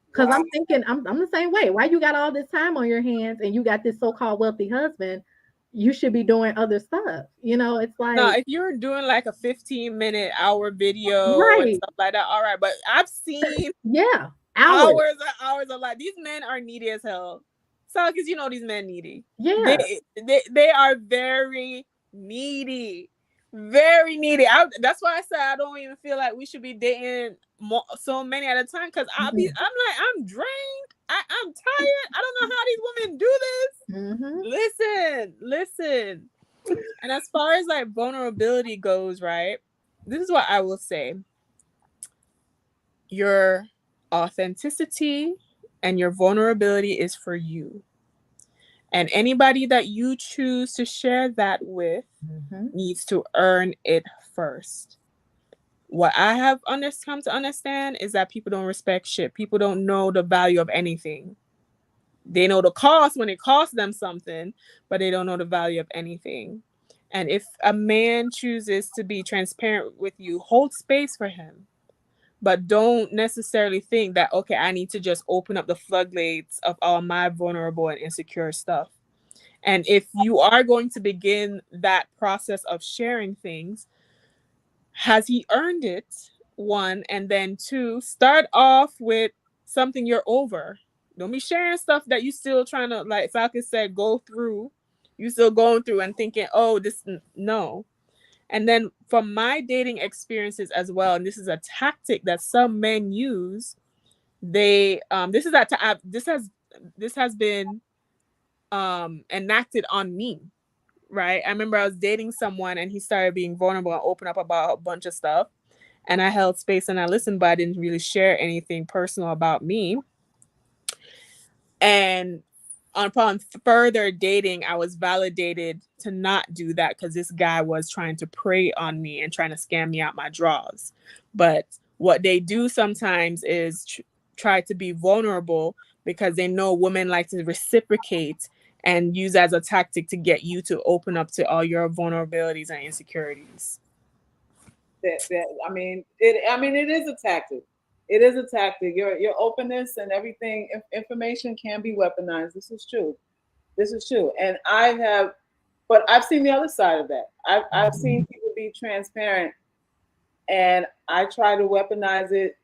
Because I'm thinking, I'm the same way. Why you got all this time on your hands and you got this so-called wealthy husband? You should be doing other stuff. It's like, no, if you're doing like a 15-minute hour video and stuff like that, all right. But I've seen hours and hours of like these men are needy as hell. So because these men needy. Yeah. They are very needy. Very needy. That's why I said I don't even feel like we should be dating so many at a time, because I'm drained. I'm tired. I don't know how these women do this. Listen. And as far as like vulnerability goes, right? This is what I will say. Your authenticity and your vulnerability is for you. And anybody that you choose to share that with needs to earn it first. What I have come to understand is that people don't respect shit. People don't know the value of anything. They know the cost when it costs them something, but they don't know the value of anything. And if a man chooses to be transparent with you, hold space for him. But don't necessarily think that, okay, I need to just open up the floodgates of all my vulnerable and insecure stuff. And if you are going to begin that process of sharing things, has he earned it? One, and then two, start off with something you're over. Don't be sharing stuff that you still trying to, like Falcon said, go through. You still going through and thinking, oh, no. And then from my dating experiences as well, and this is a tactic that some men use, this has been enacted on me, right? I remember I was dating someone and he started being vulnerable and open up about a bunch of stuff, and I held space and I listened, but I didn't really share anything personal about me. And upon further dating, I was validated to not do that because this guy was trying to prey on me and trying to scam me out my drawers. But what they do sometimes is try to be vulnerable because they know women like to reciprocate and use as a tactic to get you to open up to all your vulnerabilities and insecurities. It is a tactic. It is a tactic. Your openness and everything, information can be weaponized. This is true. And I've seen the other side of that. I've seen people be transparent, and I try to weaponize it,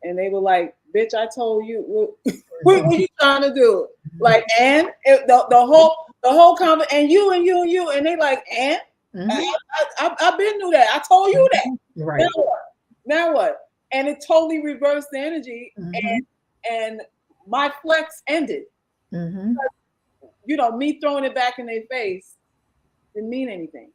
and they were like, "Bitch, I told you. What you trying to do?" Like, and the whole comment, and you, and they like, and I've been through that. I told you that. Right. Now what? And it totally reversed the energy, and my flex ended. Me throwing it back in their face didn't mean anything.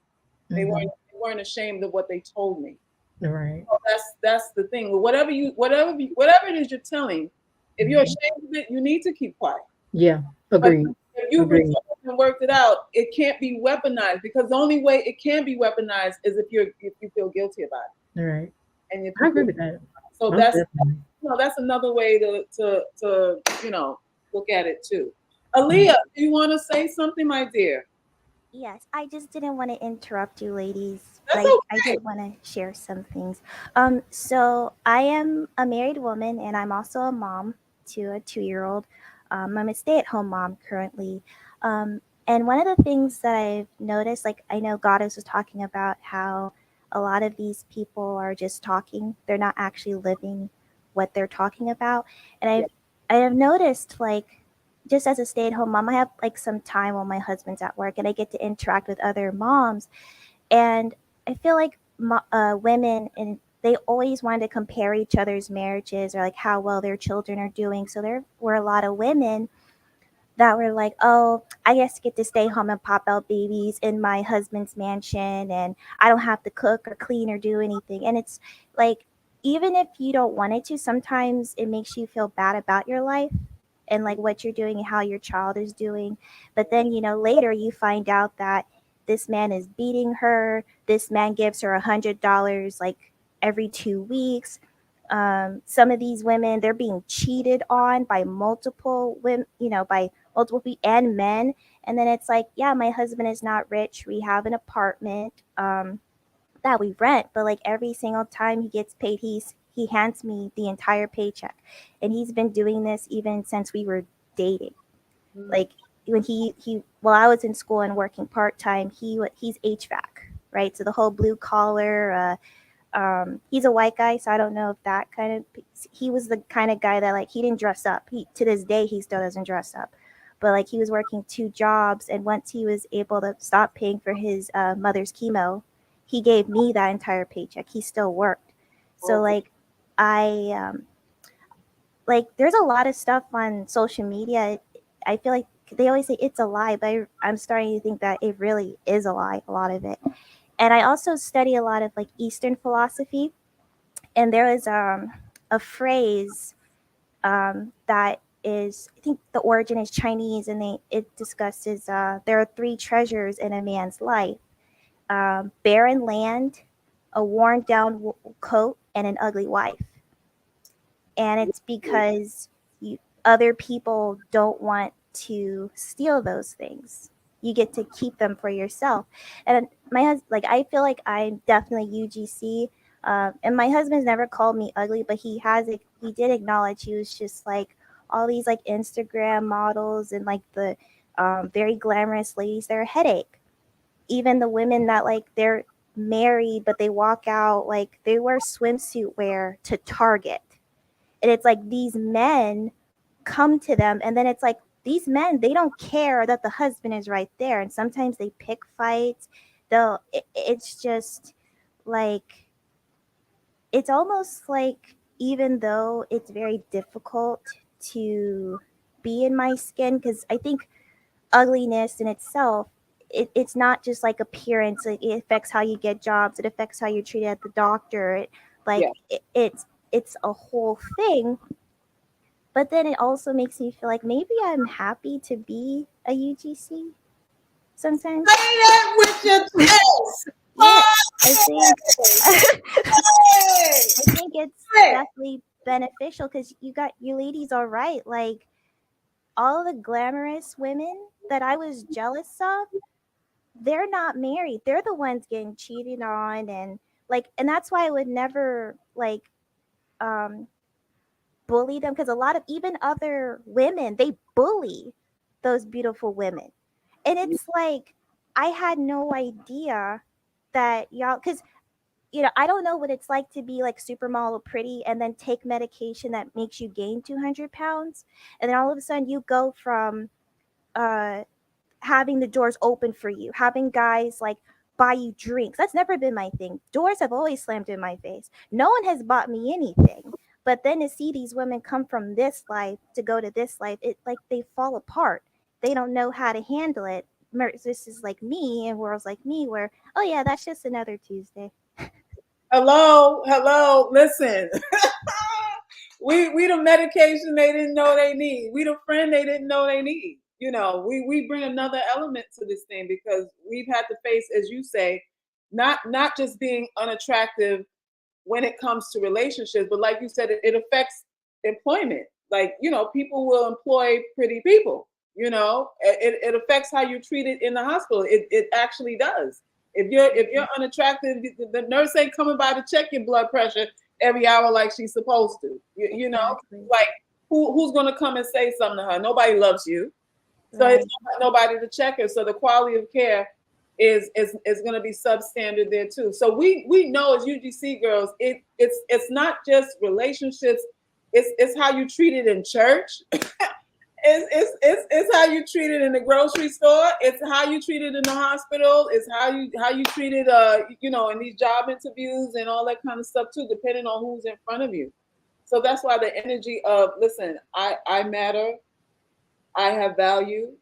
They weren't ashamed of what they told me. Right. So that's the thing. Whatever it is you're telling, if you're ashamed of it, you need to keep quiet. Yeah, agreed. But if you've and worked it out, it can't be weaponized, because the only way it can be weaponized is if you feel guilty about it. Right. And if I agree with that. So that's another way to look at it too. Aaliyah, do you want to say something, my dear? Yes, I just didn't want to interrupt you, ladies. That's I okay. did want to share some things. So I am a married woman, and I'm also a mom to a 2-year-old. I'm a stay-at-home mom currently. And And one of the things that I've noticed, like I know Goddess was talking about how a lot of these people are just talking, they're not actually living what they're talking about. And Yeah. I have noticed, like, just as a stay-at-home mom, I have like some time while my husband's at work and I get to interact with other moms. And I feel like women, and they always wanted to compare each other's marriages or like how well their children are doing. So there were a lot of women that were like, oh, I guess get to stay home and pop out babies in my husband's mansion, and I don't have to cook or clean or do anything. And it's like, even if you don't want it to, sometimes it makes you feel bad about your life and like what you're doing and how your child is doing. But then, later you find out that this man is beating her. This man gives her $100 like every 2 weeks. Some of these women, they're being cheated on by multiple women, by multiple people and men. And then it's like, yeah, my husband is not rich. We have an apartment that we rent, but like every single time he gets paid, he hands me the entire paycheck, and he's been doing this even since we were dating. Mm. Like when he while I was in school and working part time, he's HVAC, right? So the whole blue collar. He's a white guy, so I don't know if that kind of, he was the kind of guy that like he didn't dress up. He, to this day, he still doesn't dress up, but like he was working two jobs, and once he was able to stop paying for his mother's chemo, he gave me that entire paycheck. He still worked. So Okay. like I like there's a lot of stuff on social media. I feel like they always say it's a lie, but I'm starting to think that it really is a lie, a lot of it. And I also study a lot of like Eastern philosophy, and there is a phrase that is, I think the origin is Chinese, and it discusses there are three treasures in a man's life: barren land, a worn down coat, and an ugly wife. And it's because other people don't want to steal those things. You get to keep them for yourself. And my husband, like, I feel like I'm definitely UGC. And my husband's never called me ugly, but he did acknowledge, he was just like, all these like Instagram models and like the very glamorous ladies, they're a headache. Even the women that like they're married, but they walk out like they wear swimsuit wear to Target. And it's like these men come to them, and then it's like these men, they don't care that the husband is right there, and sometimes they pick fights. It's just like, it's almost like, even though it's very difficult to be in my skin, because I think ugliness in itself, it's not just like appearance. Like, it affects how you get jobs, it affects how you're treated at the doctor. Yeah. It's a whole thing. But then it also makes me feel like maybe I'm happy to be a UGC sometimes. Say that with your chest. Yeah, I think Hey! I think it's Hey! definitely beneficial, because you ladies are right. Like, all the glamorous women that I was jealous of, they're not married. They're the ones getting cheated on, and that's why I would never like um bully them, because a lot of even other women, they bully those beautiful women. And it's like, I had no idea that y'all, because I don't know what it's like to be like supermodel pretty and then take medication that makes you gain 200 pounds, and then all of a sudden you go from uh having the doors open for you, having guys like buy you drinks. That's never been my thing. Doors have always slammed in my face. No one has bought me anything. But then to see these women come from this life to go to this life, it like they fall apart. They don't know how to handle it. This is like me, and worlds like me where, oh yeah, that's just another Tuesday. Hello, hello. Listen, we the medication they didn't know they need. We the friend they didn't know they need. We bring another element to this thing because we've had to face, as you say, not just being unattractive when it comes to relationships, but like you said, it affects employment. Like, people will employ pretty people. It affects how you're treated in the hospital. It actually does. If you're unattractive, the nurse ain't coming by to check your blood pressure every hour like she's supposed to. Exactly. Like who's gonna come and say something to her? Nobody loves you. So it's Right. nobody to check her. So the quality of care is going to be substandard there too. So we know as UGC girls, it's not just relationships. It's how you treat it in church. It's how you treat it in the grocery store. It's how you treat it in the hospital. It's how you treat it in these job interviews and all that kind of stuff too, depending on who's in front of you. So that's why the energy of listen, I matter, I have value.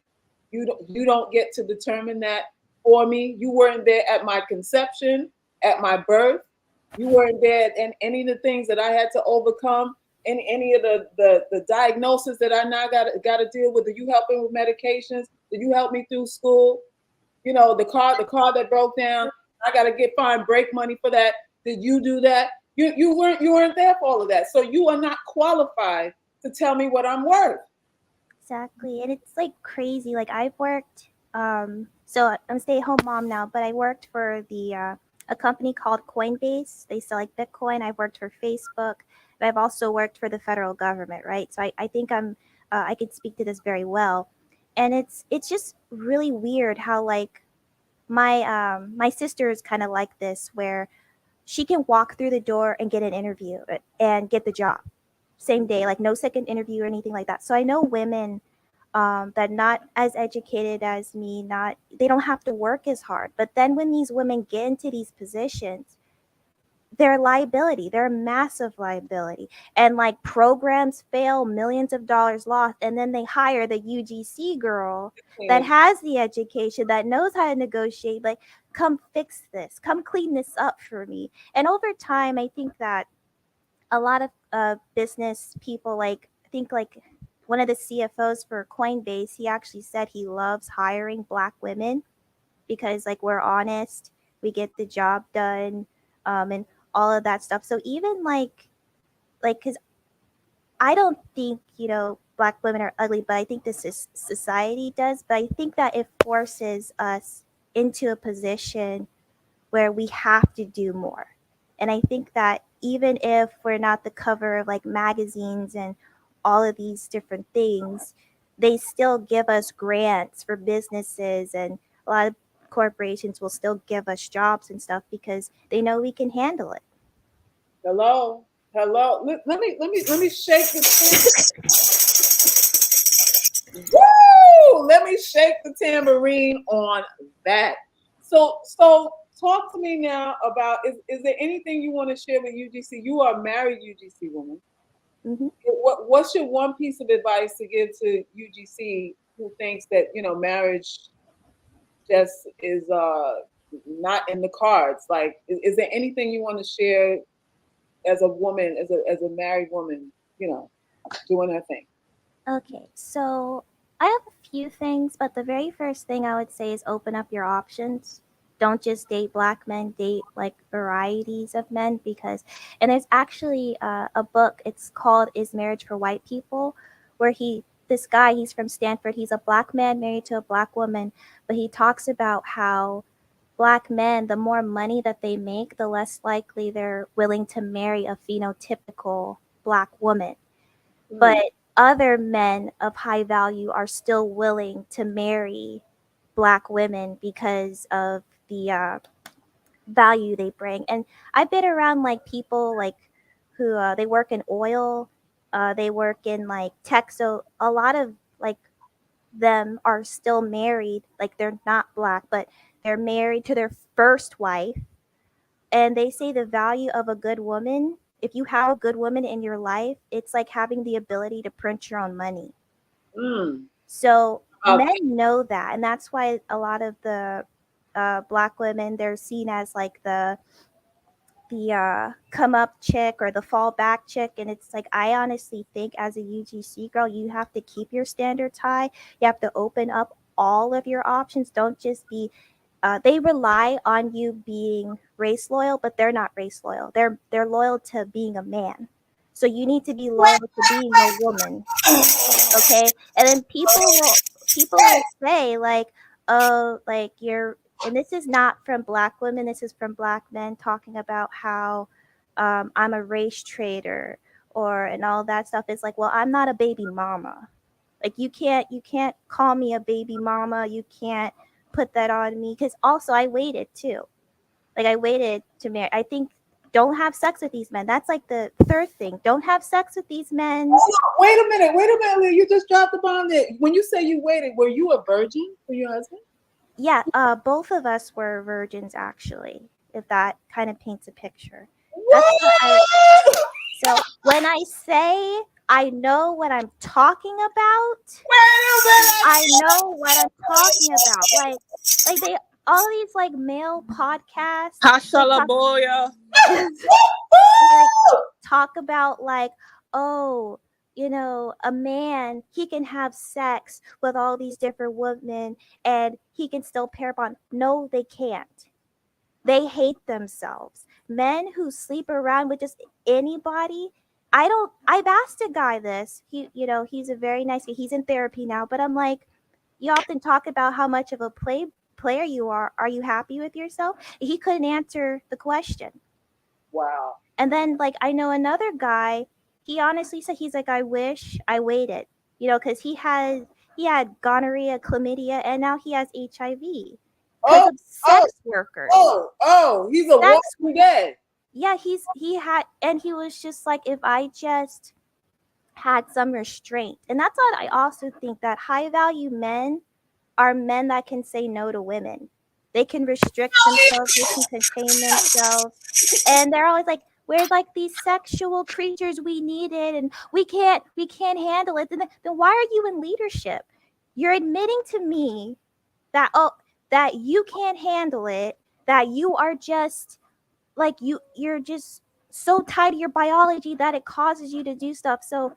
You don't get to determine that for me. You weren't there at my conception, at my birth. You weren't there in any of the things that I had to overcome, in any of the diagnosis that I now got to deal with. Did you help me with medications? Did you help me through school? The car that broke down, I got to find brake money for that. Did you do that? You weren't there for all of that. So you are not qualified to tell me what I'm worth. Exactly. And it's like crazy. Like I've worked, so I'm a stay-at-home mom now, but I worked for a company called Coinbase. They sell like Bitcoin. I've worked for Facebook, but I've also worked for the federal government, right? So I think I could speak to this very well. And it's just really weird how like my sister is kind of like this, where she can walk through the door and get an interview and get the job same day, like no second interview or anything like that. So I know women that not as educated as me, not they don't have to work as hard. But then when these women get into these positions, they're a liability. They're a massive liability. And like programs fail, millions of dollars lost, and then they hire the UGC girl that has the education, that knows how to negotiate. Like, come fix this, come clean this up for me. And over time, I think that a lot of business people, like I think like one of the CFOs for Coinbase, he actually said he loves hiring black women because like we're honest, we get the job done, and all of that stuff. So even like because I don't think black women are ugly, but I think this is society does. But I think that it forces us into a position where we have to do more. And I think that even if we're not the cover of like magazines and all of these different things, they still give us grants for businesses, and a lot of corporations will still give us jobs and stuff because they know we can handle it. Hello, hello. Let me shake the woo. Let me shake the tambourine on that. So talk to me now about is there anything you want to share with UGC? You are a married UGC woman. Hmm. What's your one piece of advice to give to UGC who thinks that marriage just is not in the cards? Like, is there anything you want to share as a woman, as a married woman, doing her thing? Okay, so I have a few things, but the very first thing I would say is open up your options. Don't just date black men, date like varieties of men, because, and there's actually a book, it's called Is Marriage for White People, where this guy, he's from Stanford, he's a black man married to a black woman, but he talks about how black men, the more money that they make, the less likely they're willing to marry a phenotypical black woman. Mm, But other men of high value are still willing to marry black women because of the value they bring. And I've been around like people like who they work in oil, they work in like tech. So a lot of like them are still married, like they're not black, but they're married to their first wife, and they say the value of a good woman, if you have a good woman in your life, it's like having the ability to print your own money. mm. So Uh, men know that, and that's why a lot of the black women, they're seen as like the come up chick or the fall back chick. And it's like, I honestly think as a UGC girl, you have to keep your standards high. You have to open up all of your options. Don't just be they rely on you being race loyal, but they're not race loyal. They're loyal to being a man. So you need to be loyal to being a woman, okay? And then people will say like, oh, like you're, and this is not from black women. This is from black men talking about how I'm a race traitor or and all that stuff. It's like, well, I'm not a baby mama. Like you can't call me a baby mama. You can't put that on me, because also I waited too. Like I waited to marry. I think don't have sex with these men. That's like the third thing. Don't have sex with these men. Wait a minute, Leah. You just dropped the bomb there. When you say you waited, were you a virgin for your husband? Yeah, both of us were virgins actually. If that kind of paints a picture. That's what so when I say I know what I'm talking about, I know what I'm talking about. Like they all these like male podcasts. Hashalaboya. Like talk about like, oh, a man, he can have sex with all these different women and he can still pair bond. No, they can't. They hate themselves. Men who sleep around with just anybody. I've asked a guy this. He's a very nice guy. He's in therapy now, but I'm like, you often talk about how much of a player you are. Are you happy with yourself? He couldn't answer the question. Wow. And then like I know another guy, he honestly said, he's like, I wish I waited, because he had gonorrhea, chlamydia, and now he has HIV because of sex workers. He's a walking dead. Yeah, he was just like, if I just had some restraint. And that's what I also think, that high value men are men that can say no to women. They can restrict themselves, they can contain themselves. And they're always like, we're like these sexual creatures, we need it and we can't handle it. Then why are you in leadership? You're admitting to me that that you can't handle it, that you are just like you're just so tied to your biology that it causes you to do stuff. So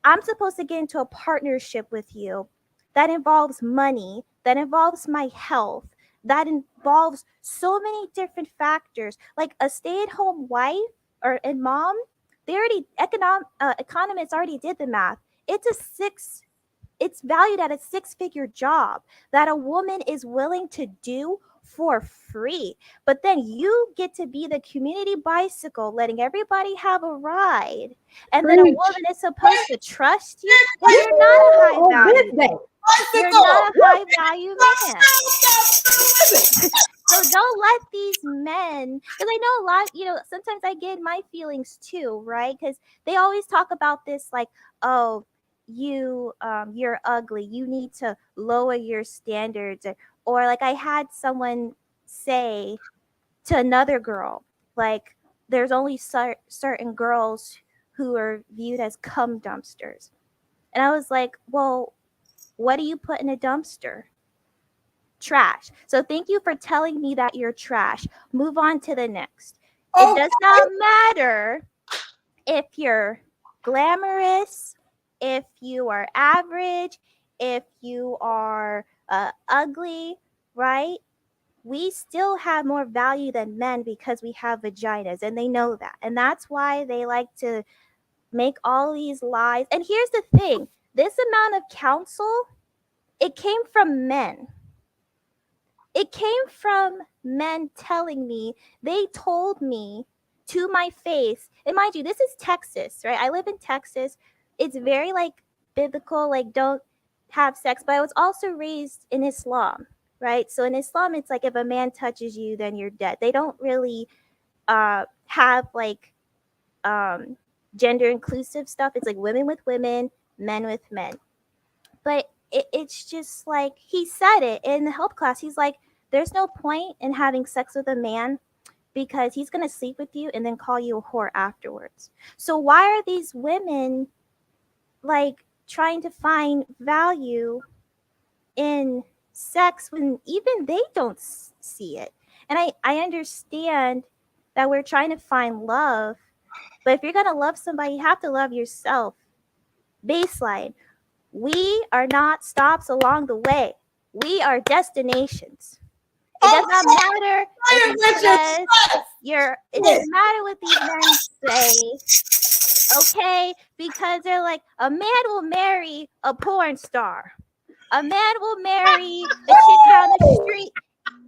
I'm supposed to get into a partnership with you that involves money, that involves my health, that involves so many different factors. Like a stay-at-home wife and mom, they already economists already did the math. It's valued at a six-figure job that a woman is willing to do for free. But then you get to be the community bicycle, letting everybody have a ride. And then a woman is supposed to trust you. Well, you're not a high value. You're not a high value man. So don't let these men, because I know a lot, sometimes I get my feelings too, right? Because they always talk about this like, oh, you're ugly. You need to lower your standards. Or like I had someone say to another girl, like, there's only certain girls who are viewed as cum dumpsters. And I was like, well, what do you put in a dumpster? Trash. So thank you for telling me that you're trash. Move on to the next. It does not matter if you're glamorous, if you are average, if you are ugly, right? We still have more value than men because we have vaginas, and they know that. And that's why they like to make all these lies. And here's the thing, this amount of counsel, it came from men. It came from men telling me, they told me to my face. And mind you, this is Texas, right? I live in Texas. It's very like biblical, like don't have sex. But I was also raised in Islam, right? So in Islam, it's like if a man touches you, then you're dead. They don't really have like gender inclusive stuff. It's like women with women, men with men. But it's just like, he said it in the health class. He's like, there's no point in having sex with a man because he's going to sleep with you and then call you a whore afterwards. So why are these women like trying to find value in sex when even they don't see it? And I understand that we're trying to find love, but if you're going to love somebody, you have to love yourself. Baseline. We are not stops along the way. We are destinations. It does not matter if it says it doesn't matter what these men say, okay? Because they're like, a man will marry a porn star. A man will marry a chick down the street.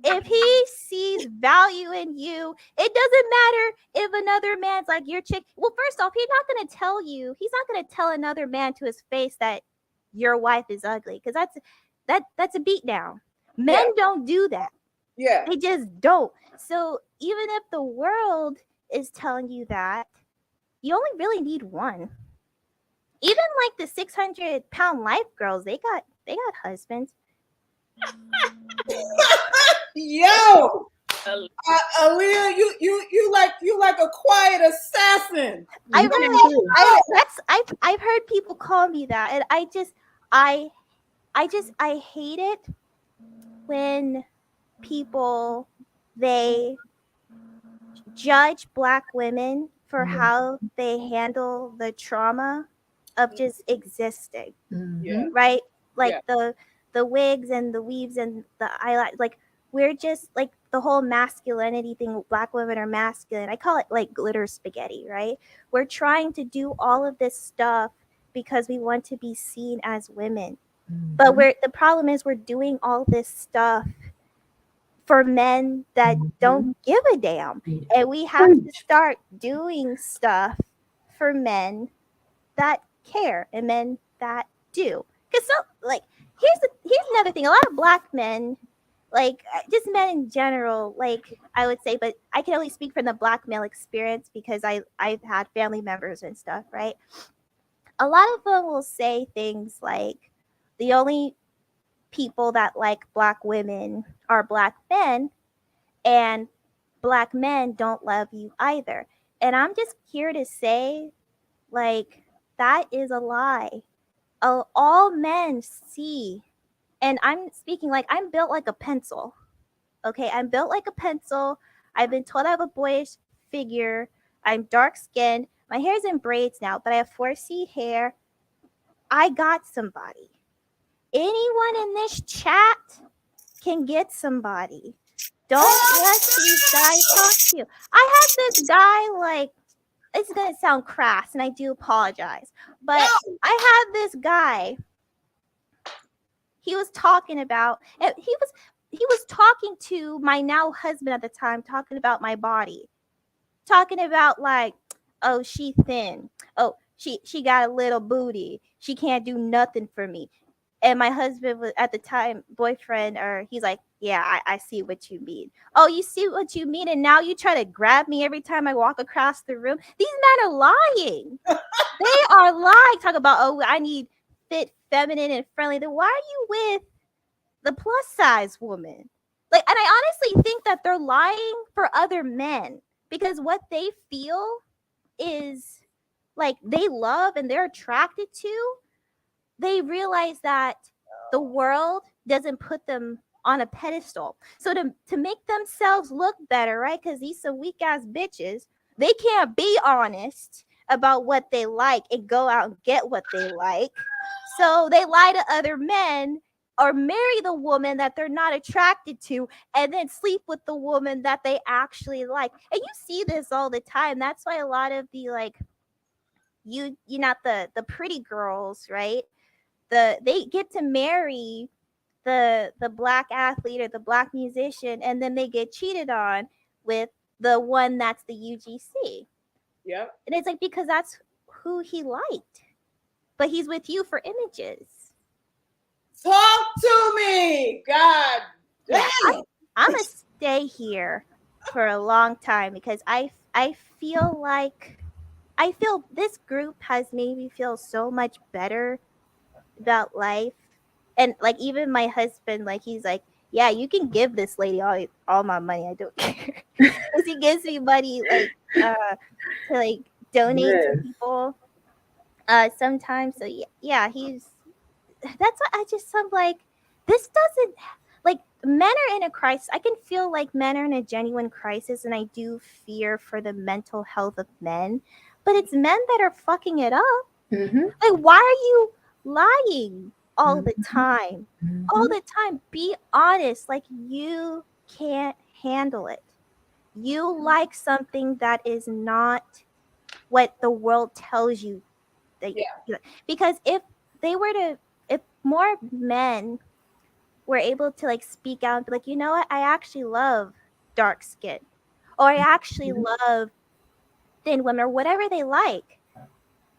If he sees value in you, it doesn't matter if another man's like, your chick. Well, first off, he's not going to tell another man to his face that your wife is ugly, because that's a beat down. Men don't do that. Yeah. They just don't. So even if the world is telling you that, you only really need one. Even like the 600-pound life girls, they got husbands. Yo, Aaliyah, you like a quiet assassin. I You can really, too. I've heard people call me that, and I hate it when people, they judge Black women for Mhm. how they handle the trauma of just existing, Yeah. right? Like Yeah. the wigs and the weaves and the eyelash, like we're just like the whole masculinity thing. Black women are masculine. I call it like glitter spaghetti, right? We're trying to do all of this stuff because we want to be seen as women. But the problem is we're doing all this stuff for men that don't give a damn. And we have to start doing stuff for men that care and men that do. Because like here's another thing. A lot of Black men, like just men in general, like I would say, but I can only speak from the Black male experience because I've had family members and stuff, right? A lot of them will say things like the only people that like Black women are Black men, and Black men don't love you either. And I'm just here to say, like, that is a lie. All men see, and I'm speaking like I'm built like a pencil. Okay, I'm built like a pencil. I've been told I have a boyish figure. I'm dark skinned. My hair's in braids now, but I have 4C hair. I got somebody. Anyone in this chat can get somebody. Don't let these guys talk to you. I have this guy, like, it's gonna sound crass, and I do apologize, but I have this guy. He was talking about, he was talking to my now husband at the time, talking about my body, talking about like, oh, she thin, oh, she got a little booty, she can't do nothing for me. And my husband was at the time boyfriend, or he's like, yeah, I see what you mean. Oh, you see what you mean, and now you try to grab me every time I walk across the room. These men are lying. They are lying. Talk about, oh, I need fit, feminine, and friendly. Then why are you with the plus size woman? Like, and I honestly think that they're lying for other men, because what they feel is like they love and they're attracted to, they realize that the world doesn't put them on a pedestal. So to make themselves look better, right? Because these some weak ass bitches, they can't be honest about what they like and go out and get what they like. So they lie to other men or marry the woman that they're not attracted to, and then sleep with the woman that they actually like. And you see this all the time. That's why a lot of the, like, you not the pretty girls, right? They get to marry the Black athlete or the Black musician, and then they get cheated on with the one that's the UGC. Yep. And it's like, because that's who he liked, but he's with you for images. Talk to me, God damn. Yeah, I'm gonna stay here for a long time because I feel like this group has made me feel so much better about life. And like, even my husband, like, he's like, yeah, you can give this lady all my money, I don't care. Because he gives me money, like, to like donate to people sometimes. So yeah, that's what I'm like, this doesn't, like, men are in a crisis. I can feel like men are in a genuine crisis, and I do fear for the mental health of men, but it's men that are fucking it up. Like, why are you lying all the time? All the time. Be honest. Like, you can't handle it. You like something that is not what the world tells you that you, because if more men were able to, like, speak out and be like, you know what, I actually love dark skin, or I actually love thin women, or whatever they like,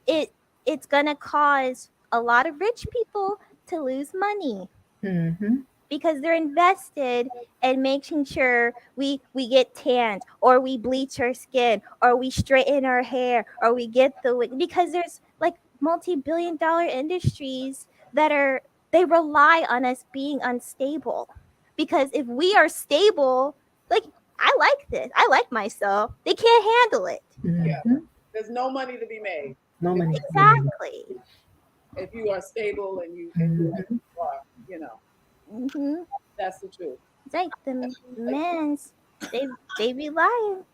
it's gonna cause a lot of rich people to lose money Mhm. because they're invested in making sure we get tanned or we bleach our skin or we straighten our hair or we get the wig, because there's like multi-billion-dollar industries that are, they rely on us being unstable, because if we are stable, like, I like this, I like myself, they can't handle it. Yeah. Mhm. There's no money to be made No if money to be made. Exactly. you are stable and you Mhm. are, you know, Mm-hmm. that's the truth. It's like the Like, men's, they be lying.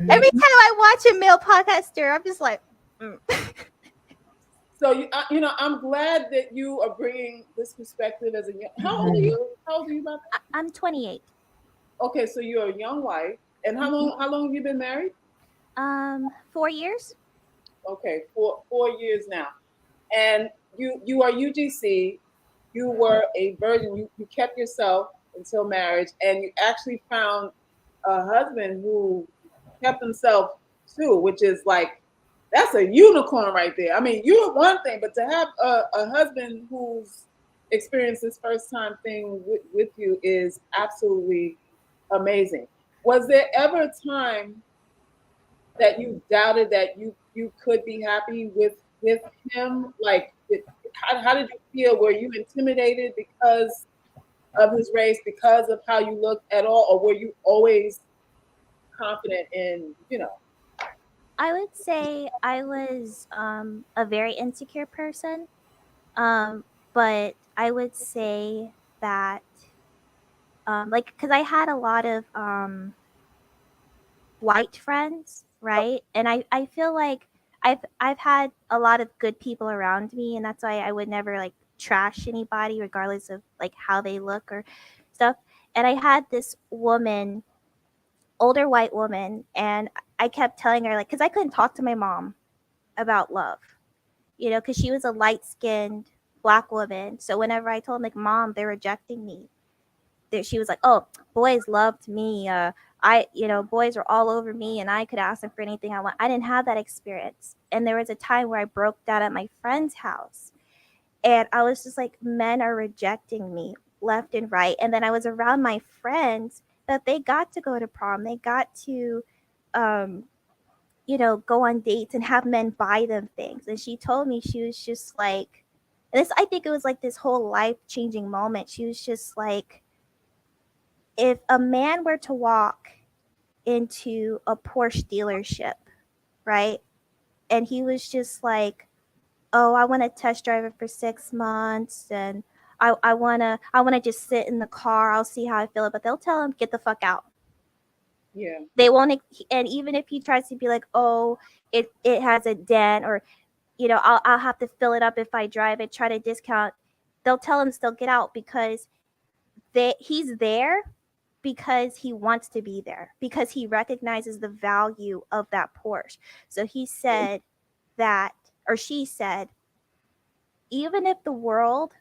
Every Mhm. time I watch a male podcaster, I'm just like, mm. so you know, I'm glad that you are bringing this perspective as a young. How old are Mhm. you? How old are you, about? I'm 28. Okay, so you're a young wife, and how Mhm. long? How long have you been married? 4 years. Okay, 4 years now, and you are UGC. You were a virgin. You kept yourself until marriage, and you actually found a husband who kept himself too, which is like that's a unicorn right there. I mean, you're one thing, but to have a husband who's experienced this first time thing with you is absolutely amazing. Was there ever a time that you doubted that you could be happy with him? Like, how did you feel? Were you intimidated because of his race, because of how you looked at all, or were you always confident in, you know? I would say I was a very insecure person. Um, but I would say that like, because I had a lot of white friends, right? And I feel like I've had a lot of good people around me, and that's why I would never like trash anybody regardless of like how they look or stuff. And I had this woman, older white woman, and I kept telling her, like, because I couldn't talk to my mom about love, you know, because she was a light skinned black woman. So whenever I told them, like, mom, they're rejecting me, she was like, oh, boys loved me. Boys were all over me and I could ask them for anything I want. I didn't have that experience. And there was a time where I broke down at my friend's house and I was just like, men are rejecting me left and right. And then I was around my friends that they got to go to prom. They got to, um, go on dates and have men buy them things. And she told me, she was just like, this, I think it was like this whole life changing moment. She was just like, if a man were to walk into a Porsche dealership, right? And he was just like, "Oh, I want to test drive it for 6 months, and I wanna just sit in the car. I'll see how I feel." But they'll tell him, "Get the fuck out." Yeah, They won't, and even if he tries to be like, "Oh, it has a dent," or I'll have to fill it up if I drive it, try to discount. They'll tell him still get out because he's there because he wants to be there, because he recognizes the value of that Porsche. So he said that, or she said, even if the world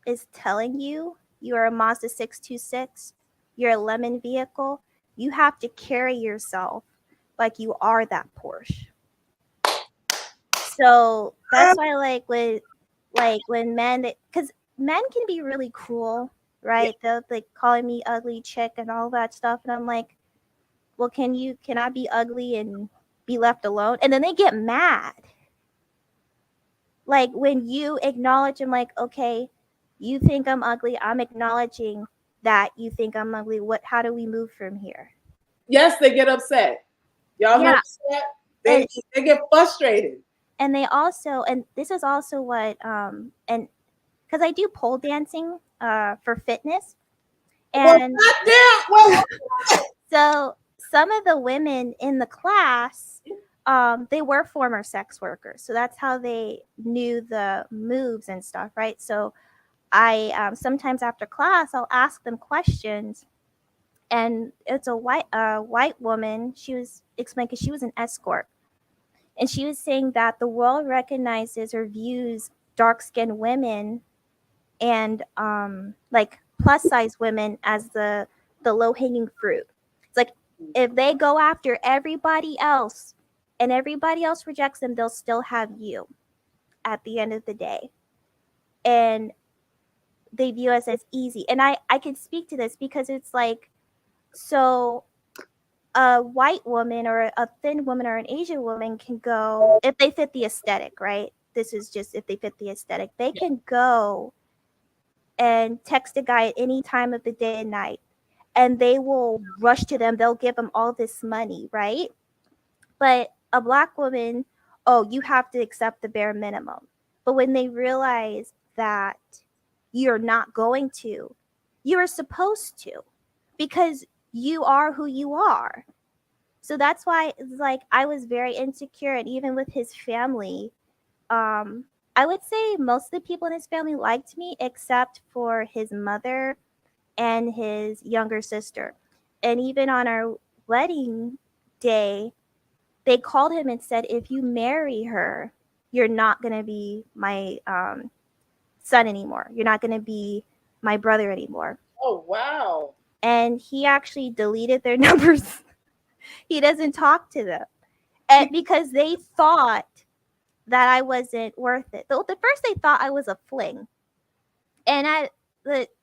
is telling you you're a Mazda 626, you're a lemon vehicle, you have to carry yourself like you are that Porsche. So that's why, when men, because men can be really cruel, yeah. right? They'll like calling me ugly chick and all that stuff, and I'm like, well, can I be ugly and be left alone? And then they get mad. Like when you acknowledge, I'm like, okay, you think I'm ugly. I'm acknowledging that you think I'm ugly. How do we move from here? Yes, they get upset. Y'all Yeah. notice that? And They get frustrated. they also, and this is also what and because I do pole dancing for fitness. Well, And goddamn. Well, so some of the women in the class, they were former sex workers. So that's how they knew the moves and stuff, right? So I sometimes after class, I'll ask them questions. And it's a white woman. She was explaining because she was an escort. And she was saying that the world recognizes or views dark skinned women and like plus size women as the low hanging fruit. It's like if they go after everybody else and everybody else rejects them, they'll still have you at the end of the day. and they view us as easy. And I can speak to this because it's like, so a white woman or a thin woman or an Asian woman can go, if they fit the aesthetic, right? This is just if they fit the aesthetic, they can go and text a guy at any time of the day and night, and they will rush to them. They'll give them all this money, right? But a black woman, oh, you have to accept the bare minimum. But when they realize that you're not going to, you're supposed to, because you are who you are. So that's why it's like I was very insecure, and even with his family, I would say most of the people in his family liked me except for his mother and his younger sister. And even on our wedding day, they called him and said, if you marry her, you're not going to be my son anymore. You're not going to be my brother anymore. Oh, wow. And he actually deleted their numbers. He doesn't talk to them. And because they thought that I wasn't worth it. The first they thought I was a fling. And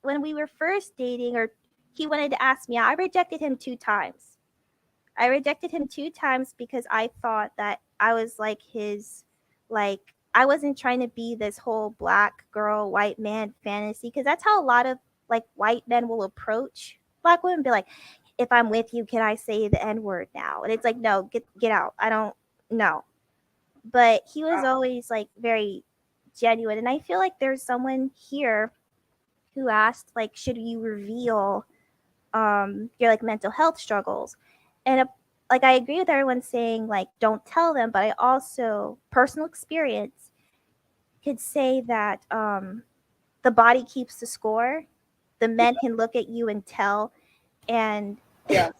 when we were first dating, or he wanted to ask me out, I rejected him 2 times. I rejected him 2 times because I thought that I was like his, like, I wasn't trying to be this whole black girl, white man fantasy, because that's how a lot of like white men will approach black women, be like, if I'm with you, can I say the N-word now? And it's like, no, get out. I don't know. But he was always like very genuine. And I feel like there's someone here who asked, like, should you reveal your like mental health struggles? And like I agree with everyone saying like don't tell them, but I also personal experience could say that the body keeps the score. The men can look at you and tell. And Yeah.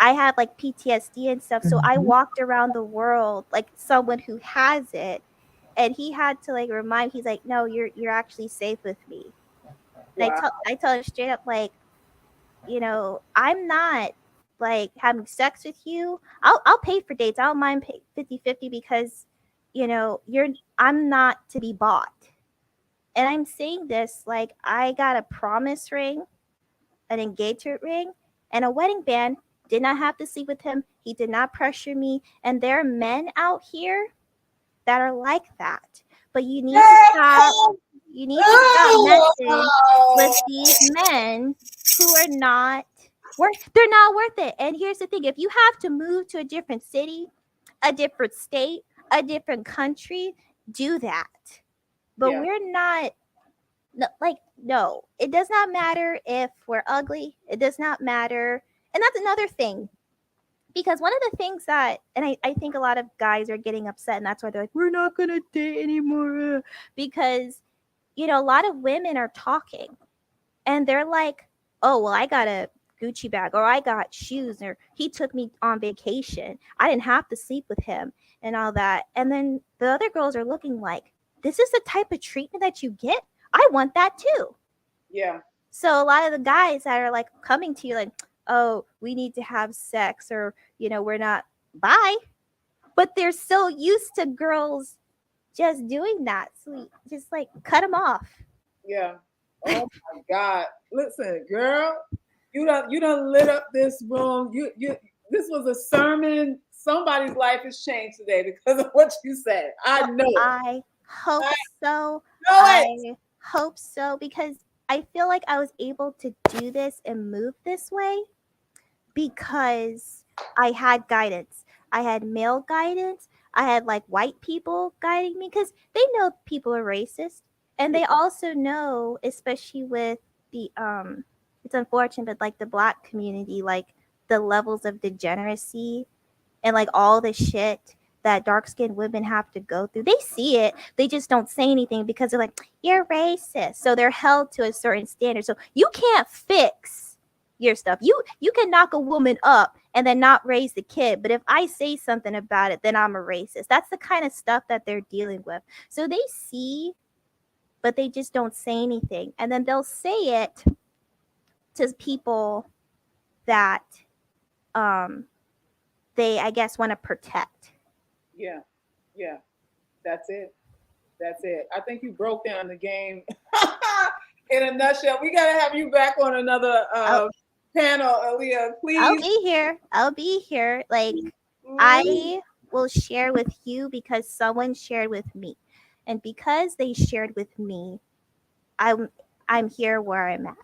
I had like PTSD and stuff, so I walked around the world like someone who has it, and he had to like remind. He's like, no, you're actually safe with me. And Wow. I tell him straight up, like, I'm not like having sex with you. I'll pay for dates. I don't mind pay 50-50 because, I'm not to be bought. And I'm saying this like I got a promise ring, an engagement ring, and a wedding band. Did not have to sleep with him. He did not pressure me. And there are men out here that are like that. But you need to stop. You need to stop messing with these men who are not they're not worth it. And here's the thing: if you have to move to a different city, a different state, a different country, do that. But Yeah. we're not no. It does not matter if we're ugly. It does not matter. And that's another thing. Because one of the things that, and I think a lot of guys are getting upset, and that's why they're like, we're not going to date anymore. Because, a lot of women are talking and they're like, oh, well, I got a Gucci bag, or I got shoes, or he took me on vacation. I didn't have to sleep with him and all that. And then the other girls are looking like, this is the type of treatment that you get? I want that too. Yeah. So a lot of the guys that are like coming to you like, oh, we need to have sex, or, we're not, bye. But they're so used to girls just doing that. So just like cut them off. Yeah. Oh my God. Listen, girl, you done lit up this room. You this was a sermon. Somebody's life has changed today because of what you said. I know it. I hope so. Know I it. hope so, because I feel like I was able to do this and move this way because I had guidance. I had male guidance. I had like white people guiding me because they know people are racist. And they also know, especially with the it's unfortunate, but like the black community, like the levels of degeneracy and like all the shit that dark skinned women have to go through. They see it. They just don't say anything because they're like, you're racist. So they're held to a certain standard. So you can't fix your stuff. You can knock a woman up and then not raise the kid. But if I say something about it, then I'm a racist. That's the kind of stuff that they're dealing with. So they see, but they just don't say anything. And then they'll say it to people that they, I guess, want to protect. Yeah. Yeah. That's it. That's it. I think you broke down the game in a nutshell. We gotta have you back on another I'll, panel, Aaliyah, I'll please. be here. I'll be here. Like, Ooh, I will share with you because someone shared with me. And because they shared with me, I'm I'm here where I'm at.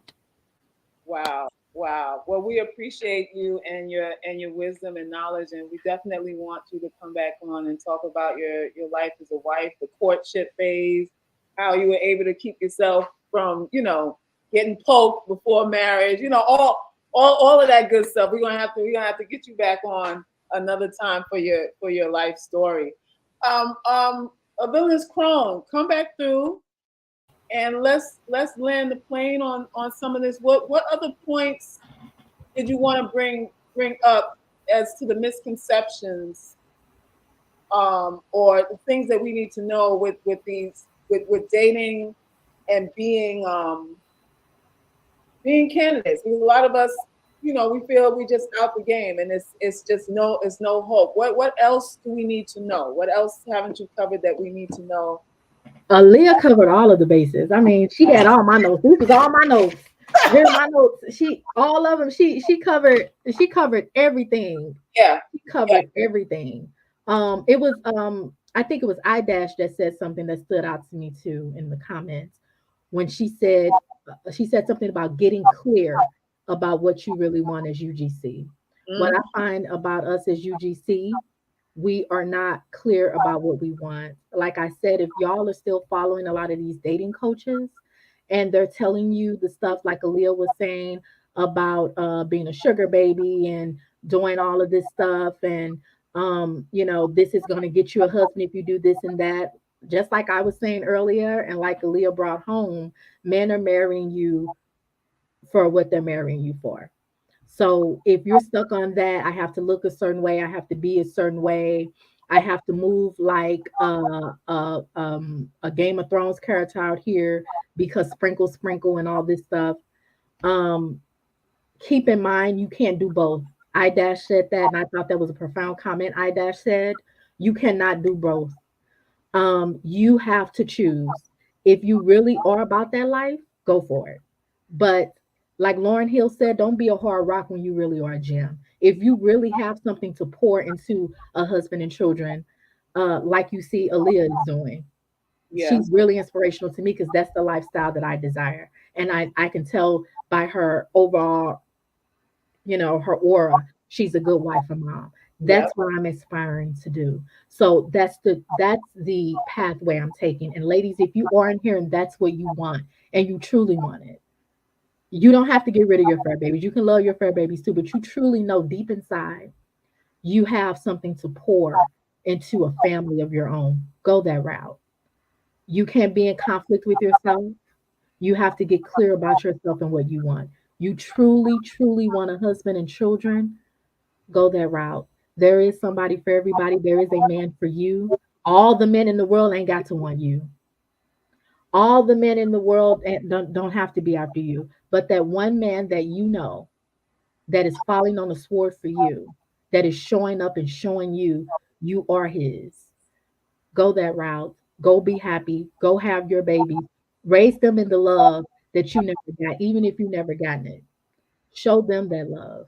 wow, wow. Well, we appreciate you and your wisdom and knowledge, and we definitely want you to come back on and talk about your life as a wife, the courtship phase, how you were able to keep yourself from getting poked before marriage, all of that good stuff. We're gonna have to get you back on another time for your life story. Abilis Crone, come back through and let's land the plane on some of this. What other points did you want to bring up as to the misconceptions, or the things that we need to know with these with dating and being candidates? Because a lot of us, we feel we just out the game and it's no hope. What else do we need to know? What else haven't you covered that we need to know? Leah covered all of the bases. I mean, she had all my notes. This is all my notes. They're my notes. She all of them. She covered everything. Yeah, She yeah. covered everything. It was I think it was I Dash that said something that stood out to me too in the comments when she said something about getting clear about what you really want as UGC. What Mm, I find about us as UGC, we are not clear about what we want. Like I said, if y'all are still following a lot of these dating coaches and they're telling you the stuff like Aaliyah was saying about being a sugar baby and doing all of this stuff, and this is going to get you a husband if you do this and that. Just like I was saying earlier, and like Aaliyah brought home, men are marrying you for what they're marrying you for. So if you're stuck on that, I have to look a certain way, I have to be a certain way, I have to move like a Game of Thrones character out here because sprinkle, sprinkle, and all this stuff. Um, Keep in mind you can't do both. I Dash said that, and I thought that was a profound comment. I Dash said you cannot do both. You have to choose. If you really are about that life, go for it. But like Lauren Hill said, don't be a hard rock when you really are a gem. If you really have something to pour into a husband and children, like you see Aaliyah is doing, yes, she's really inspirational to me because that's the lifestyle that I desire. And I can tell by her overall, her aura, she's a good wife and mom. yep. That's what I'm aspiring to do. So that's the pathway I'm taking. And ladies, if you are in here and that's what you want and you truly want it, you don't have to get rid of your fur babies. You can love your fur babies too, but you truly know deep inside you have something to pour into a family of your own. Go that route. You can't be in conflict with yourself. You have to get clear about yourself and what you want. You truly, truly want a husband and children. Go that route. There is somebody for everybody. There is a man for you. All the men in the world ain't got to want you. All the men in the world don't have to be after you. But that one man that you know that is falling on the sword for you, that is showing up and showing you you are his. Go that route. Go be happy. Go have your babies. Raise them in the love that you never got, even if you never gotten it. Show them that love.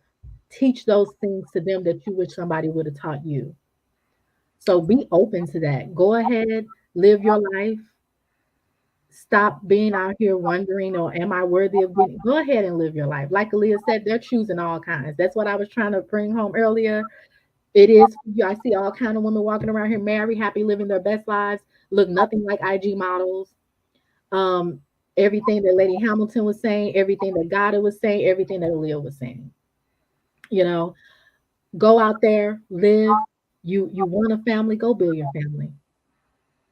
Teach those things to them that you wish somebody would have taught you. So be open to that. Go ahead, live your life. Stop being out here wondering, or am I worthy of getting? Go ahead and live your life. Like Aaliyah said, they're choosing all kinds. That's what I was trying to bring home earlier. It is for you. I see all kind of women walking around here, married, happy, living their best lives, look nothing like IG models. Um, Everything that Lady Hamilton was saying, everything that Goddard was saying, everything that Aaliyah was saying. You know, go out there, live. You want a family, go build your family.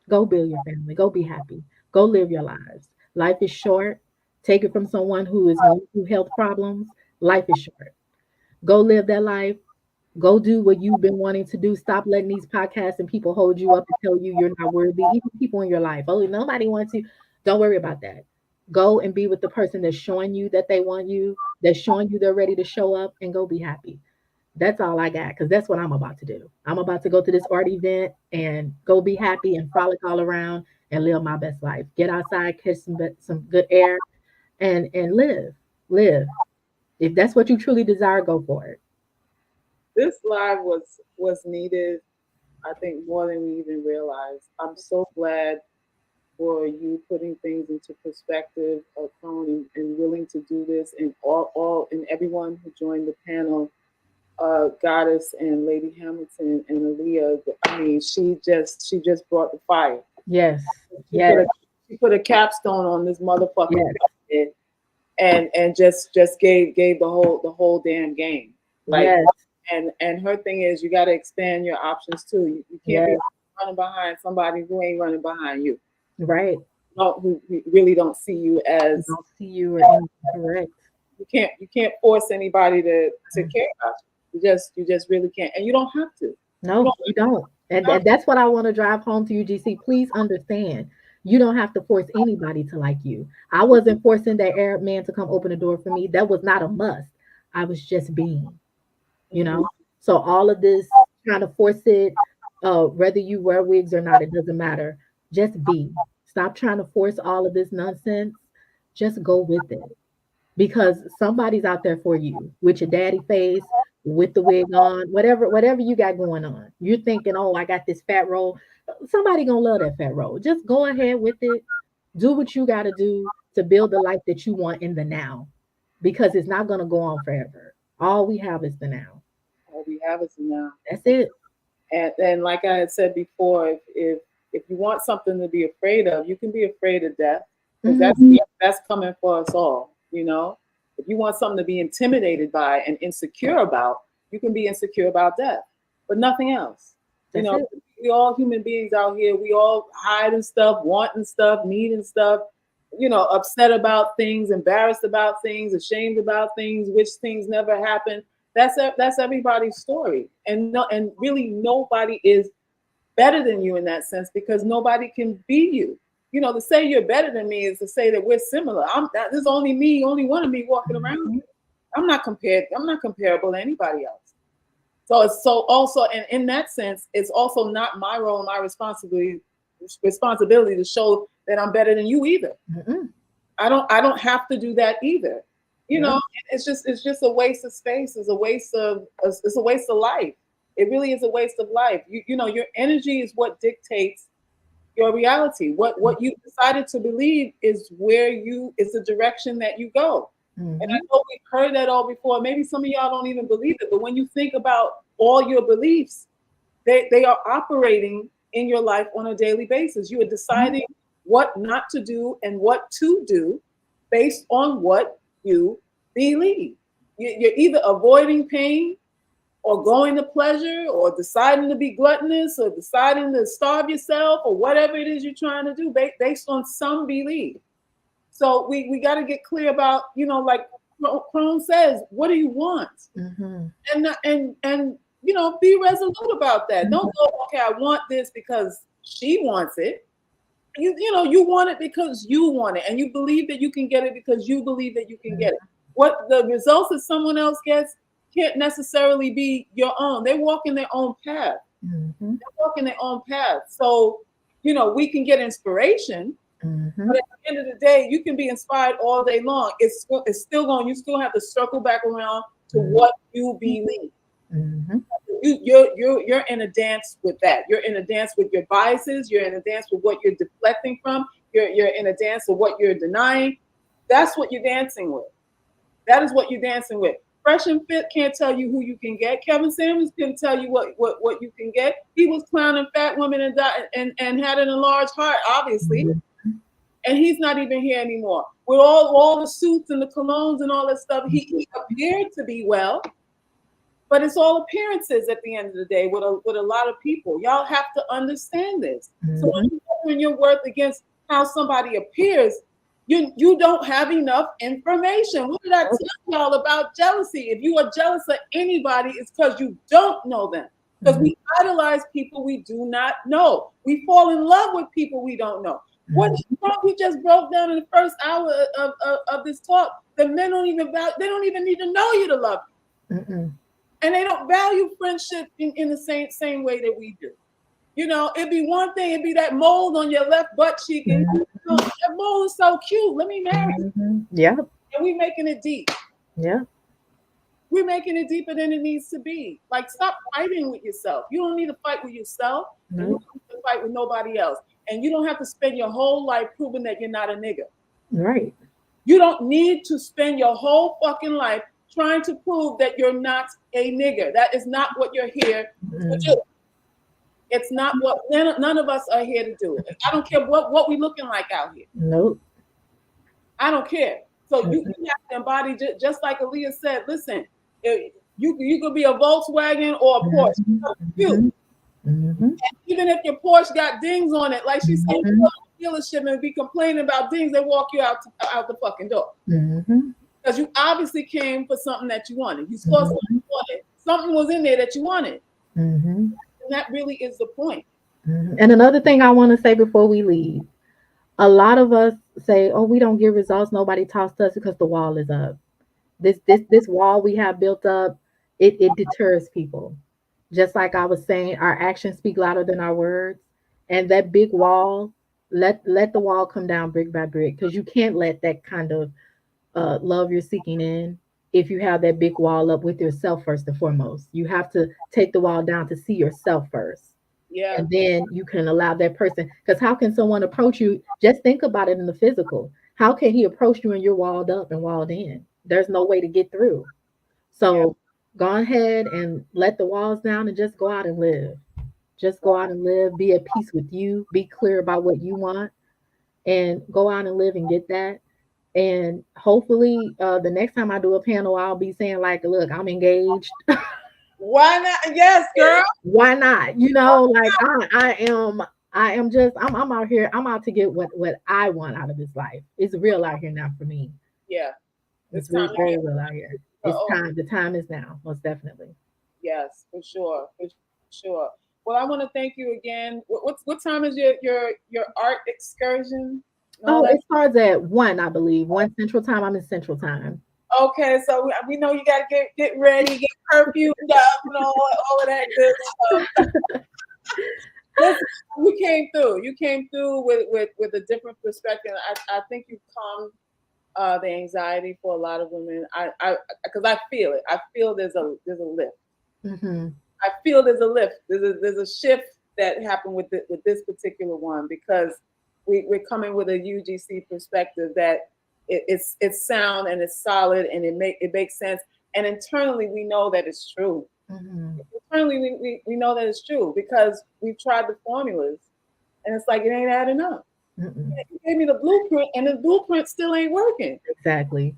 Go build your family. Go be happy. Go live your lives. Life is short. Take it from someone who is going through health problems. Life is short. Go live that life. Go do what you've been wanting to do. Stop letting these podcasts and people hold you up and tell you you're not worthy. Even people in your life. Oh, nobody wants you. Don't worry about that. Go and be with the person that's showing you that they want you, that's showing you they're ready to show up, and go be happy. That's all I got because that's what I'm about to do. I'm about to go to this art event and go be happy and frolic all around and live my best life. Get outside, catch some good air, and live. If that's what you truly desire, go for it. This live was needed, I think, more than we even realized. I'm so glad for you putting things into perspective, Crone, and willing to do this, and all and everyone who joined the panel, Goddess and Lady Hamilton and Aaliyah. I mean, she just brought the fire. Yes, She put yes, a she put a capstone on this motherfucking yes, thing, and just gave the whole damn game. Like, yes, and her thing is, you got to expand your options too. You can't be yes. running behind somebody who ain't running behind you. Right. No, who really don't see you I as, don't see you or anything. Correct. you can't force anybody to Mm. care about you. You just really can't, and you don't have to. You No, don't you don't. And have that's what I want to drive home to UGC. Please understand, you don't have to force anybody to like you. I wasn't forcing that Arab man to come open the door for me. That was not a must. I was just being, to. you know. So all of this trying to force it, whether you wear wigs or not, it doesn't matter. Just be. Stop trying to force all of this nonsense. Just go with it because somebody's out there for you with your daddy face, with the wig on, whatever you got going on. You're thinking, oh, I got this fat roll. Somebody gonna love that fat roll. Just go ahead with it. Do what you got to do to build the life that you want in the now, because it's not gonna go on forever. All we have is the now. All we have is now. That's it. And like I had said before, if you want something to be afraid of, you can be afraid of death, because Mhm. that's coming for us all. If you want something to be intimidated by and insecure about, you can be insecure about death, but nothing else. You That's know, it. we all human beings out here. We all hiding stuff, wanting stuff, needing stuff. Upset about things, embarrassed about things, ashamed about things, which things never happened. That's everybody's story, and no, and really nobody is better than you in that sense, because nobody can be you. To say you're better than me is to say that we're similar. There's only me, only one of me walking around Mhm. here. I'm not compared. I'm not comparable to anybody else. So it's so also, and in that sense, it's also not my role, my responsibility to show that I'm better than you either. Mhm. I don't have to do that either. You Yeah. know, it's just a waste of space. It's a waste of life. It really is a waste of life. Your energy is what dictates your reality. What you decided to believe is the direction that you go. And I Mhm. know we've heard that all before. Maybe some of y'all don't even believe it, but when you think about all your beliefs, they are operating in your life on a daily basis. You are Mhm. deciding what not to do and what to do based on what you believe. You're either avoiding pain, or going to pleasure, or deciding to be gluttonous, or deciding to starve yourself, or whatever it is you're trying to do based on some belief. So we got to get clear about, like Crone says, what do you want? Mhm. And be resolute about that. Don't go, okay, I want this because she wants it. You want it because you want it, and you believe that you can get it because you believe that you can get it. What the results that someone else gets can't necessarily be your own. They walk in their own path. Mhm. They walk in their own path. So, we can get inspiration, but Mhm. at the end of the day, you can be inspired all day long. It's still going. You still have to circle back around to Mhm. what you believe. Mhm. You're in a dance with that. You're in a dance with your biases. You're in a dance with what you're deflecting from. You're in a dance with what you're denying. That's what you're dancing with. That is what you're dancing with. Fresh and Fit can't tell you who you can get. Kevin Samuels can tell you what you can get. He was clowning fat women and had an enlarged heart, obviously, Mhm. and he's not even here anymore. With all the suits and the colognes and all that stuff, he appeared to be well, but it's all appearances at the end of the day with a lot of people. Y'all have to understand this. So when Mhm. you're measuring your worth against how somebody appears, you don't have enough information. What did I tell y'all about jealousy? If you are jealous of anybody, it's because you don't know them. Because Mhm. we idolize people we do not know. We fall in love with people we don't know. What Mhm. we just broke down in the first hour of this talk, the men don't even need to know you to love you. Mhm. and they don't value friendship in the same way that we do. You know, it'd be one thing, it'd be that mold on your left butt cheek, and you know, that mold is so cute. Let me marry you. Yeah. And we making it deep. Yeah. We're making it deeper than it needs to be. Like, stop fighting with yourself. You don't need to fight with yourself. And you Nope. don't need to fight with nobody else. And you don't have to spend your whole life proving that you're not a nigga. Right. You don't need to spend your whole fucking life trying to prove that you're not a nigger. That is not what you're here to do. It's not what none of us are here to do. I don't care what we looking like out here. Nope. I don't care. So you have to embody, just like Aaliyah said, listen, you could be a Volkswagen or a Porsche. You. And even if your Porsche got dings on it, like she said, you go to the dealership and be complaining about dings, they walk you out the fucking door. Because you obviously came for something that you wanted. You saw something you wanted. Something was in there that you wanted. And that really is the point. And another thing I want to say before we leave, a lot of us say, "Oh, we don't get results. Nobody talks to us because the wall is up." This wall we have built up, it deters people. Just like I was saying, our actions speak louder than our words. And that big wall, let the wall come down brick by brick, because you can't let that kind of love you're seeking in if you have that big wall up with yourself first and foremost. You have to take the wall down to see yourself first. Yeah. And then you can allow that person, because how can someone approach you? Just think about it in the physical. How can he approach you and you're walled up and walled in? There's no way to get through. So go ahead and let the walls down and just go out and live. Just go out and live. Be at peace with you. Be clear about what you want, and go out and live and get that. And hopefully, the next time I do a panel, I'll be saying like, "Look, I'm engaged." Why not? Yes, girl. Why not? You know, like I am just I'm out here. I'm out to get what I want out of this life. It's real out here now for me. Yeah. It's time real, very real out here. It's Oh, time. The time is now, most definitely. yes, for sure. For sure. Well, I want to thank you again. What time is your art excursion? And all Oh, that? it starts at 1, I believe. 1 Central Time. I'm in Central Time. Okay, so we know you got to get ready, get perfumed up, and all of that good stuff. Listen, you came through. You came through with a different perspective. I think you calmed the anxiety for a lot of women. I because I feel it. I feel there's a lift. Mm-hmm. I feel there's a lift. There's a shift that happened with this particular one, because we're coming with a UGC perspective that it's sound and it's solid and it makes sense. And internally we know that it's true. Mm-hmm. Internally we know that it's true, because we've tried the formulas and it's like it ain't adding up. Mm-mm. You gave me the blueprint and the blueprint still ain't working. Exactly.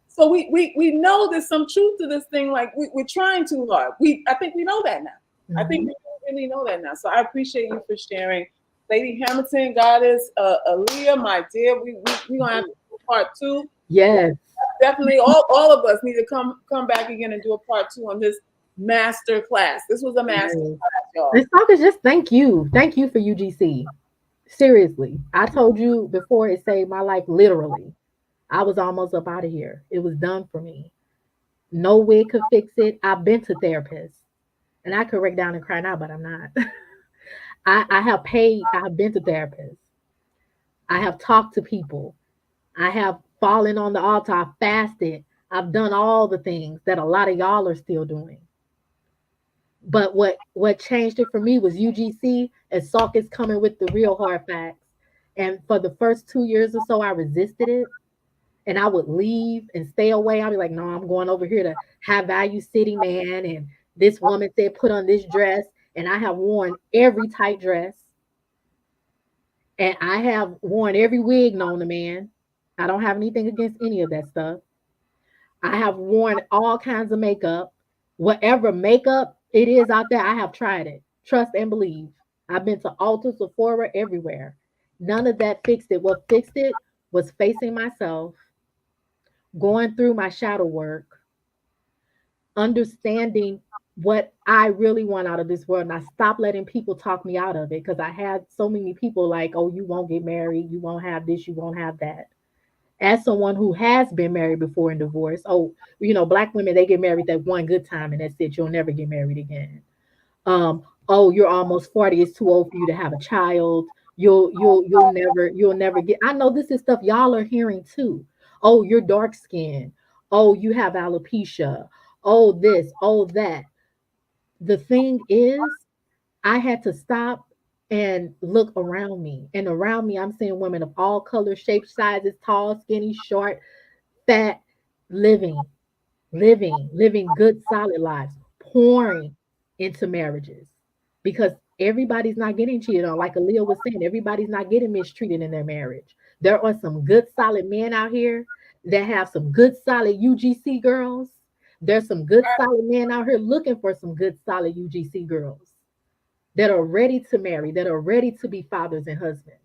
So we know there's some truth to this thing. Like we're trying too hard. I think we know that now. Mm-hmm. I think we really know that now. So I appreciate you for sharing. Lady Hamilton, Goddess, Aaliyah, my dear, we gonna have to do part 2. Yes. Definitely all of us need to come back again and do a part 2 on this master class. This was a master class, y'all. Let's talk is just thank you. Thank you for UGC. Seriously. I told you before, it saved my life literally. I was almost up out of here. It was done for me. No wig could fix it. I've been to therapists. And I could break down and cry now, but I'm not. I have paid, I have been to therapists. I have talked to people. I have fallen on the altar. I fasted. I've done all the things that a lot of y'all are still doing. But what changed it for me was UGC, and Salk is coming with the real hard facts. And for the first 2 years or so, I resisted it. And I would leave and stay away. I'd be like, no, I'm going over here to High Value City, man. And this woman said, put on this dress. And I have worn every tight dress. And I have worn every wig known to man. I don't have anything against any of that stuff. I have worn all kinds of makeup. Whatever makeup it is out there, I have tried it. Trust and believe. I've been to Ulta, Sephora, everywhere. None of that fixed it. What fixed it was facing myself, going through my shadow work, understanding what I really want out of this world. And I stopped letting people talk me out of it, because I had so many people like, oh, you won't get married, you won't have this, you won't have that. As someone who has been married before and divorced, oh, black women, they get married that one good time and that's it. You'll never get married again. Oh, you're almost 40, it's too old for you to have a child. You'll never get. I know this is stuff y'all are hearing too. Oh, you're dark skinned. Oh, you have alopecia. Oh, this, oh, that. The thing is, I had to stop and look around me. And around me, I'm seeing women of all colors, shapes, sizes, tall, skinny, short, fat, living, living good, solid lives, pouring into marriages because everybody's not getting cheated on. Like Aaliyah was saying, everybody's not getting mistreated in their marriage. There are some good, solid men out here that have some good, solid UGC girls. There's some good, solid men out here looking for some good, solid UGC girls that are ready to marry, that are ready to be fathers and husbands.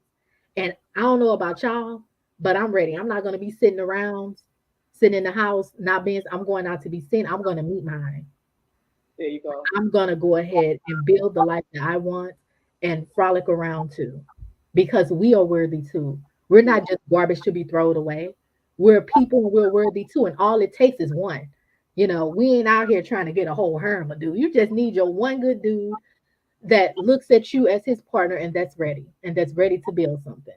And I don't know about y'all, but I'm ready. I'm not going to be sitting around, sitting in the house, not being, I'm going out to be seen. I'm going to meet mine. There you go. I'm going to go ahead and build the life that I want and frolic around too, because we are worthy too. We're not just garbage to be thrown away. We're people and we're worthy too. And all it takes is one. We ain't out here trying to get a whole harem of dude. You just need your one good dude that looks at you as his partner and that's ready to build something.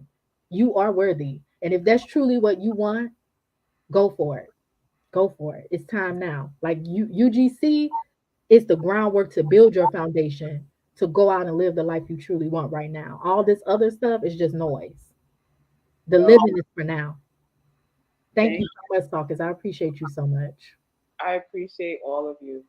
You are worthy. And if that's truly what you want, go for it. Go for it. It's time now. Like UGC is the groundwork to build your foundation to go out and live the life you truly want right now. All this other stuff is just noise. The Well, living is for now. Thank you so much, Talkers. I appreciate you so much. I appreciate all of you.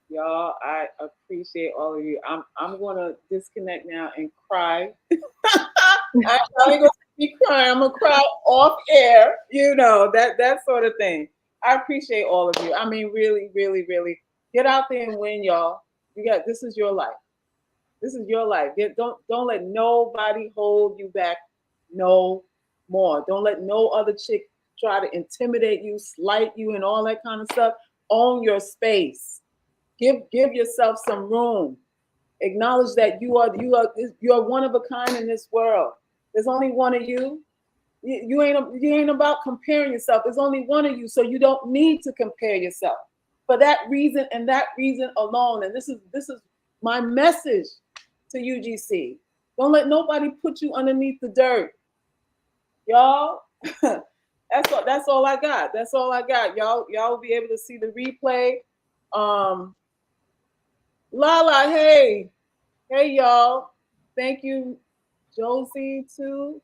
Y'all, I appreciate all of you. I'm gonna disconnect now and cry. I'm not gonna be crying. I'm gonna cry off air. That sort of thing. I appreciate all of you. I mean, really, really, really, get out there and win, y'all. This is your life. This is your life. Don't let nobody hold you back no more. Don't let no other chick try to intimidate you, slight you, and all that kind of stuff. Own your space. Give yourself some room. Acknowledge that you are one of a kind in this world. There's only one of you. You ain't about comparing yourself. There's only one of you, so you don't need to compare yourself. For that reason and that reason alone, and this is my message to UGC. Don't let nobody put you underneath the dirt, y'all. That's all I got. That's all I got. Y'all will be able to see the replay. Lala, hey y'all. Thank you, Josie, too.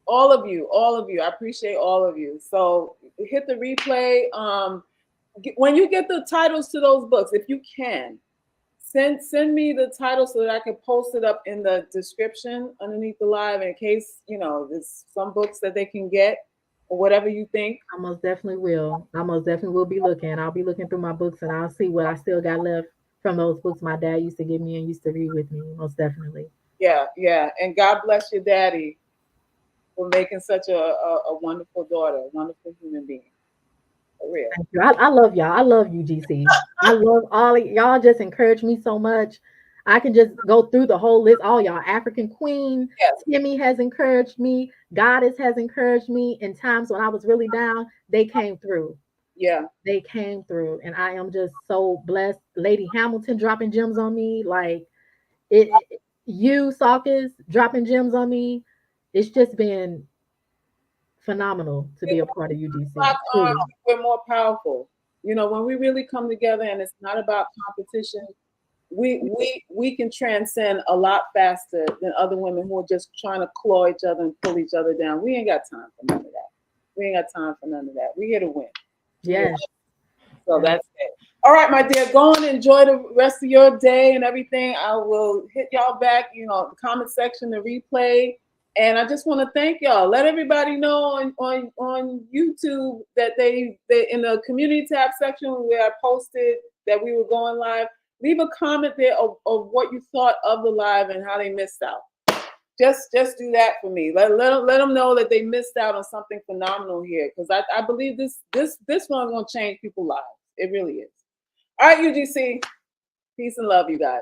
All of you. I appreciate all of you. So hit the replay. When you get the titles to those books, if you can, send me the title so that I can post it up in the description underneath the live in case, there's some books that they can get or whatever you think. I most definitely will. I most definitely will be looking. I'll be looking through my books and I'll see what I still got left from those books my dad used to give me and used to read with me. Most definitely. Yeah. And God bless your daddy for making such a wonderful daughter, a wonderful human being. For real. Thank you. I love y'all. I love UGC. I love all of y'all. Just encourage me so much. I can just go through the whole list. All y'all, African Queen, Yes. Timmy has encouraged me. Goddess has encouraged me in times when I was really down. They came through. Yeah. They came through, and I am just so blessed. Lady Hamilton dropping gems on me, like you, Saucus, dropping gems on me. It's just been phenomenal to be a part of UGC. We're more powerful. When we really come together and it's not about competition, we can transcend a lot faster than other women who are just trying to claw each other and pull each other down. We ain't got time for none of that. We here to win. Yes. So that's it. All right, my dear, go and enjoy the rest of your day and everything. I will hit y'all back, the comment section, the replay. And I just want to thank y'all. Let everybody know on YouTube that they in the community tab section where I posted that we were going live, leave a comment there of what you thought of the live and how they missed out. Just do that for me. Let them know that they missed out on something phenomenal here, because I believe this one's gonna change people's lives. It really is. All right, UGC, peace and love, you guys.